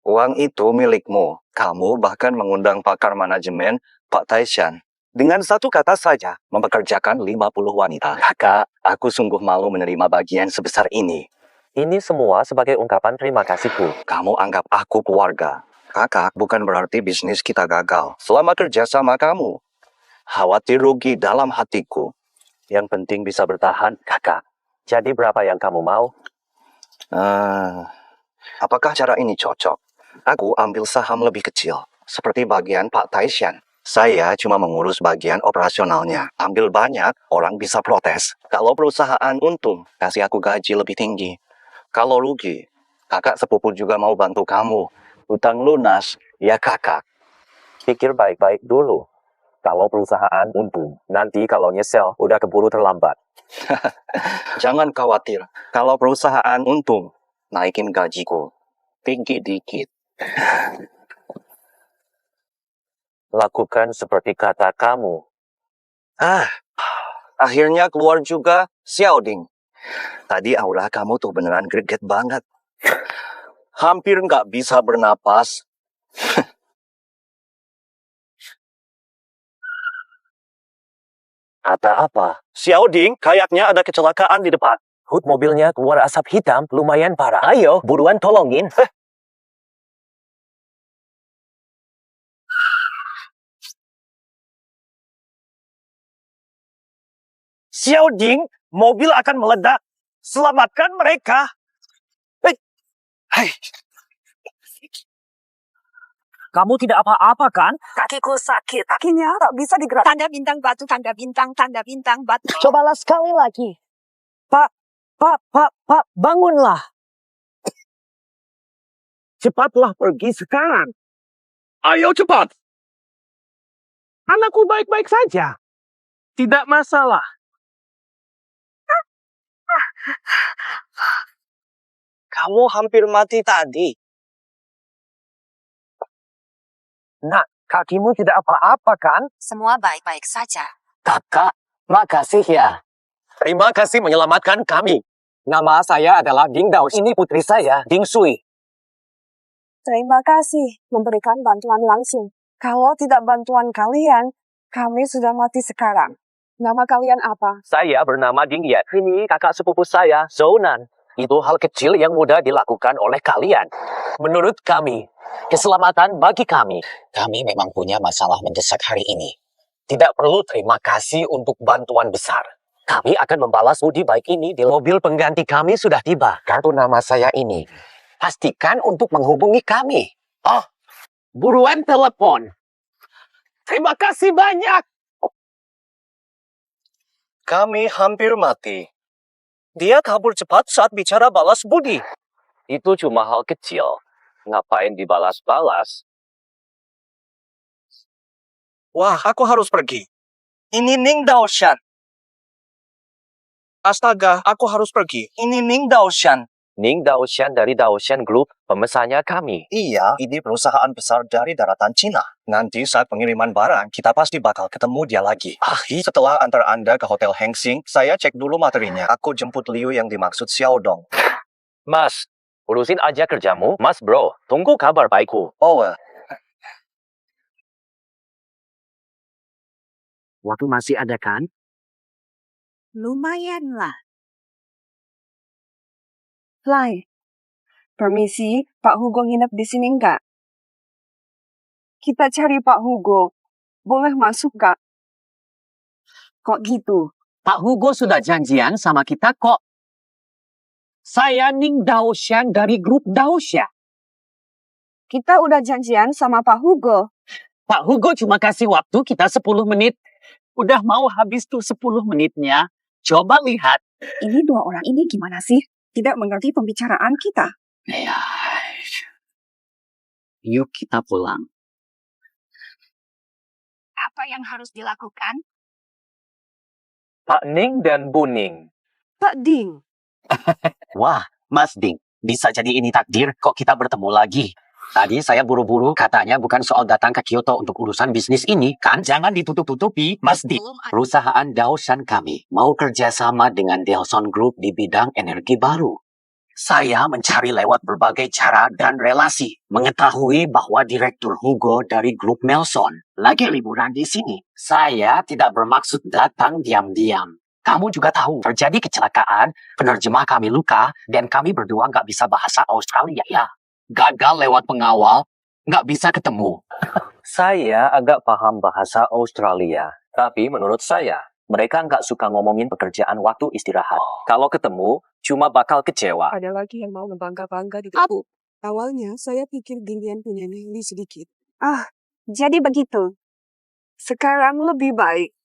Uang itu milikmu. Kamu bahkan mengundang pakar manajemen, Pak Taishan. Dengan satu kata saja, mempekerjakan 50 wanita. Kakak, aku sungguh malu menerima bagian sebesar ini. Ini semua sebagai ungkapan terima kasihku. Kamu anggap aku keluarga. Kakak, bukan berarti bisnis kita gagal. Selama kerja sama kamu, khawatir rugi dalam hatiku. Yang penting bisa bertahan, kakak. Jadi berapa yang kamu mau? Apakah cara ini cocok? Aku ambil saham lebih kecil, seperti bagian Pak Taishan. Saya cuma mengurus bagian operasionalnya. Ambil banyak, orang bisa protes. Kalau perusahaan untung, kasih aku gaji lebih tinggi. Kalau rugi, kakak sepupu juga mau bantu kamu. Utang lunas, ya kakak. Pikir baik-baik dulu. Kalau perusahaan untung, nanti kalau nyesel, udah keburu terlambat. Jangan khawatir. Kalau perusahaan untung, naikin gajiku. Tinggi dikit. Lakukan seperti kata kamu. Akhirnya keluar juga Xiaoding. Tadi aura kamu tuh beneran greget banget. Hampir nggak bisa bernapas. Ada apa? Xiaoding, kayaknya ada kecelakaan di depan. Hood mobilnya keluar asap hitam lumayan parah. Ayo, buruan tolongin. Xiaoding, mobil akan meledak. Selamatkan mereka. Kamu tidak apa-apa kan? Kakiku sakit. Kakinya tak bisa digerak. Tanda bintang batu, tanda bintang batu. Cobalah sekali lagi. Pak, bangunlah. Cepatlah pergi sekarang. Ayo cepat. Anakku baik-baik saja. Tidak masalah. Kamu hampir mati tadi. Nak, kakimu tidak apa-apa kan? Semua baik-baik saja. Kakak, makasih ya. Terima kasih menyelamatkan kami. Nama saya adalah Ding Dao. Ini putri saya, Ding Sui. Terima kasih memberikan bantuan langsung. Kalau tidak bantuan kalian, kami sudah mati sekarang. Nama kalian apa? Saya bernama Ding Yan. Ini kakak sepupu saya, Zounan. Itu hal kecil yang mudah dilakukan oleh kalian. Menurut kami, keselamatan bagi kami. Kami memang punya masalah mendesak hari ini. Tidak perlu terima kasih untuk bantuan besar. Kami akan membalas budi baik ini di mobil pengganti kami sudah tiba. Kartu nama saya ini. Pastikan untuk menghubungi kami. Oh, buruan telepon. Terima kasih banyak. Kami hampir mati. Dia kabur cepat saat bicara balas budi. Itu cuma hal kecil. Ngapain dibalas-balas? Wah, aku harus pergi. Ini Ning Daoshan. Astaga, aku harus pergi. Ini Ning Daoshan. Ning Daoshan dari Daoshan Group, pemesannya kami. Iya, ini perusahaan besar dari daratan Cina. Nanti saat pengiriman barang, kita pasti bakal ketemu dia lagi. Setelah antar Anda ke Hotel Hengsing, saya cek dulu materinya. Aku jemput Liu yang dimaksud Xiaodong. Mas, urusin aja kerjamu. Mas bro, tunggu kabar baikku. Waktu masih ada kan? Lumayan lah. Lai, permisi, Pak Hugo nginep di sini enggak? Kita cari Pak Hugo. Boleh masuk gak? Kok gitu? Pak Hugo sudah janjian sama kita kok. Saya Ning Daoshan dari grup Daosha. Kita udah janjian sama Pak Hugo. Pak Hugo cuma kasih waktu kita 10 menit. Udah mau habis tuh 10 menitnya. Coba lihat. Ini dua orang ini gimana sih? Tidak mengerti pembicaraan kita. Ya. Yuk kita pulang. Apa yang harus dilakukan? Pak Ning dan Bu Ning. Pak Ding. Wah, Mas Ding. Bisa jadi ini takdir kok kita bertemu lagi. Tadi saya buru-buru katanya bukan soal datang ke Kyoto untuk urusan bisnis ini, kan? Jangan ditutup-tutupi, Mas Ding. Perusahaan Daoshan kami mau kerjasama dengan Daoshan Group di bidang energi baru. Saya mencari lewat berbagai cara dan relasi, mengetahui bahwa Direktur Hugo dari grup Melson lagi liburan di sini. Saya tidak bermaksud datang diam-diam. Kamu juga tahu, terjadi kecelakaan, penerjemah kami luka, dan kami berdua nggak bisa bahasa Australia ya. Gagal lewat pengawal, nggak bisa ketemu. Saya agak paham bahasa Australia, tapi menurut saya, mereka nggak suka ngomongin pekerjaan waktu istirahat. Kalau ketemu, cuma bakal kecewa. Ada lagi yang mau membangga-bangga di depan. Awalnya saya pikir Dingyan punya nyali sedikit. Jadi begitu. Sekarang lebih baik.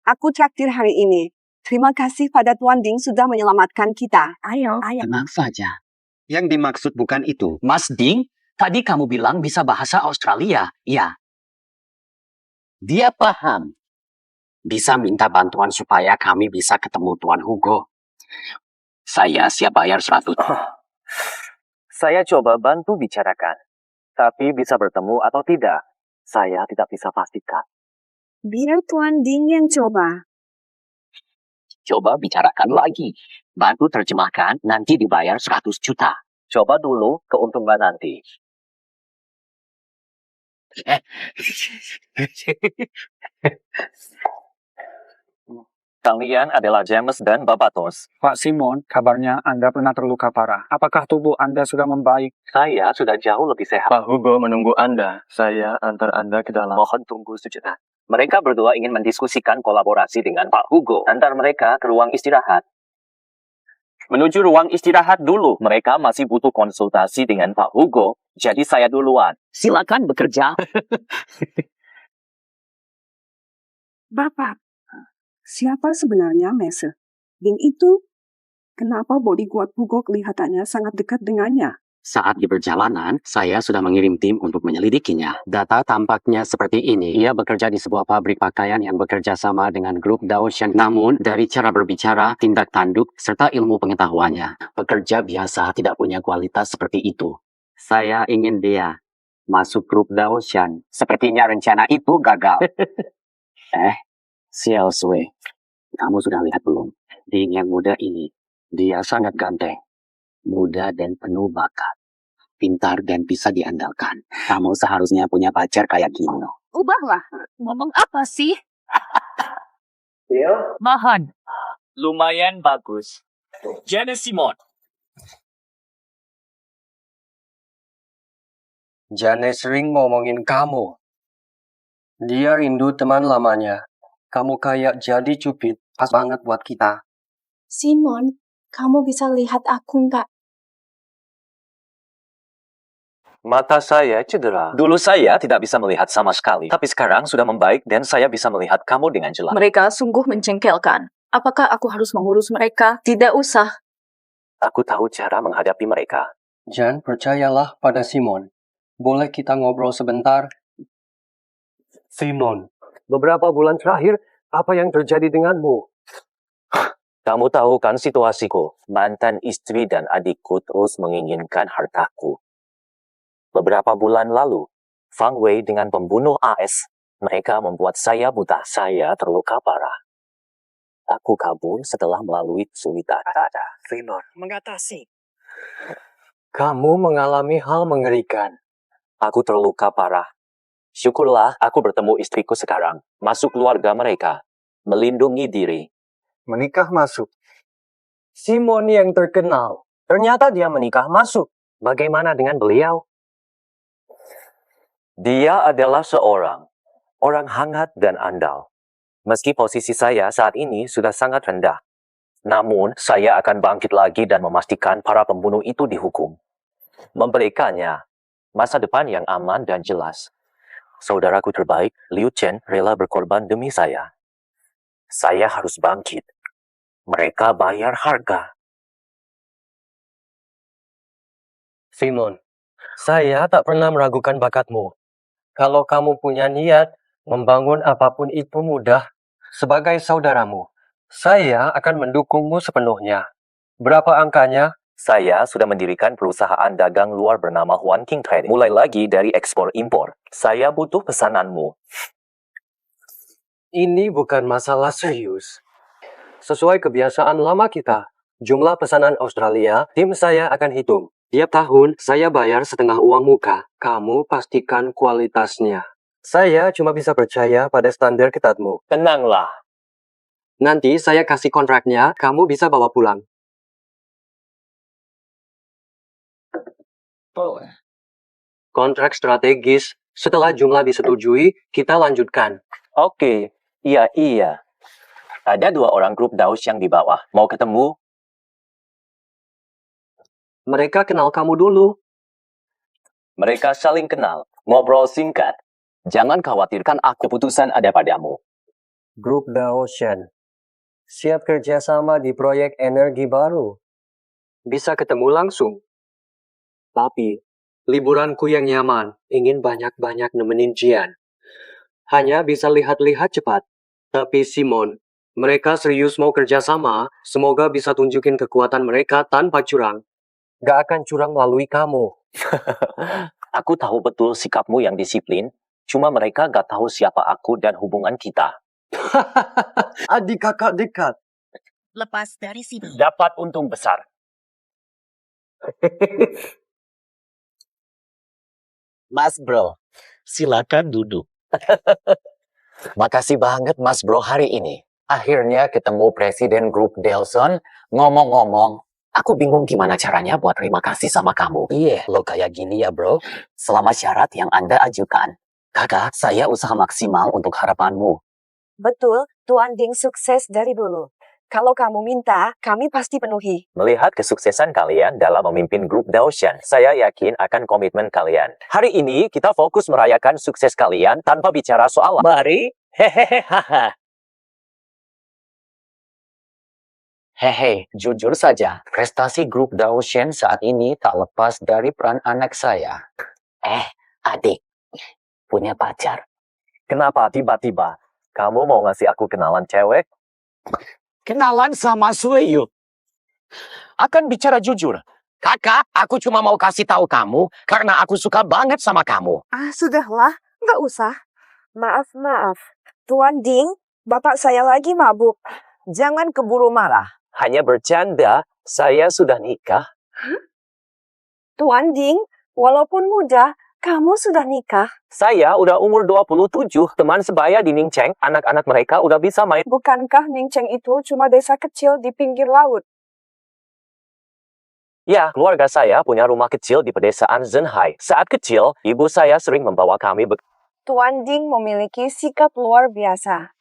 Aku traktir hari ini. Terima kasih pada Tuan Ding sudah menyelamatkan kita. Ayo. Tenang saja. Yang dimaksud bukan itu. Mas Ding, tadi kamu bilang bisa bahasa Australia. Ya. Dia paham. bisa minta bantuan supaya kami bisa ketemu Tuan Hugo. Saya siap bayar 100. Saya coba bantu bicarakan. Tapi bisa bertemu atau tidak, saya tidak bisa pastikan. Biar Tuan Ding yang coba. Coba bicarakan lagi. Bantu terjemahkan, nanti dibayar 100 juta. Coba dulu keuntungan nanti. Kalian adalah James dan Babatos. Pak Simon, kabarnya Anda pernah terluka parah. Apakah tubuh Anda sudah membaik? Saya sudah jauh lebih sehat. Pak Hugo menunggu Anda. Saya antar Anda ke dalam. Mohon tunggu sejenak. Mereka berdua ingin mendiskusikan kolaborasi dengan Pak Hugo. Antar mereka ke ruang istirahat. Menuju ruang istirahat dulu. Mereka masih butuh konsultasi dengan Pak Hugo. Jadi saya duluan. Silakan bekerja. Bapak, siapa sebenarnya Mese? Ding itu? Kenapa bodyguard Hugo kelihatannya sangat dekat dengannya? Saat di perjalanan, saya sudah mengirim tim untuk menyelidikinya. Data tampaknya seperti ini. Ia bekerja di sebuah pabrik pakaian yang bekerja sama dengan grup Daoshan. Namun, dari cara berbicara, tindak tanduk, serta ilmu pengetahuannya, pekerja biasa tidak punya kualitas seperti itu. Saya ingin dia masuk grup Daoshan. Sepertinya rencana itu gagal. Xiao Sui, kamu sudah lihat belum? Ding yang muda ini, dia sangat ganteng. Muda dan penuh bakat, pintar dan bisa diandalkan. Kamu seharusnya punya pacar kayak Gino. Ubahlah. Ngomong apa sih? Mahan. Lumayan bagus. Janice Simon. Janice sering ngomongin kamu. Dia rindu teman lamanya. Kamu kayak jadi cupid. Pas banget buat kita. Simon, kamu bisa lihat aku nggak? Mata saya cedera. Dulu saya tidak bisa melihat sama sekali. Tapi sekarang sudah membaik dan saya bisa melihat kamu dengan jelas. Mereka sungguh menjengkelkan. Apakah aku harus mengurus mereka? Tidak usah. Aku tahu cara menghadapi mereka. Jan, percayalah pada Simon. Boleh kita ngobrol sebentar? Simon, beberapa bulan terakhir, apa yang terjadi denganmu? Kamu tahu kan situasiku. Mantan istri dan adikku terus menginginkan hartaku. Beberapa bulan lalu, Fang Wei dengan pembunuh AS, mereka membuat saya buta. Saya terluka parah. Aku kabur setelah melalui kesulitan. Simon, mengatasi. Kamu mengalami hal mengerikan. Aku terluka parah. Syukurlah aku bertemu istriku sekarang. Masuk keluarga mereka. Melindungi diri. Menikah masuk. Simon yang terkenal. Ternyata dia menikah masuk. Bagaimana dengan beliau? Dia adalah seorang orang hangat dan andal. Meski posisi saya saat ini sudah sangat rendah. Namun, saya akan bangkit lagi dan memastikan para pembunuh itu dihukum. Memberikannya masa depan yang aman dan jelas. Saudaraku terbaik, Liu Chen, rela berkorban demi saya. Saya harus bangkit. Mereka bayar harga. Simon, saya tak pernah meragukan bakatmu. Kalau kamu punya niat, membangun apapun itu mudah. Sebagai saudaramu, saya akan mendukungmu sepenuhnya. Berapa angkanya? Saya sudah mendirikan perusahaan dagang luar bernama Huan King Trading. Mulai lagi dari ekspor-impor. Saya butuh pesananmu. Ini bukan masalah serius. Sesuai kebiasaan lama kita, jumlah pesanan Australia, tim saya akan hitung. Tiap tahun, saya bayar setengah uang muka. Kamu pastikan kualitasnya. Saya cuma bisa percaya pada standar ketatmu. Tenanglah. Nanti saya kasih kontraknya, kamu bisa bawa pulang. Kontrak strategis. Setelah jumlah disetujui, kita lanjutkan. Oke, iya. Ada 2 orang grup Daos yang di bawah. Mau ketemu? Mereka kenal kamu dulu. Mereka saling kenal. Ngobrol singkat. Jangan khawatirkan aku. Keputusan ada padamu. Grup Daoshan. Siap kerjasama di proyek energi baru. Bisa ketemu langsung. Tapi, liburanku yang nyaman. Ingin banyak-banyak nemenin Jian. Hanya bisa lihat-lihat cepat. Tapi Simon, mereka serius mau kerjasama. Semoga bisa tunjukin kekuatan mereka tanpa curang. Gak akan curang melalui kamu. Aku tahu betul sikapmu yang disiplin. Cuma mereka gak tahu siapa aku dan hubungan kita. Adik kakak dekat. Lepas dari sini. Dapat untung besar. Mas Bro, silakan duduk. Makasih banget Mas Bro hari ini. Akhirnya ketemu Presiden Grup Delson. Ngomong-ngomong, aku bingung gimana caranya buat terima kasih sama kamu. Iya, lo kayak gini ya bro. Selama syarat yang Anda ajukan. Kakak, saya usaha maksimal untuk harapanmu. Betul, Tuan Ding sukses dari dulu. Kalau kamu minta, kami pasti penuhi. Melihat kesuksesan kalian dalam memimpin grup Daoshan, saya yakin akan komitmen kalian. Hari ini kita fokus merayakan sukses kalian tanpa bicara soal Mari, hehehe. Hehe, jujur saja, prestasi grup Daoshan saat ini tak lepas dari peran anak saya. Adik, punya pacar. Kenapa tiba-tiba kamu mau ngasih aku kenalan cewek? Kenalan sama Sueyuk. Akan bicara jujur. Kakak, aku cuma mau kasih tahu kamu karena aku suka banget sama kamu. Sudahlah, nggak usah. Maaf. Tuan Ding, bapak saya lagi mabuk. Jangan keburu marah. Hanya bercanda, saya sudah nikah. Tuan Ding, walaupun muda, kamu sudah nikah. Saya udah umur 27, teman sebaya di Ningcheng, anak-anak mereka udah bisa main. Bukankah Ningcheng itu cuma desa kecil di pinggir laut? Ya, keluarga saya punya rumah kecil di pedesaan Zhenhai. Saat kecil, ibu saya sering membawa kami Tuan Ding memiliki sikap luar biasa.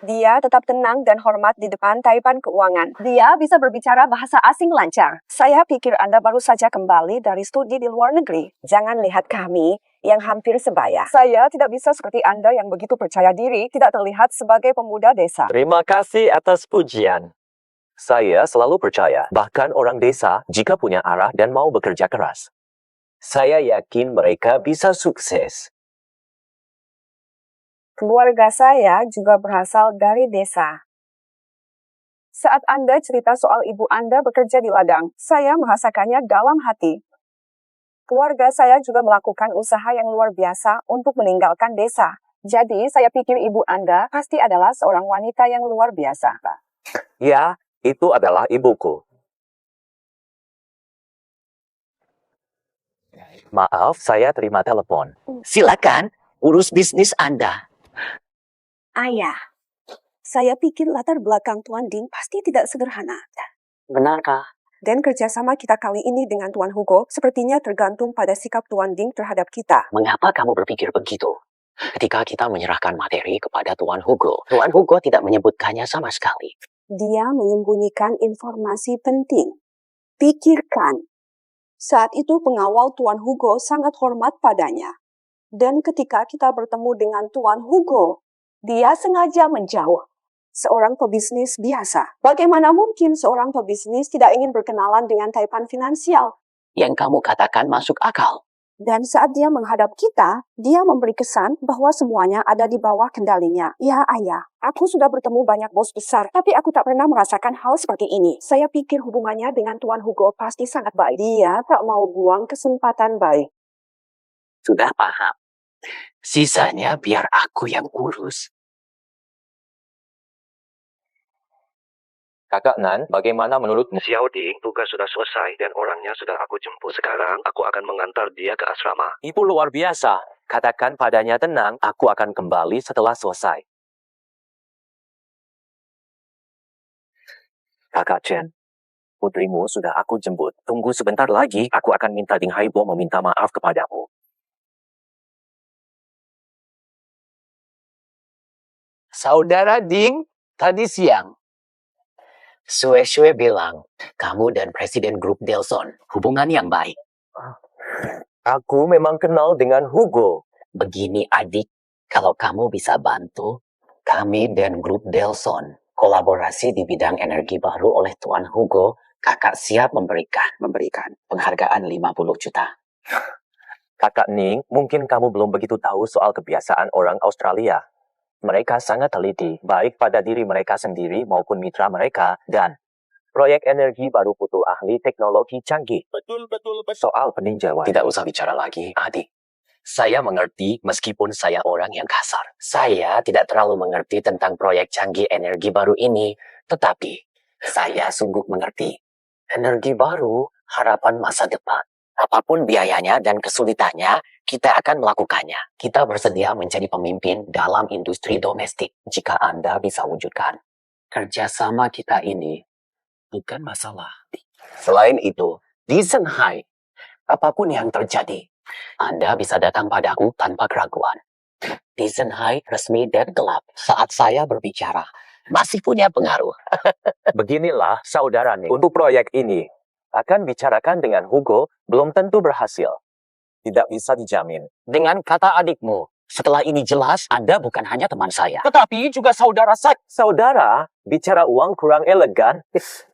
Dia tetap tenang dan hormat di depan taipan keuangan. Dia bisa berbicara bahasa asing lancar. Saya pikir Anda baru saja kembali dari studi di luar negeri. Jangan lihat kami yang hampir sebaya. Saya tidak bisa seperti Anda yang begitu percaya diri, tidak terlihat sebagai pemuda desa. Terima kasih atas pujian. Saya selalu percaya, bahkan orang desa jika punya arah dan mau bekerja keras. Saya yakin mereka bisa sukses. Keluarga saya juga berasal dari desa. Saat Anda cerita soal ibu Anda bekerja di ladang, saya merasakannya dalam hati. Keluarga saya juga melakukan usaha yang luar biasa untuk meninggalkan desa. Jadi, saya pikir ibu Anda pasti adalah seorang wanita yang luar biasa. Ya, itu adalah ibuku. Maaf, saya terima telepon. Silakan, urus bisnis Anda. Ayah, saya pikir latar belakang Tuan Ding pasti tidak sederhana. Benarkah? Dan kerjasama kita kali ini dengan Tuan Hugo sepertinya tergantung pada sikap Tuan Ding terhadap kita. Mengapa kamu berpikir begitu? Ketika kita menyerahkan materi kepada Tuan Hugo tidak menyebutkannya sama sekali. Dia menyembunyikan informasi penting. Pikirkan, saat itu pengawal Tuan Hugo sangat hormat padanya. Dan ketika kita bertemu dengan Tuan Hugo, dia sengaja menjauh. Seorang pebisnis biasa. Bagaimana mungkin seorang pebisnis tidak ingin berkenalan dengan taipan finansial? Yang kamu katakan masuk akal. Dan saat dia menghadap kita, dia memberi kesan bahwa semuanya ada di bawah kendalinya. Ya ayah, aku sudah bertemu banyak bos besar, tapi aku tak pernah merasakan hal seperti ini. Saya pikir hubungannya dengan Tuan Hugo pasti sangat baik. Dia tak mau buang kesempatan baik. Sudah paham. Sisanya biar aku yang urus. Kakak Nan, bagaimana menurutmu? Xiao Ding, tugas sudah selesai dan orangnya sudah aku jemput. Sekarang aku akan mengantar dia ke asrama. Ibu luar biasa. Katakan padanya tenang, aku akan kembali setelah selesai. Kakak Chen, putrimu sudah aku jemput. Tunggu sebentar lagi, aku akan minta Ding Haibo meminta maaf kepadamu. Saudara Ding, tadi siang. Sue bilang, kamu dan Presiden Grup Delson hubungan yang baik. Aku memang kenal dengan Hugo. Begini adik, kalau kamu bisa bantu, kami dan Grup Delson kolaborasi di bidang energi baru oleh Tuan Hugo, kakak siap memberikan penghargaan 50 juta. Kakak Ning, mungkin kamu belum begitu tahu soal kebiasaan orang Australia. Mereka sangat teliti, baik pada diri mereka sendiri maupun mitra mereka, dan proyek energi baru butuh ahli teknologi canggih. Betul. Soal peninjauan. Tidak usah bicara lagi, adik. Saya mengerti meskipun saya orang yang kasar. Saya tidak terlalu mengerti tentang proyek canggih energi baru ini, tetapi saya sungguh mengerti. Energi baru, harapan masa depan. Apapun biayanya dan kesulitannya, kita akan melakukannya. Kita bersedia menjadi pemimpin dalam industri domestik jika Anda bisa wujudkan. Kerjasama kita ini bukan masalah. Selain itu, di Shanghai, apapun yang terjadi, Anda bisa datang padaku tanpa keraguan. Di Shanghai resmi dan gelap saat saya berbicara masih punya pengaruh. Beginilah, saudara Nick. Untuk proyek ini, akan bicarakan dengan Hugo, belum tentu berhasil. Tidak bisa dijamin. Dengan kata adikmu, setelah ini jelas Anda bukan hanya teman saya. Tetapi juga saudara saya. Saudara, bicara uang kurang elegan.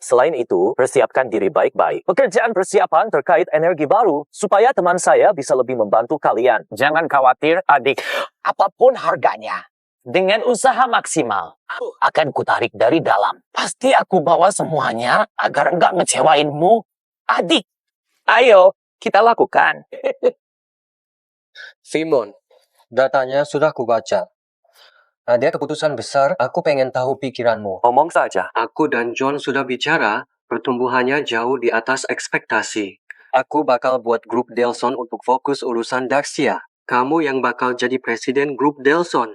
Selain itu, persiapkan diri baik-baik. Pekerjaan persiapan terkait energi baru, supaya teman saya bisa lebih membantu kalian. Jangan khawatir, adik. Apapun harganya, dengan usaha maksimal, akan kutarik dari dalam. Pasti aku bawa semuanya agar enggak ngecewainmu, adik. Ayo, kita lakukan. Simon, datanya sudah kubaca. Ada keputusan besar, aku pengen tahu pikiranmu. Ngomong saja. Aku dan John sudah bicara, pertumbuhannya jauh di atas ekspektasi. Aku bakal buat grup Delson untuk fokus urusan Daxia. Kamu yang bakal jadi presiden grup Delson.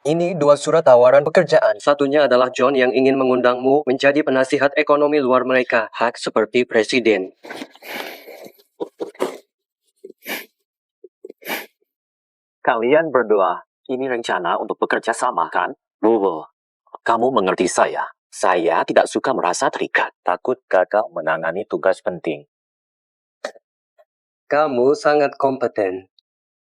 Ini 2 surat tawaran pekerjaan. Satunya adalah John yang ingin mengundangmu menjadi penasihat ekonomi luar mereka. Hak seperti presiden. Kalian berdua, ini rencana untuk bekerja sama, kan? Hugo, kamu mengerti saya. Saya tidak suka merasa terikat. Takut gagal menangani tugas penting. Kamu sangat kompeten.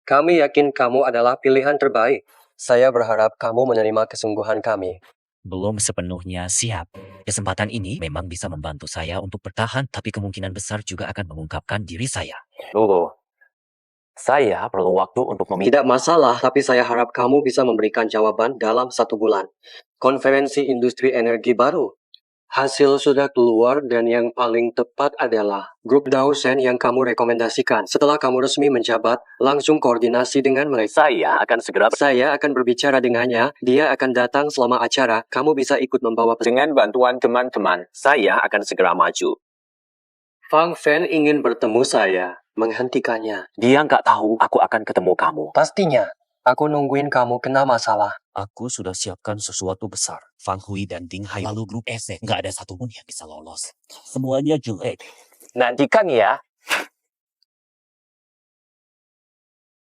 Kami yakin kamu adalah pilihan terbaik. Saya berharap kamu menerima kesungguhan kami. Belum sepenuhnya siap. Kesempatan ini memang bisa membantu saya untuk bertahan, tapi kemungkinan besar juga akan mengungkapkan diri saya. Hugo, saya perlu waktu untuk Tidak masalah, tapi saya harap kamu bisa memberikan jawaban dalam 1 bulan. Konferensi industri energi baru. Hasil sudah keluar dan yang paling tepat adalah grup Dawson yang kamu rekomendasikan. Setelah kamu resmi menjabat, langsung koordinasi dengan mereka. Saya akan berbicara dengannya. Dia akan datang selama acara. Kamu bisa ikut membawa Dengan bantuan teman-teman, saya akan segera maju. Fang Fan ingin bertemu saya. Menghentikannya. Dia nggak tahu aku akan ketemu kamu. Pastinya. Aku nungguin kamu kena masalah. Aku sudah siapkan sesuatu besar. Fang Hui dan Ding Hai lalu grup ESEC. Nggak ada satupun yang bisa lolos. Semuanya jelek. Nantikan ya.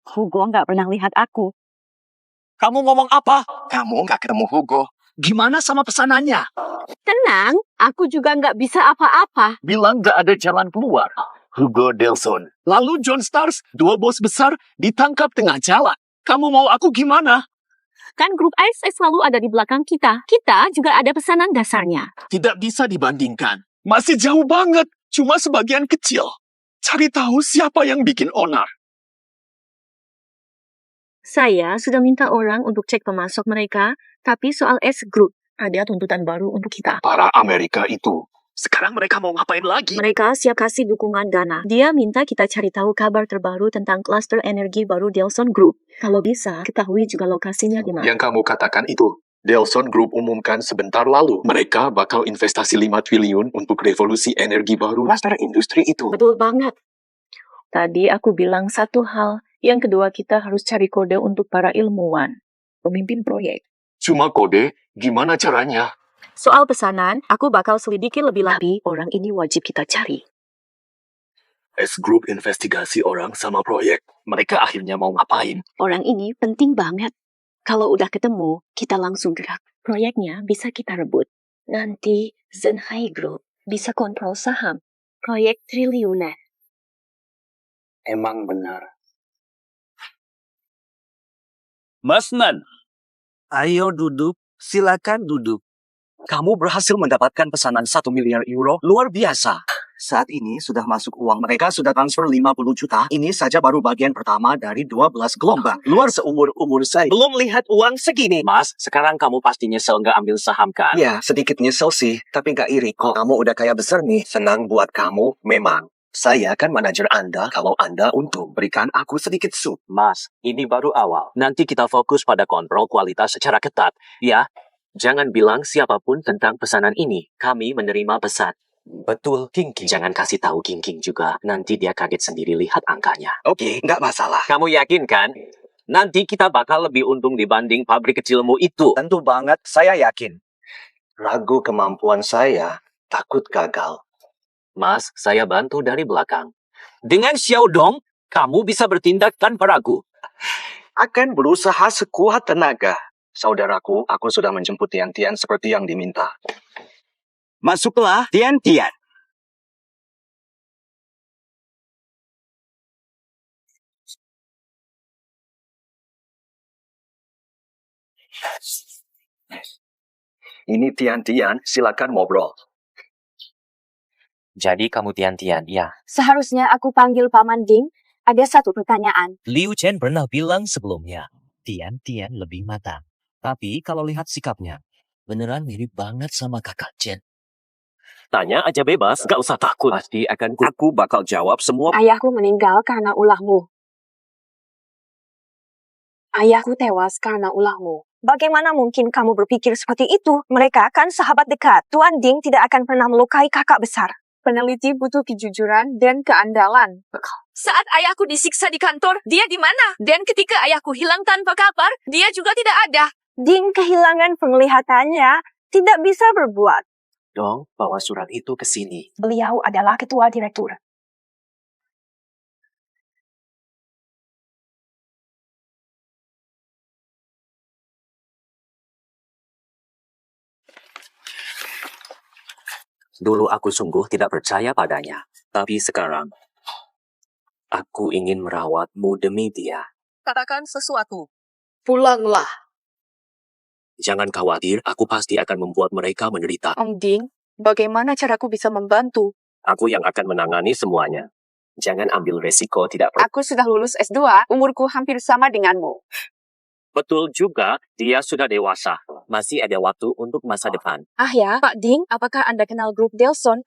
Hugo nggak pernah lihat aku. Kamu ngomong apa? Kamu nggak ketemu Hugo. Gimana sama pesanannya? Tenang, aku juga nggak bisa apa-apa. Bilang nggak ada jalan keluar. Hugo Delson. Lalu John Stars, 2 bos besar, ditangkap tengah jalan. Kamu mau aku gimana? Kan grup ISS selalu ada di belakang kita. Kita juga ada pesanan dasarnya. Tidak bisa dibandingkan. Masih jauh banget. Cuma sebagian kecil. Cari tahu siapa yang bikin onar. Saya sudah minta orang untuk cek pemasok mereka, tapi soal S Group, ada tuntutan baru untuk kita. Para Amerika itu. Sekarang mereka mau ngapain lagi? Mereka siap kasih dukungan dana. Dia minta kita cari tahu kabar terbaru tentang klaster energi baru Delson Group. Kalau bisa, ketahui juga lokasinya di mana. Yang kamu katakan itu, Delson Group umumkan sebentar lalu. Mereka bakal investasi 5 triliun untuk revolusi energi baru. Klaster industri itu. Betul banget. Tadi aku bilang satu hal. Yang kedua, kita harus cari kode untuk para ilmuwan. Pemimpin proyek. Cuma kode, gimana caranya? Soal pesanan, aku bakal selidiki lebih lanjut. Orang ini wajib kita cari. S Group investigasi orang sama proyek. Mereka akhirnya mau ngapain? Orang ini penting banget. Kalau udah ketemu, kita langsung gerak. Proyeknya bisa kita rebut. Nanti Shanghai Group bisa kontrol saham. Proyek triliunan. Emang benar. Mas Nan, ayo duduk. Silakan duduk. Kamu berhasil mendapatkan pesanan 1 miliar euro. Luar biasa. Saat ini sudah masuk uang. Mereka sudah transfer 50 juta. Ini saja baru bagian pertama dari 12 gelombang. Luar seumur-umur saya. Belum lihat uang segini. Mas, sekarang kamu pasti nyesel nggak ambil saham kan? Ya, sedikit nyesel sih, tapi nggak iri kok. Kamu udah kaya besar nih. Senang buat kamu, memang. Saya kan manajer Anda kalau Anda untung. Berikan aku sedikit sup. Mas, ini baru awal. Nanti kita fokus pada kontrol kualitas secara ketat. Ya, jangan bilang siapapun tentang pesanan ini. Kami menerima pesan. Betul, King. Jangan kasih tahu King juga. Nanti dia kaget sendiri lihat angkanya. Oke, nggak masalah. Kamu yakin kan? Nanti kita bakal lebih untung dibanding pabrik kecilmu itu. Tentu banget, saya yakin. Ragu kemampuan saya, takut gagal. Mas, saya bantu dari belakang. Dengan Xiaodong, kamu bisa bertindak tanpa ragu. Akan berusaha sekuat tenaga. Saudaraku, aku sudah menjemput Tian-Tian seperti yang diminta. Masuklah, Tian-Tian. Ini Tian-Tian, silakan ngobrol. Jadi kamu Tian-Tian, ya. Seharusnya aku panggil Paman Ding. Ada satu pertanyaan. Liu Chen pernah bilang sebelumnya, Tian-Tian lebih matang. Tapi kalau lihat sikapnya, beneran mirip banget sama kakak Chen. Tanya aja bebas, gak usah takut. Pasti aku bakal jawab semua. Ayahku meninggal karena ulahmu. Ayahku tewas karena ulahmu. Bagaimana mungkin kamu berpikir seperti itu? Mereka kan sahabat dekat. Tuan Ding tidak akan pernah melukai kakak besar. Peneliti butuh kejujuran dan keandalan. Saat ayahku disiksa di kantor, dia di mana? Dan ketika ayahku hilang tanpa kabar, dia juga tidak ada. Ding kehilangan penglihatannya, tidak bisa berbuat. Dong, bawa surat itu ke sini. Beliau adalah ketua direktur. Dulu aku sungguh tidak percaya padanya. Tapi sekarang, aku ingin merawatmu demi dia. Katakan sesuatu. Pulanglah. Jangan khawatir, aku pasti akan membuat mereka menderita. Om Ding, bagaimana caraku bisa membantu? Aku yang akan menangani semuanya. Jangan ambil resiko tidak Aku sudah lulus S2, umurku hampir sama denganmu. Betul juga, dia sudah dewasa. Masih ada waktu untuk masa depan. Ah ya, Pak Ding, apakah Anda kenal grup Delson?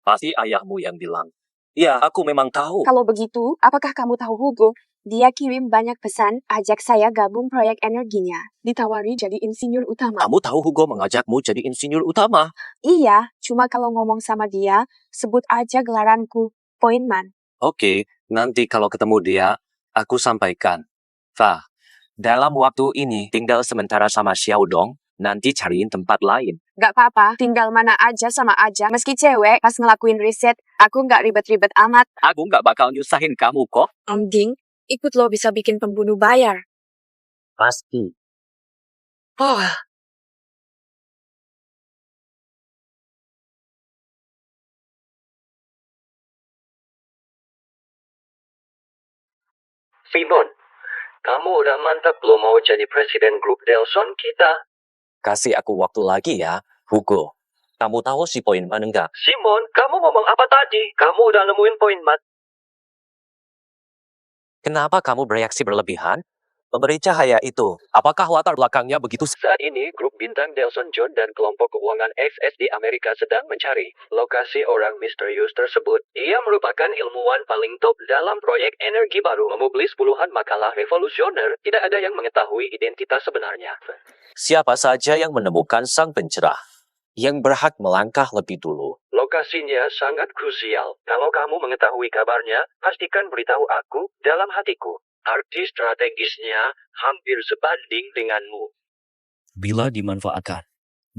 Pasti ayahmu yang bilang. Ya, aku memang tahu. Kalau begitu, apakah kamu tahu Hugo? Dia kirim banyak pesan, ajak saya gabung proyek energinya. Ditawari jadi insinyur utama. Kamu tahu Hugo mengajakmu jadi insinyur utama? Iya, cuma kalau ngomong sama dia, sebut aja gelaranku, Pointman. Oke, nanti kalau ketemu dia, aku sampaikan. Fa, dalam waktu ini tinggal sementara sama Xiaodong, nanti cariin tempat lain. Gak apa-apa, tinggal mana aja sama aja. Meski cewek, pas ngelakuin riset, aku gak ribet-ribet amat. Aku nggak bakal nyusahin kamu kok. Om Ding, ikut lo bisa bikin pembunuh bayar. Pasti. Oh, Simon, kamu udah mantap belum mau jadi presiden grup Delson kita? Kasih aku waktu lagi ya, Hugo. Kamu tahu si Pointman enggak? Simon, kamu ngomong apa tadi? Kamu udah nemuin Pointman? Kenapa kamu bereaksi berlebihan? Pemberi cahaya itu, apakah latar belakangnya begitu? Saat ini, grup bintang Delson John dan kelompok keuangan XS di Amerika sedang mencari lokasi orang misterius tersebut. Ia merupakan ilmuwan paling top dalam proyek energi baru, memubles puluhan makalah revolusioner. Tidak ada yang mengetahui identitas sebenarnya. Siapa saja yang menemukan sang pencerah, yang berhak melangkah lebih dulu. Lokasinya sangat krusial. Kalau kamu mengetahui kabarnya, pastikan beritahu aku dalam hatiku. Arti strategisnya hampir sebanding denganmu. Bila dimanfaatkan,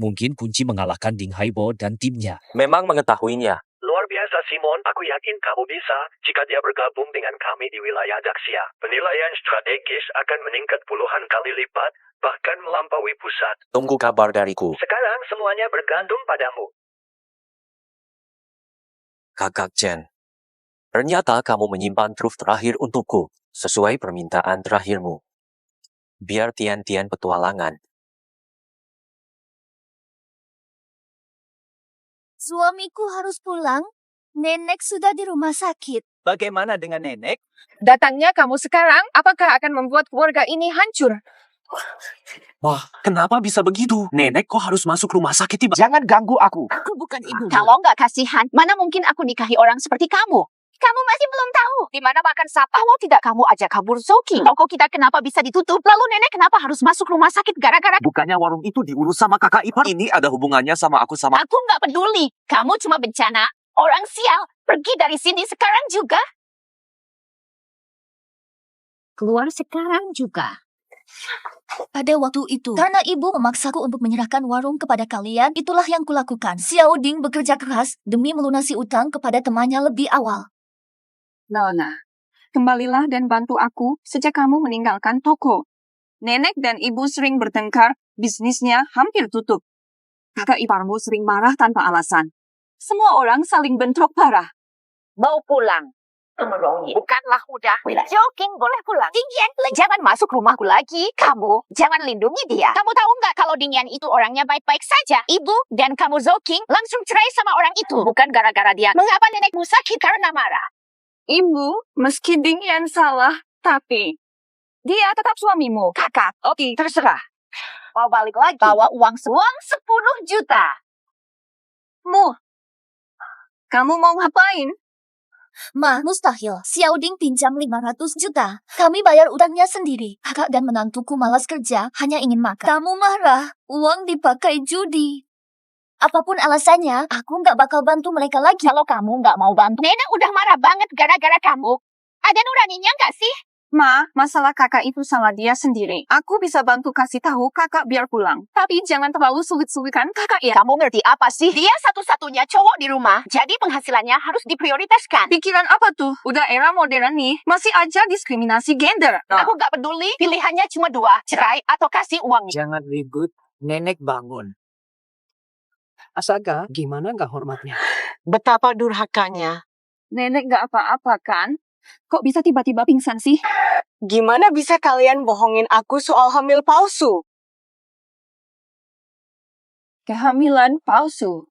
mungkin kunci mengalahkan Ding Haibo dan timnya. Memang mengetahuinya. Luar biasa, Simon. Aku yakin kamu bisa jika dia bergabung dengan kami di wilayah Daxia. Penilaian strategis akan meningkat puluhan kali lipat, bahkan melampaui pusat. Tunggu kabar dariku. Sekarang semuanya bergantung padamu. Kakak Chen, ternyata kamu menyimpan truf terakhir untukku, sesuai permintaan terakhirmu. Biar Tian-Tian petualangan. Suamiku harus pulang? Nenek sudah di rumah sakit. Bagaimana dengan nenek? Datangnya kamu sekarang, apakah akan membuat keluarga ini hancur? Wah, kenapa bisa begitu? Nenek kok harus masuk rumah sakit tiba? Jangan ganggu aku. Aku bukan ibu. Kalau nggak kasihan, mana mungkin aku nikahi orang seperti kamu? Kamu masih belum tahu di mana makan sapi. Kalau tidak kamu ajak kabur Zoki. Toko kita kenapa bisa ditutup? Lalu nenek kenapa harus masuk rumah sakit gara-gara... Bukannya warung itu diurus sama kakak ipar? Ini ada hubungannya sama aku sama... Aku nggak peduli. Kamu cuma bencana. Orang sial. Pergi dari sini sekarang juga. Keluar sekarang juga. Pada waktu itu, karena ibu memaksaku untuk menyerahkan warung kepada kalian, itulah yang kulakukan. Xiao Ding bekerja keras demi melunasi utang kepada temannya lebih awal. Nona, kembalilah dan bantu aku sejak kamu meninggalkan toko. Nenek dan ibu sering bertengkar, bisnisnya hampir tutup. Kakak iparmu sering marah tanpa alasan. Semua orang saling bentrok parah. Mau pulang. Bukanlah udah. Joking, boleh pulang. Dingyan, jangan masuk rumahku lagi. Kamu, jangan lindungi dia. Kamu tahu nggak kalau Dingyan itu orangnya baik-baik saja? Ibu dan kamu Zoking langsung cerai sama orang itu. Bukan gara-gara dia. Mengapa nenekmu sakit karena marah? Ibu, meski Dingyan salah, tapi dia tetap suamimu. Kakak, oke, terserah. Mau balik lagi? Bawa uang 10 juta. Kamu mau ngapain? Ma, mustahil. Xiao Ding pinjam 500 juta. Kami bayar utangnya sendiri. Kakak dan menantuku malas kerja, hanya ingin makan. Kamu marah. Uang dipakai judi. Apapun alasannya, aku nggak bakal bantu mereka lagi. Kalau kamu nggak mau bantu, Nenek udah marah banget gara-gara kamu. Ada nuraninya nggak sih? Ma, masalah kakak itu salah dia sendiri. Aku bisa bantu kasih tahu kakak biar pulang. Tapi jangan terlalu sulit-sulitkan kakak ya. Kamu ngerti apa sih? Dia satu-satunya cowok di rumah. Jadi penghasilannya harus diprioritaskan. Pikiran apa tuh? Udah era modern nih. Masih aja diskriminasi gender. Aku nggak peduli. Pilihannya cuma 2. Cerai atau kasih uangnya. Jangan ribut. Nenek bangun. Asaga, gimana nggak hormatnya? Betapa durhakanya. Nenek gak apa-apa kan? Kok bisa tiba-tiba pingsan sih? Gimana bisa kalian bohongin aku soal hamil palsu? Kehamilan palsu.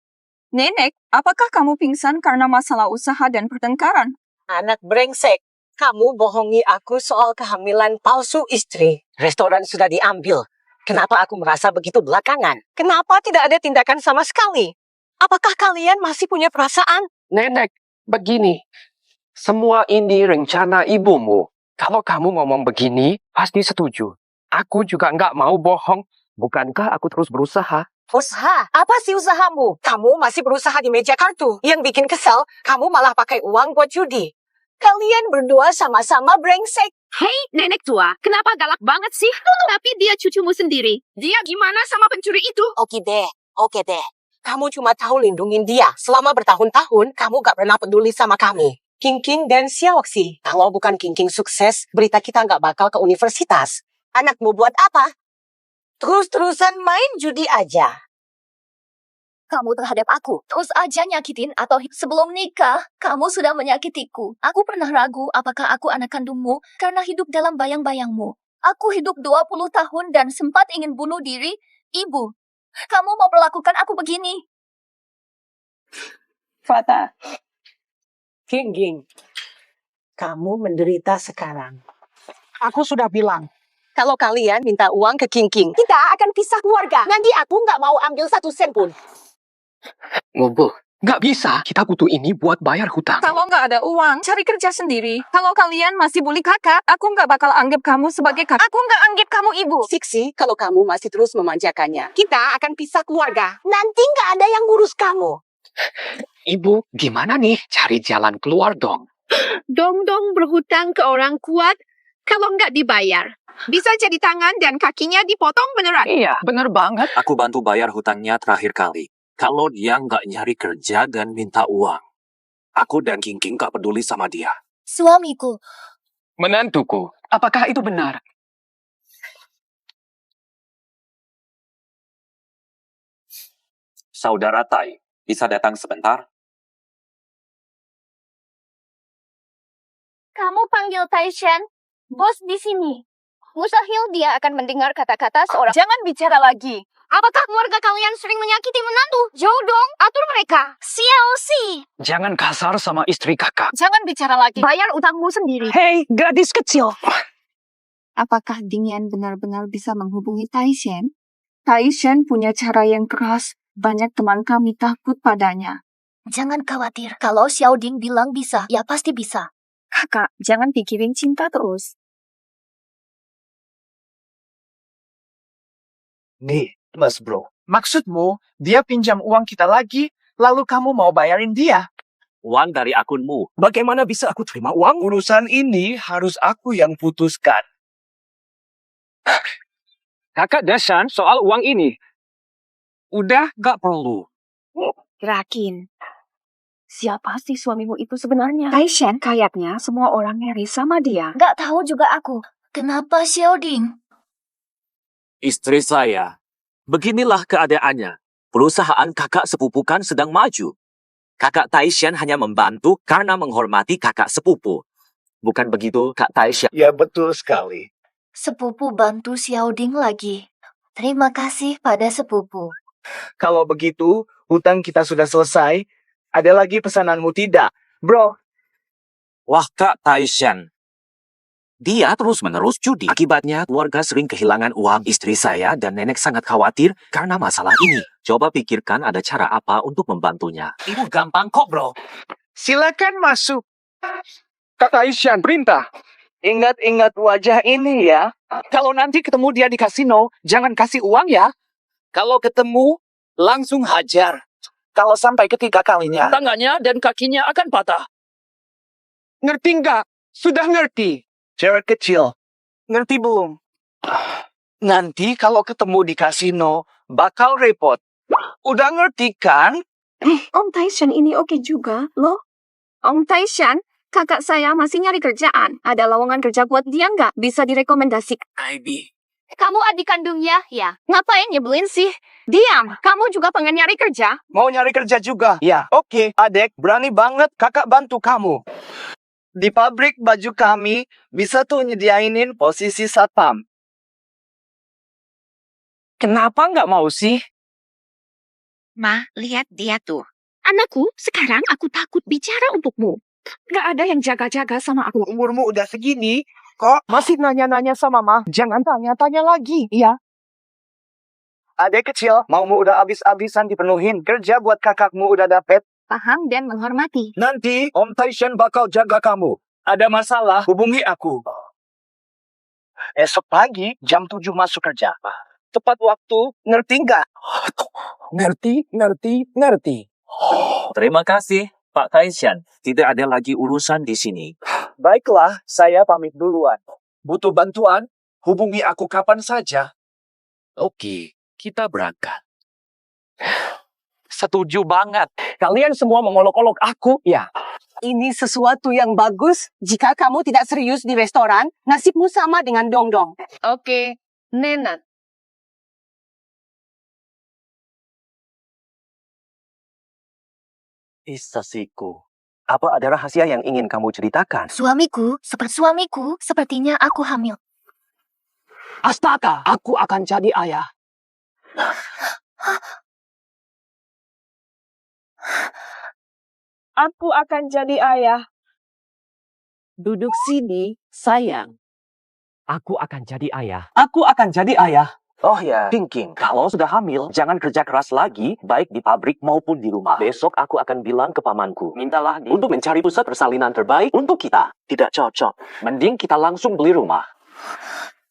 Nenek, apakah kamu pingsan karena masalah usaha dan pertengkaran? Anak brengsek, kamu bohongi aku soal kehamilan palsu istri. Restoran sudah diambil. Kenapa aku merasa begitu belakangan? Kenapa tidak ada tindakan sama sekali? Apakah kalian masih punya perasaan? Nenek, begini. Semua ini rencana ibumu. Kalau kamu ngomong begini, pasti setuju. Aku juga nggak mau bohong. Bukankah aku terus berusaha? Usaha? Apa sih usahamu? Kamu masih berusaha di meja kartu. Yang bikin kesel, kamu malah pakai uang buat judi. Kalian berdua sama-sama brengsek. Hei, nenek tua, kenapa galak banget sih? Tapi dia cucumu sendiri. Dia gimana sama pencuri itu? Oke deh. Kamu cuma tahu lindungin dia. Selama bertahun-tahun, kamu gak pernah peduli sama kami. King dan Xiaoxi. Kalau bukan King sukses, berita kita gak bakal ke universitas. Anakmu buat apa? Terus-terusan main judi aja. Kamu terhadap aku, terus aja nyakitin atau sebelum nikah, kamu sudah menyakitiku. Aku pernah ragu apakah aku anak kandungmu karena hidup dalam bayang-bayangmu. Aku hidup 20 tahun dan sempat ingin bunuh diri. Ibu, kamu mau perlakukan aku begini? Fata. King, kamu menderita sekarang. Aku sudah bilang, kalau kalian minta uang ke King, kita akan pisah keluarga. Nanti aku nggak mau ambil 1 sen pun. Ngobrol. Nggak bisa. Kita butuh ini buat bayar hutang. Kalau nggak ada uang, cari kerja sendiri. Kalau kalian masih bully kakak, aku nggak bakal anggap kamu sebagai kakak. Aku nggak anggap kamu ibu. Siksi, kalau kamu masih terus memanjakannya, Kita akan pisah keluarga. Nanti nggak ada yang ngurus kamu. Ibu, gimana nih? Cari jalan keluar dong. Dong berhutang ke orang kuat kalau nggak dibayar. Bisa jadi tangan dan kakinya dipotong beneran. Iya, bener banget. Aku bantu bayar hutangnya terakhir kali. Kalau dia nggak nyari kerja dan minta uang, aku dan King nggak peduli sama dia. Suamiku. Menantuku, apakah itu benar? Saudara Tai, bisa datang sebentar? Kamu panggil Taishan, bos di sini. Mustahil dia akan mendengar kata-kata seorang. Jangan bicara lagi. Apakah keluarga kalian sering menyakiti menantu? Jauh dong, atur mereka. Sial sih. Jangan kasar sama istri kakak. Jangan bicara lagi. Bayar utangmu sendiri. Hei, gadis kecil. Apakah Dingyan benar-benar bisa menghubungi Taishan? Taishan punya cara yang keras. Banyak teman kami takut padanya. Jangan khawatir. Kalau Xiaoding bilang bisa, ya pasti bisa. Kakak, jangan pikirin cinta terus. Nih, Mas Bro. Maksudmu, dia pinjam uang kita lagi, lalu kamu mau bayarin dia? Uang dari akunmu. Bagaimana bisa aku terima uang? Urusan ini harus aku yang putuskan. Kakak Dasan soal uang ini. Udah gak perlu. Yakin. Siapa sih suamimu itu sebenarnya? Taishan kayaknya semua orang ngeri sama dia. Gak tahu juga aku. Kenapa Xiaoding? Istri saya. Beginilah keadaannya. Perusahaan kakak sepupu kan sedang maju. Kakak Taishan hanya membantu karena menghormati kakak sepupu. Bukan begitu, Kak Taishan? Ya, betul sekali. Sepupu bantu Xiaoding lagi. Terima kasih pada sepupu. Kalau begitu, hutang kita sudah selesai. Ada lagi pesananmu tidak? Bro. Wah, Kak Taishan. Dia terus-menerus judi. Akibatnya, keluarga sering kehilangan uang. Istri saya dan nenek sangat khawatir karena masalah ini. Coba pikirkan ada cara apa untuk membantunya. Itu gampang kok, bro. Silakan masuk. Kak Taishan, perintah. Ingat-ingat wajah ini ya. Kalau nanti ketemu dia di kasino, jangan kasih uang ya. Kalau ketemu, langsung hajar. Kalau sampai ketiga kalinya, Tangannya dan kakinya akan patah. ngerti nggak? Sudah ngerti. Cewek kecil, ngerti belum? Nanti kalau ketemu di kasino, bakal repot. Udah ngerti kan? Om Taishan ini oke juga, loh. Om Taishan, kakak saya masih nyari kerjaan. Ada lowongan kerja buat dia nggak? Bisa direkomendasikan. Ivy. Kamu adik kandungnya, ya? Ngapain nyebelin sih? Diam, kamu juga pengen nyari kerja? Mau nyari kerja juga? Ya, oke. Adek, berani banget kakak bantu kamu. Di pabrik baju kami, bisa tuh nyediainin posisi satpam. Kenapa nggak mau sih? Ma, lihat dia tuh. Anakku, sekarang aku takut bicara untukmu. Nggak ada yang jaga-jaga sama aku. Umurmu udah segini, kok masih nanya-nanya sama mama? Jangan tanya-tanya lagi, ya. Adek kecil, maumu udah abis-abisan dipenuhin. Kerja buat kakakmu udah dapet. Paham dan menghormati. Nanti Om Taishan bakal jaga kamu. Ada masalah, hubungi aku. Esok pagi, jam 7 masuk kerja. Tepat waktu, ngerti nggak? Ngerti. Terima kasih, Pak Taishan. Tidak ada lagi urusan di sini. Baiklah, saya pamit duluan. Butuh bantuan? Hubungi aku kapan saja. Oke, kita berangkat. Setuju banget. Kalian semua mengolok-olok aku, ya. Ini sesuatu yang bagus. Jika kamu tidak serius di restoran, nasibmu sama dengan Dongdong. Oke, Nenat. Isasiku, apa ada rahasia yang ingin kamu ceritakan? Suamiku, sepertinya aku hamil. Astaga, aku akan jadi ayah. Aku akan jadi ayah. Duduk sini, sayang. Aku akan jadi ayah. Aku akan jadi ayah. Oh ya, King, kalau sudah hamil, jangan kerja keras lagi, baik di pabrik maupun di rumah. Besok aku akan bilang ke pamanku, mintalah dia untuk mencari pusat persalinan terbaik untuk kita. Tidak cocok. Mending kita langsung beli rumah.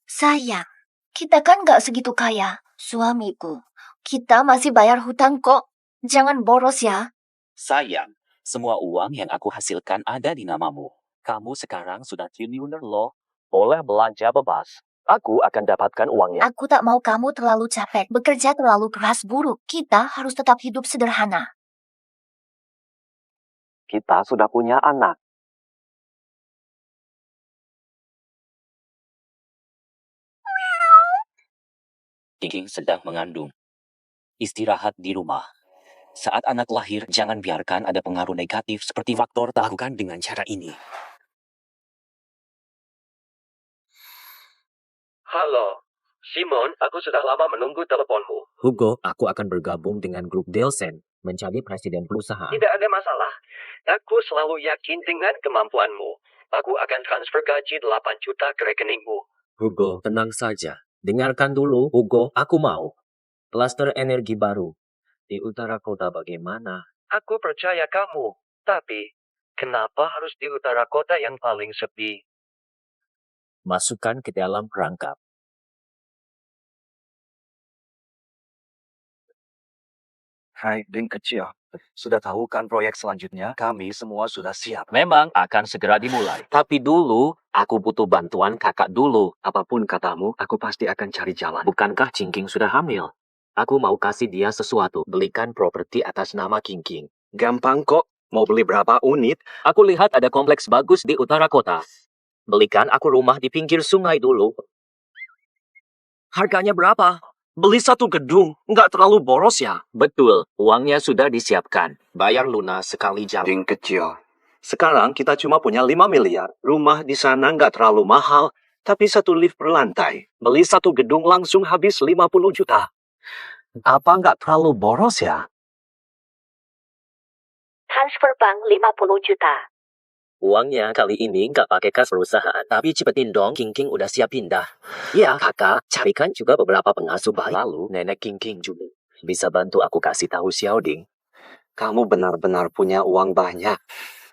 Sayang, kita kan gak segitu kaya. Suamiku, kita masih bayar hutang kok. Jangan boros ya. Sayang, semua uang yang aku hasilkan ada di namamu. Kamu sekarang sudah triliuner loh. Boleh belanja bebas. Aku akan dapatkan uangnya. Aku tak mau kamu terlalu capek, bekerja terlalu keras buruk. Kita harus tetap hidup sederhana. Kita sudah punya anak. King sedang mengandung. Istirahat di rumah. Saat anak lahir, jangan biarkan ada pengaruh negatif seperti faktor lakukan dengan cara ini. Halo, Simon, aku sudah lama menunggu teleponmu. Hugo, aku akan bergabung dengan grup Delsen menjadi presiden perusahaan. Tidak ada masalah. Aku selalu yakin dengan kemampuanmu. Aku akan transfer gaji 8 juta ke rekeningmu. Hugo, tenang saja. Dengarkan dulu, Hugo, aku mau. Klaster energi baru. Di utara kota bagaimana? Aku percaya kamu. Tapi, kenapa harus di utara kota yang paling sepi? Masukkan ke dalam perangkap. Hai, Ding kecil. Sudah tahu kan proyek selanjutnya? Kami semua sudah siap. Memang akan segera dimulai. Tapi dulu, aku butuh bantuan kakak dulu. Apapun katamu, aku pasti akan cari jalan. Bukankah Cingking sudah hamil? Aku mau kasih dia sesuatu. Belikan properti atas nama Cingking. Gampang kok. Mau beli berapa unit? Aku lihat ada kompleks bagus di utara kota. Belikan aku rumah di pinggir sungai dulu. Harganya berapa? Beli satu gedung, nggak terlalu boros ya? Betul, uangnya sudah disiapkan. Bayar lunas sekali jalan. Ding kecil. Sekarang kita cuma punya 5 miliar. Rumah di sana nggak terlalu mahal, tapi satu lift per lantai. Beli satu gedung langsung habis 50 juta. Apa nggak terlalu boros ya? Transfer bank 50 juta. Uangnya kali ini nggak pakai kas perusahaan. Tapi cepetin dong, Cingking udah siap pindah. Ya, kakak, carikan juga beberapa pengasuh baik. Lalu, nenek Cingking juga bisa bantu aku kasih tahu Xiaoding. Kamu benar-benar punya uang banyak.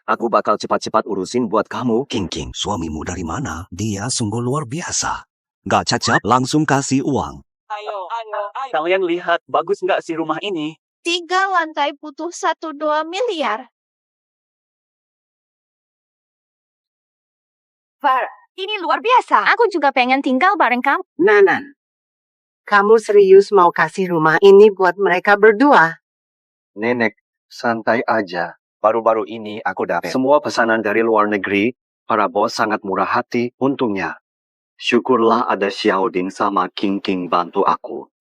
Aku bakal cepat-cepat urusin buat kamu. Cingking, suamimu dari mana? Dia sungguh luar biasa. Gak cacap, langsung kasih uang. Ayo. Kalian lihat, bagus nggak sih rumah ini? 3 lantai butuh 1-2 miliar. Far, ini luar biasa. Aku juga pengen tinggal bareng kamu. Nanan, kamu serius mau kasih rumah ini buat mereka berdua? Nenek, santai aja. Baru-baru ini aku dapat semua pesanan dari luar negeri. Para bos sangat murah hati, untungnya. Syukurlah ada Xiaoding sama Cingking bantu aku.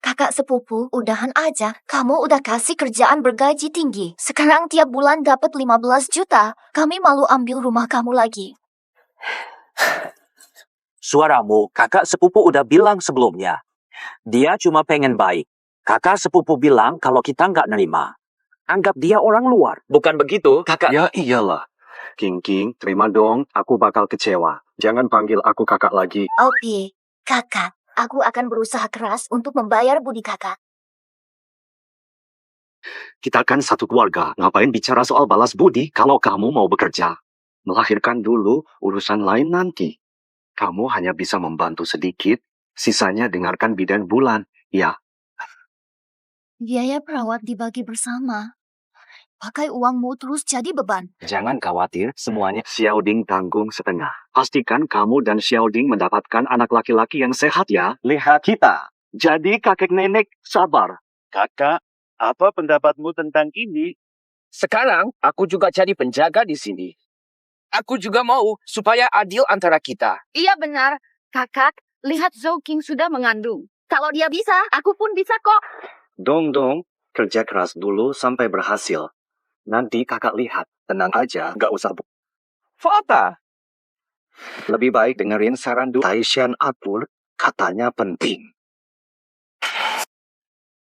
Kakak sepupu, udahan aja. Kamu udah kasih kerjaan bergaji tinggi. Sekarang tiap bulan dapat 15 juta. Kami malu ambil rumah kamu lagi. Suaramu, kakak sepupu udah bilang sebelumnya. Dia cuma pengen baik. Kakak sepupu bilang kalau kita nggak nerima. Anggap dia orang luar. Bukan begitu, kakak? Ya iyalah. Cingking, terima dong. Aku bakal kecewa. Jangan panggil aku kakak lagi. Oke, kakak. Aku akan berusaha keras untuk membayar budi kakak. Kita kan satu keluarga. Ngapain bicara soal balas budi kalau kamu mau bekerja? Melahirkan dulu, urusan lain nanti. Kamu hanya bisa membantu sedikit, sisanya dengarkan bidan bulan, ya. Biaya perawat dibagi bersama. Pakai uangmu terus jadi beban. Jangan khawatir, semuanya Xiaoding tanggung setengah. Pastikan kamu dan Xiaoding mendapatkan anak laki-laki yang sehat ya. Lihat kita. Jadi kakek nenek sabar. Kakak, apa pendapatmu tentang ini? Sekarang, aku juga jadi penjaga di sini. Aku juga mau supaya adil antara kita. Iya benar. Kakak, lihat Zhou King sudah mengandung. Kalau dia bisa, aku pun bisa kok. Dong, kerja keras dulu sampai berhasil. Nanti kakak lihat, tenang aja, gak usah. Fata. Lebih baik dengerin saran dulu. Taishan atur, katanya penting.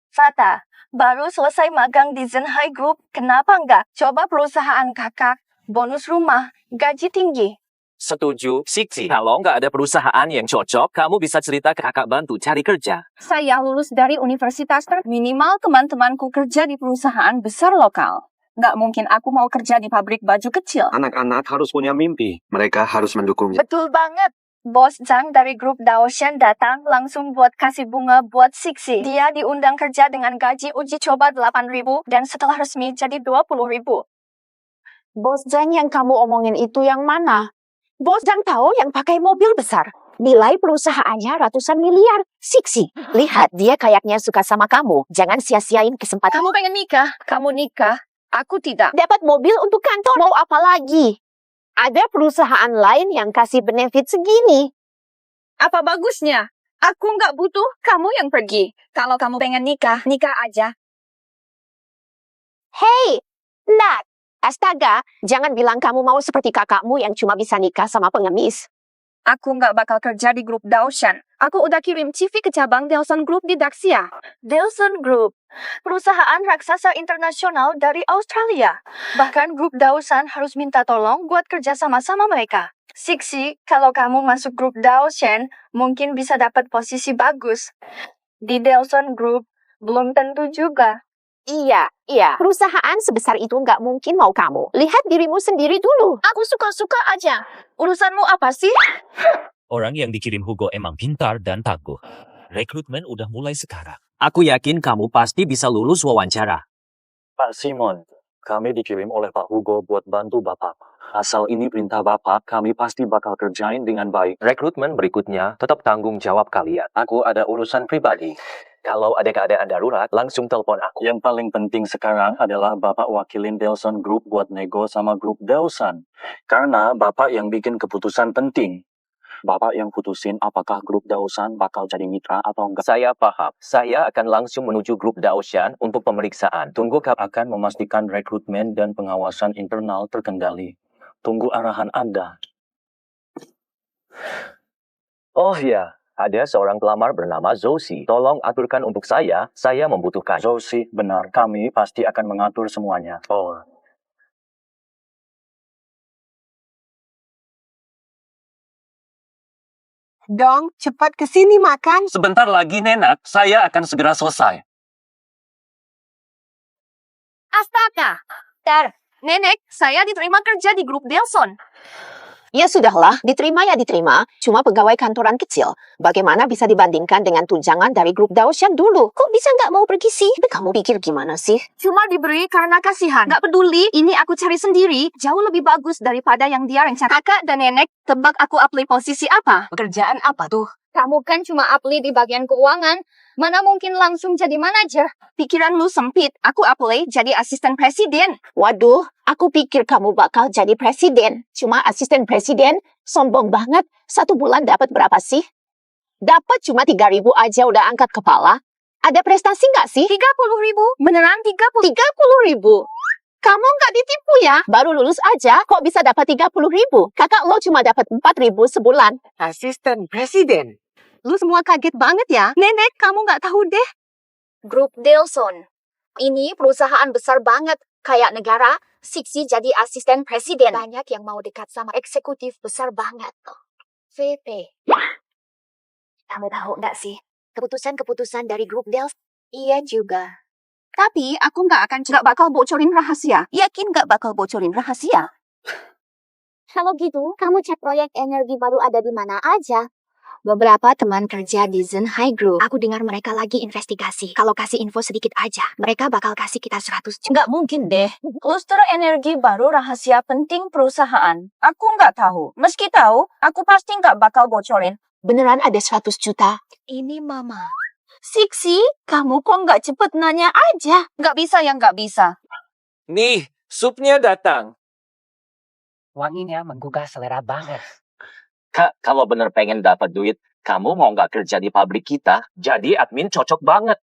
Fata, baru selesai magang di Zenhai Group. Kenapa enggak coba perusahaan kakak? Bonus rumah, gaji tinggi. Setuju, Siksi. Kalau nggak ada perusahaan yang cocok, kamu bisa cerita ke kakak bantu cari kerja. Saya lulus dari universitas minimal teman-temanku kerja di perusahaan besar lokal. Nggak mungkin aku mau kerja di pabrik baju kecil. Anak-anak harus punya mimpi. Mereka harus mendukungnya. Betul banget. Bos Zhang dari grup Daoshan datang langsung buat kasih bunga buat Siksi. Dia diundang kerja dengan gaji uji coba 8.000 dan setelah resmi jadi 20.000. Bos Zhang yang kamu omongin itu yang mana? Bos Zhang tahu yang pakai mobil besar. Nilai perusahaannya ratusan miliar. Siksi, lihat dia kayaknya suka sama kamu. Jangan sia-siain kesempatan. Kamu pengen nikah? Kamu nikah. Aku tidak. Dapat mobil untuk kantor. Mau apa lagi? Ada perusahaan lain yang kasih benefit segini. Apa bagusnya? Aku nggak butuh, kamu yang pergi. Kalau kamu pengen nikah, nikah aja. Hey, Nat. Astaga, jangan bilang kamu mau seperti kakakmu yang cuma bisa nikah sama pengemis. Aku nggak bakal kerja di grup Dawson. Aku udah kirim CV ke cabang Dawson Group di Daxia. Dawson Group, perusahaan raksasa internasional dari Australia. Bahkan grup Dawson harus minta tolong buat kerja sama-sama mereka. Siksi, kalau kamu masuk grup Dawson, mungkin bisa dapat posisi bagus. Di Dawson Group, belum tentu juga. Iya. Perusahaan sebesar itu nggak mungkin mau kamu. Lihat dirimu sendiri dulu. Aku suka-suka aja. Urusanmu apa sih? Orang yang dikirim Hugo emang pintar dan tangguh. Rekrutmen udah mulai sekarang. Aku yakin kamu pasti bisa lulus wawancara. Pak Simon, kami dikirim oleh Pak Hugo buat bantu Bapak. Asal ini perintah Bapak, kami pasti bakal kerjain dengan baik. Rekrutmen berikutnya tetap tanggung jawab kalian. Aku ada urusan pribadi. Kalau ada keadaan darurat, langsung telepon aku. Yang paling penting sekarang adalah Bapak wakilin Dawson Group buat nego sama grup Dawson. Karena Bapak yang bikin keputusan penting. Bapak yang putusin apakah grup Dawson bakal jadi mitra atau enggak. Saya paham. Saya akan langsung menuju grup Dawson untuk pemeriksaan. Tunggu akan memastikan rekrutmen dan pengawasan internal terkendali. Tunggu arahan Anda. Oh ya, ada seorang pelamar bernama Zosi. Tolong aturkan untuk saya membutuhkan. Zosi, benar. Kami pasti akan mengatur semuanya. Oh. Dong, cepat ke sini makan. Sebentar lagi, Nenak. Saya akan segera selesai. Astaga! Nenek, saya diterima kerja di grup Dawson. Ya sudahlah, diterima ya diterima. Cuma pegawai kantoran kecil. Bagaimana bisa dibandingkan dengan tunjangan dari grup Dawson dulu? Kok bisa nggak mau pergi sih? Kamu pikir gimana sih? Cuma diberi karena kasihan. Nggak peduli, ini aku cari sendiri. Jauh lebih bagus daripada yang dia rencanakan. Kakak dan nenek, tebak aku apply posisi apa? Pekerjaan apa tuh? Kamu kan cuma apply di bagian keuangan. Mana mungkin langsung jadi manajer? Pikiran lu sempit. Aku apply jadi asisten presiden. Waduh, aku pikir kamu bakal jadi presiden. Cuma asisten presiden, sombong banget. 1 bulan dapat berapa sih? Dapat cuma 3.000 aja udah angkat kepala. Ada prestasi nggak sih? 30.000? Beneran 30.000? Kamu nggak ditipu ya? Baru lulus aja, kok bisa dapat 30.000? Kakak lo cuma dapat 4.000 sebulan. Asisten presiden. Lu semua kaget banget ya? Nenek, kamu nggak tahu deh. Grup Dawson. Ini perusahaan besar banget. Kayak negara, Siksi jadi asisten presiden. Banyak yang mau dekat sama eksekutif besar banget. VP. Kamu tahu nggak sih? Keputusan-keputusan dari grup Dawson. Iya juga. Tapi aku nggak bakal bocorin rahasia. Yakin nggak bakal bocorin rahasia? Kalau gitu, kamu cek proyek energi baru ada di mana aja. Beberapa teman kerja di Zenhai Group. Aku dengar mereka lagi investigasi. Kalau kasih info sedikit aja, mereka bakal kasih kita 100 juta. Nggak mungkin deh. Kluster energi baru rahasia penting perusahaan. Aku nggak tahu. Meski tahu, aku pasti nggak bakal bocorin. Beneran ada 100 juta? Ini Mama. Siksi, kamu kok nggak cepet nanya aja? Nggak bisa ya nggak bisa. Nih, supnya datang. Wanginya menggugah selera banget. Kak, kalau bener pengen dapat duit, kamu mau nggak kerja di pabrik kita? Jadi admin cocok banget.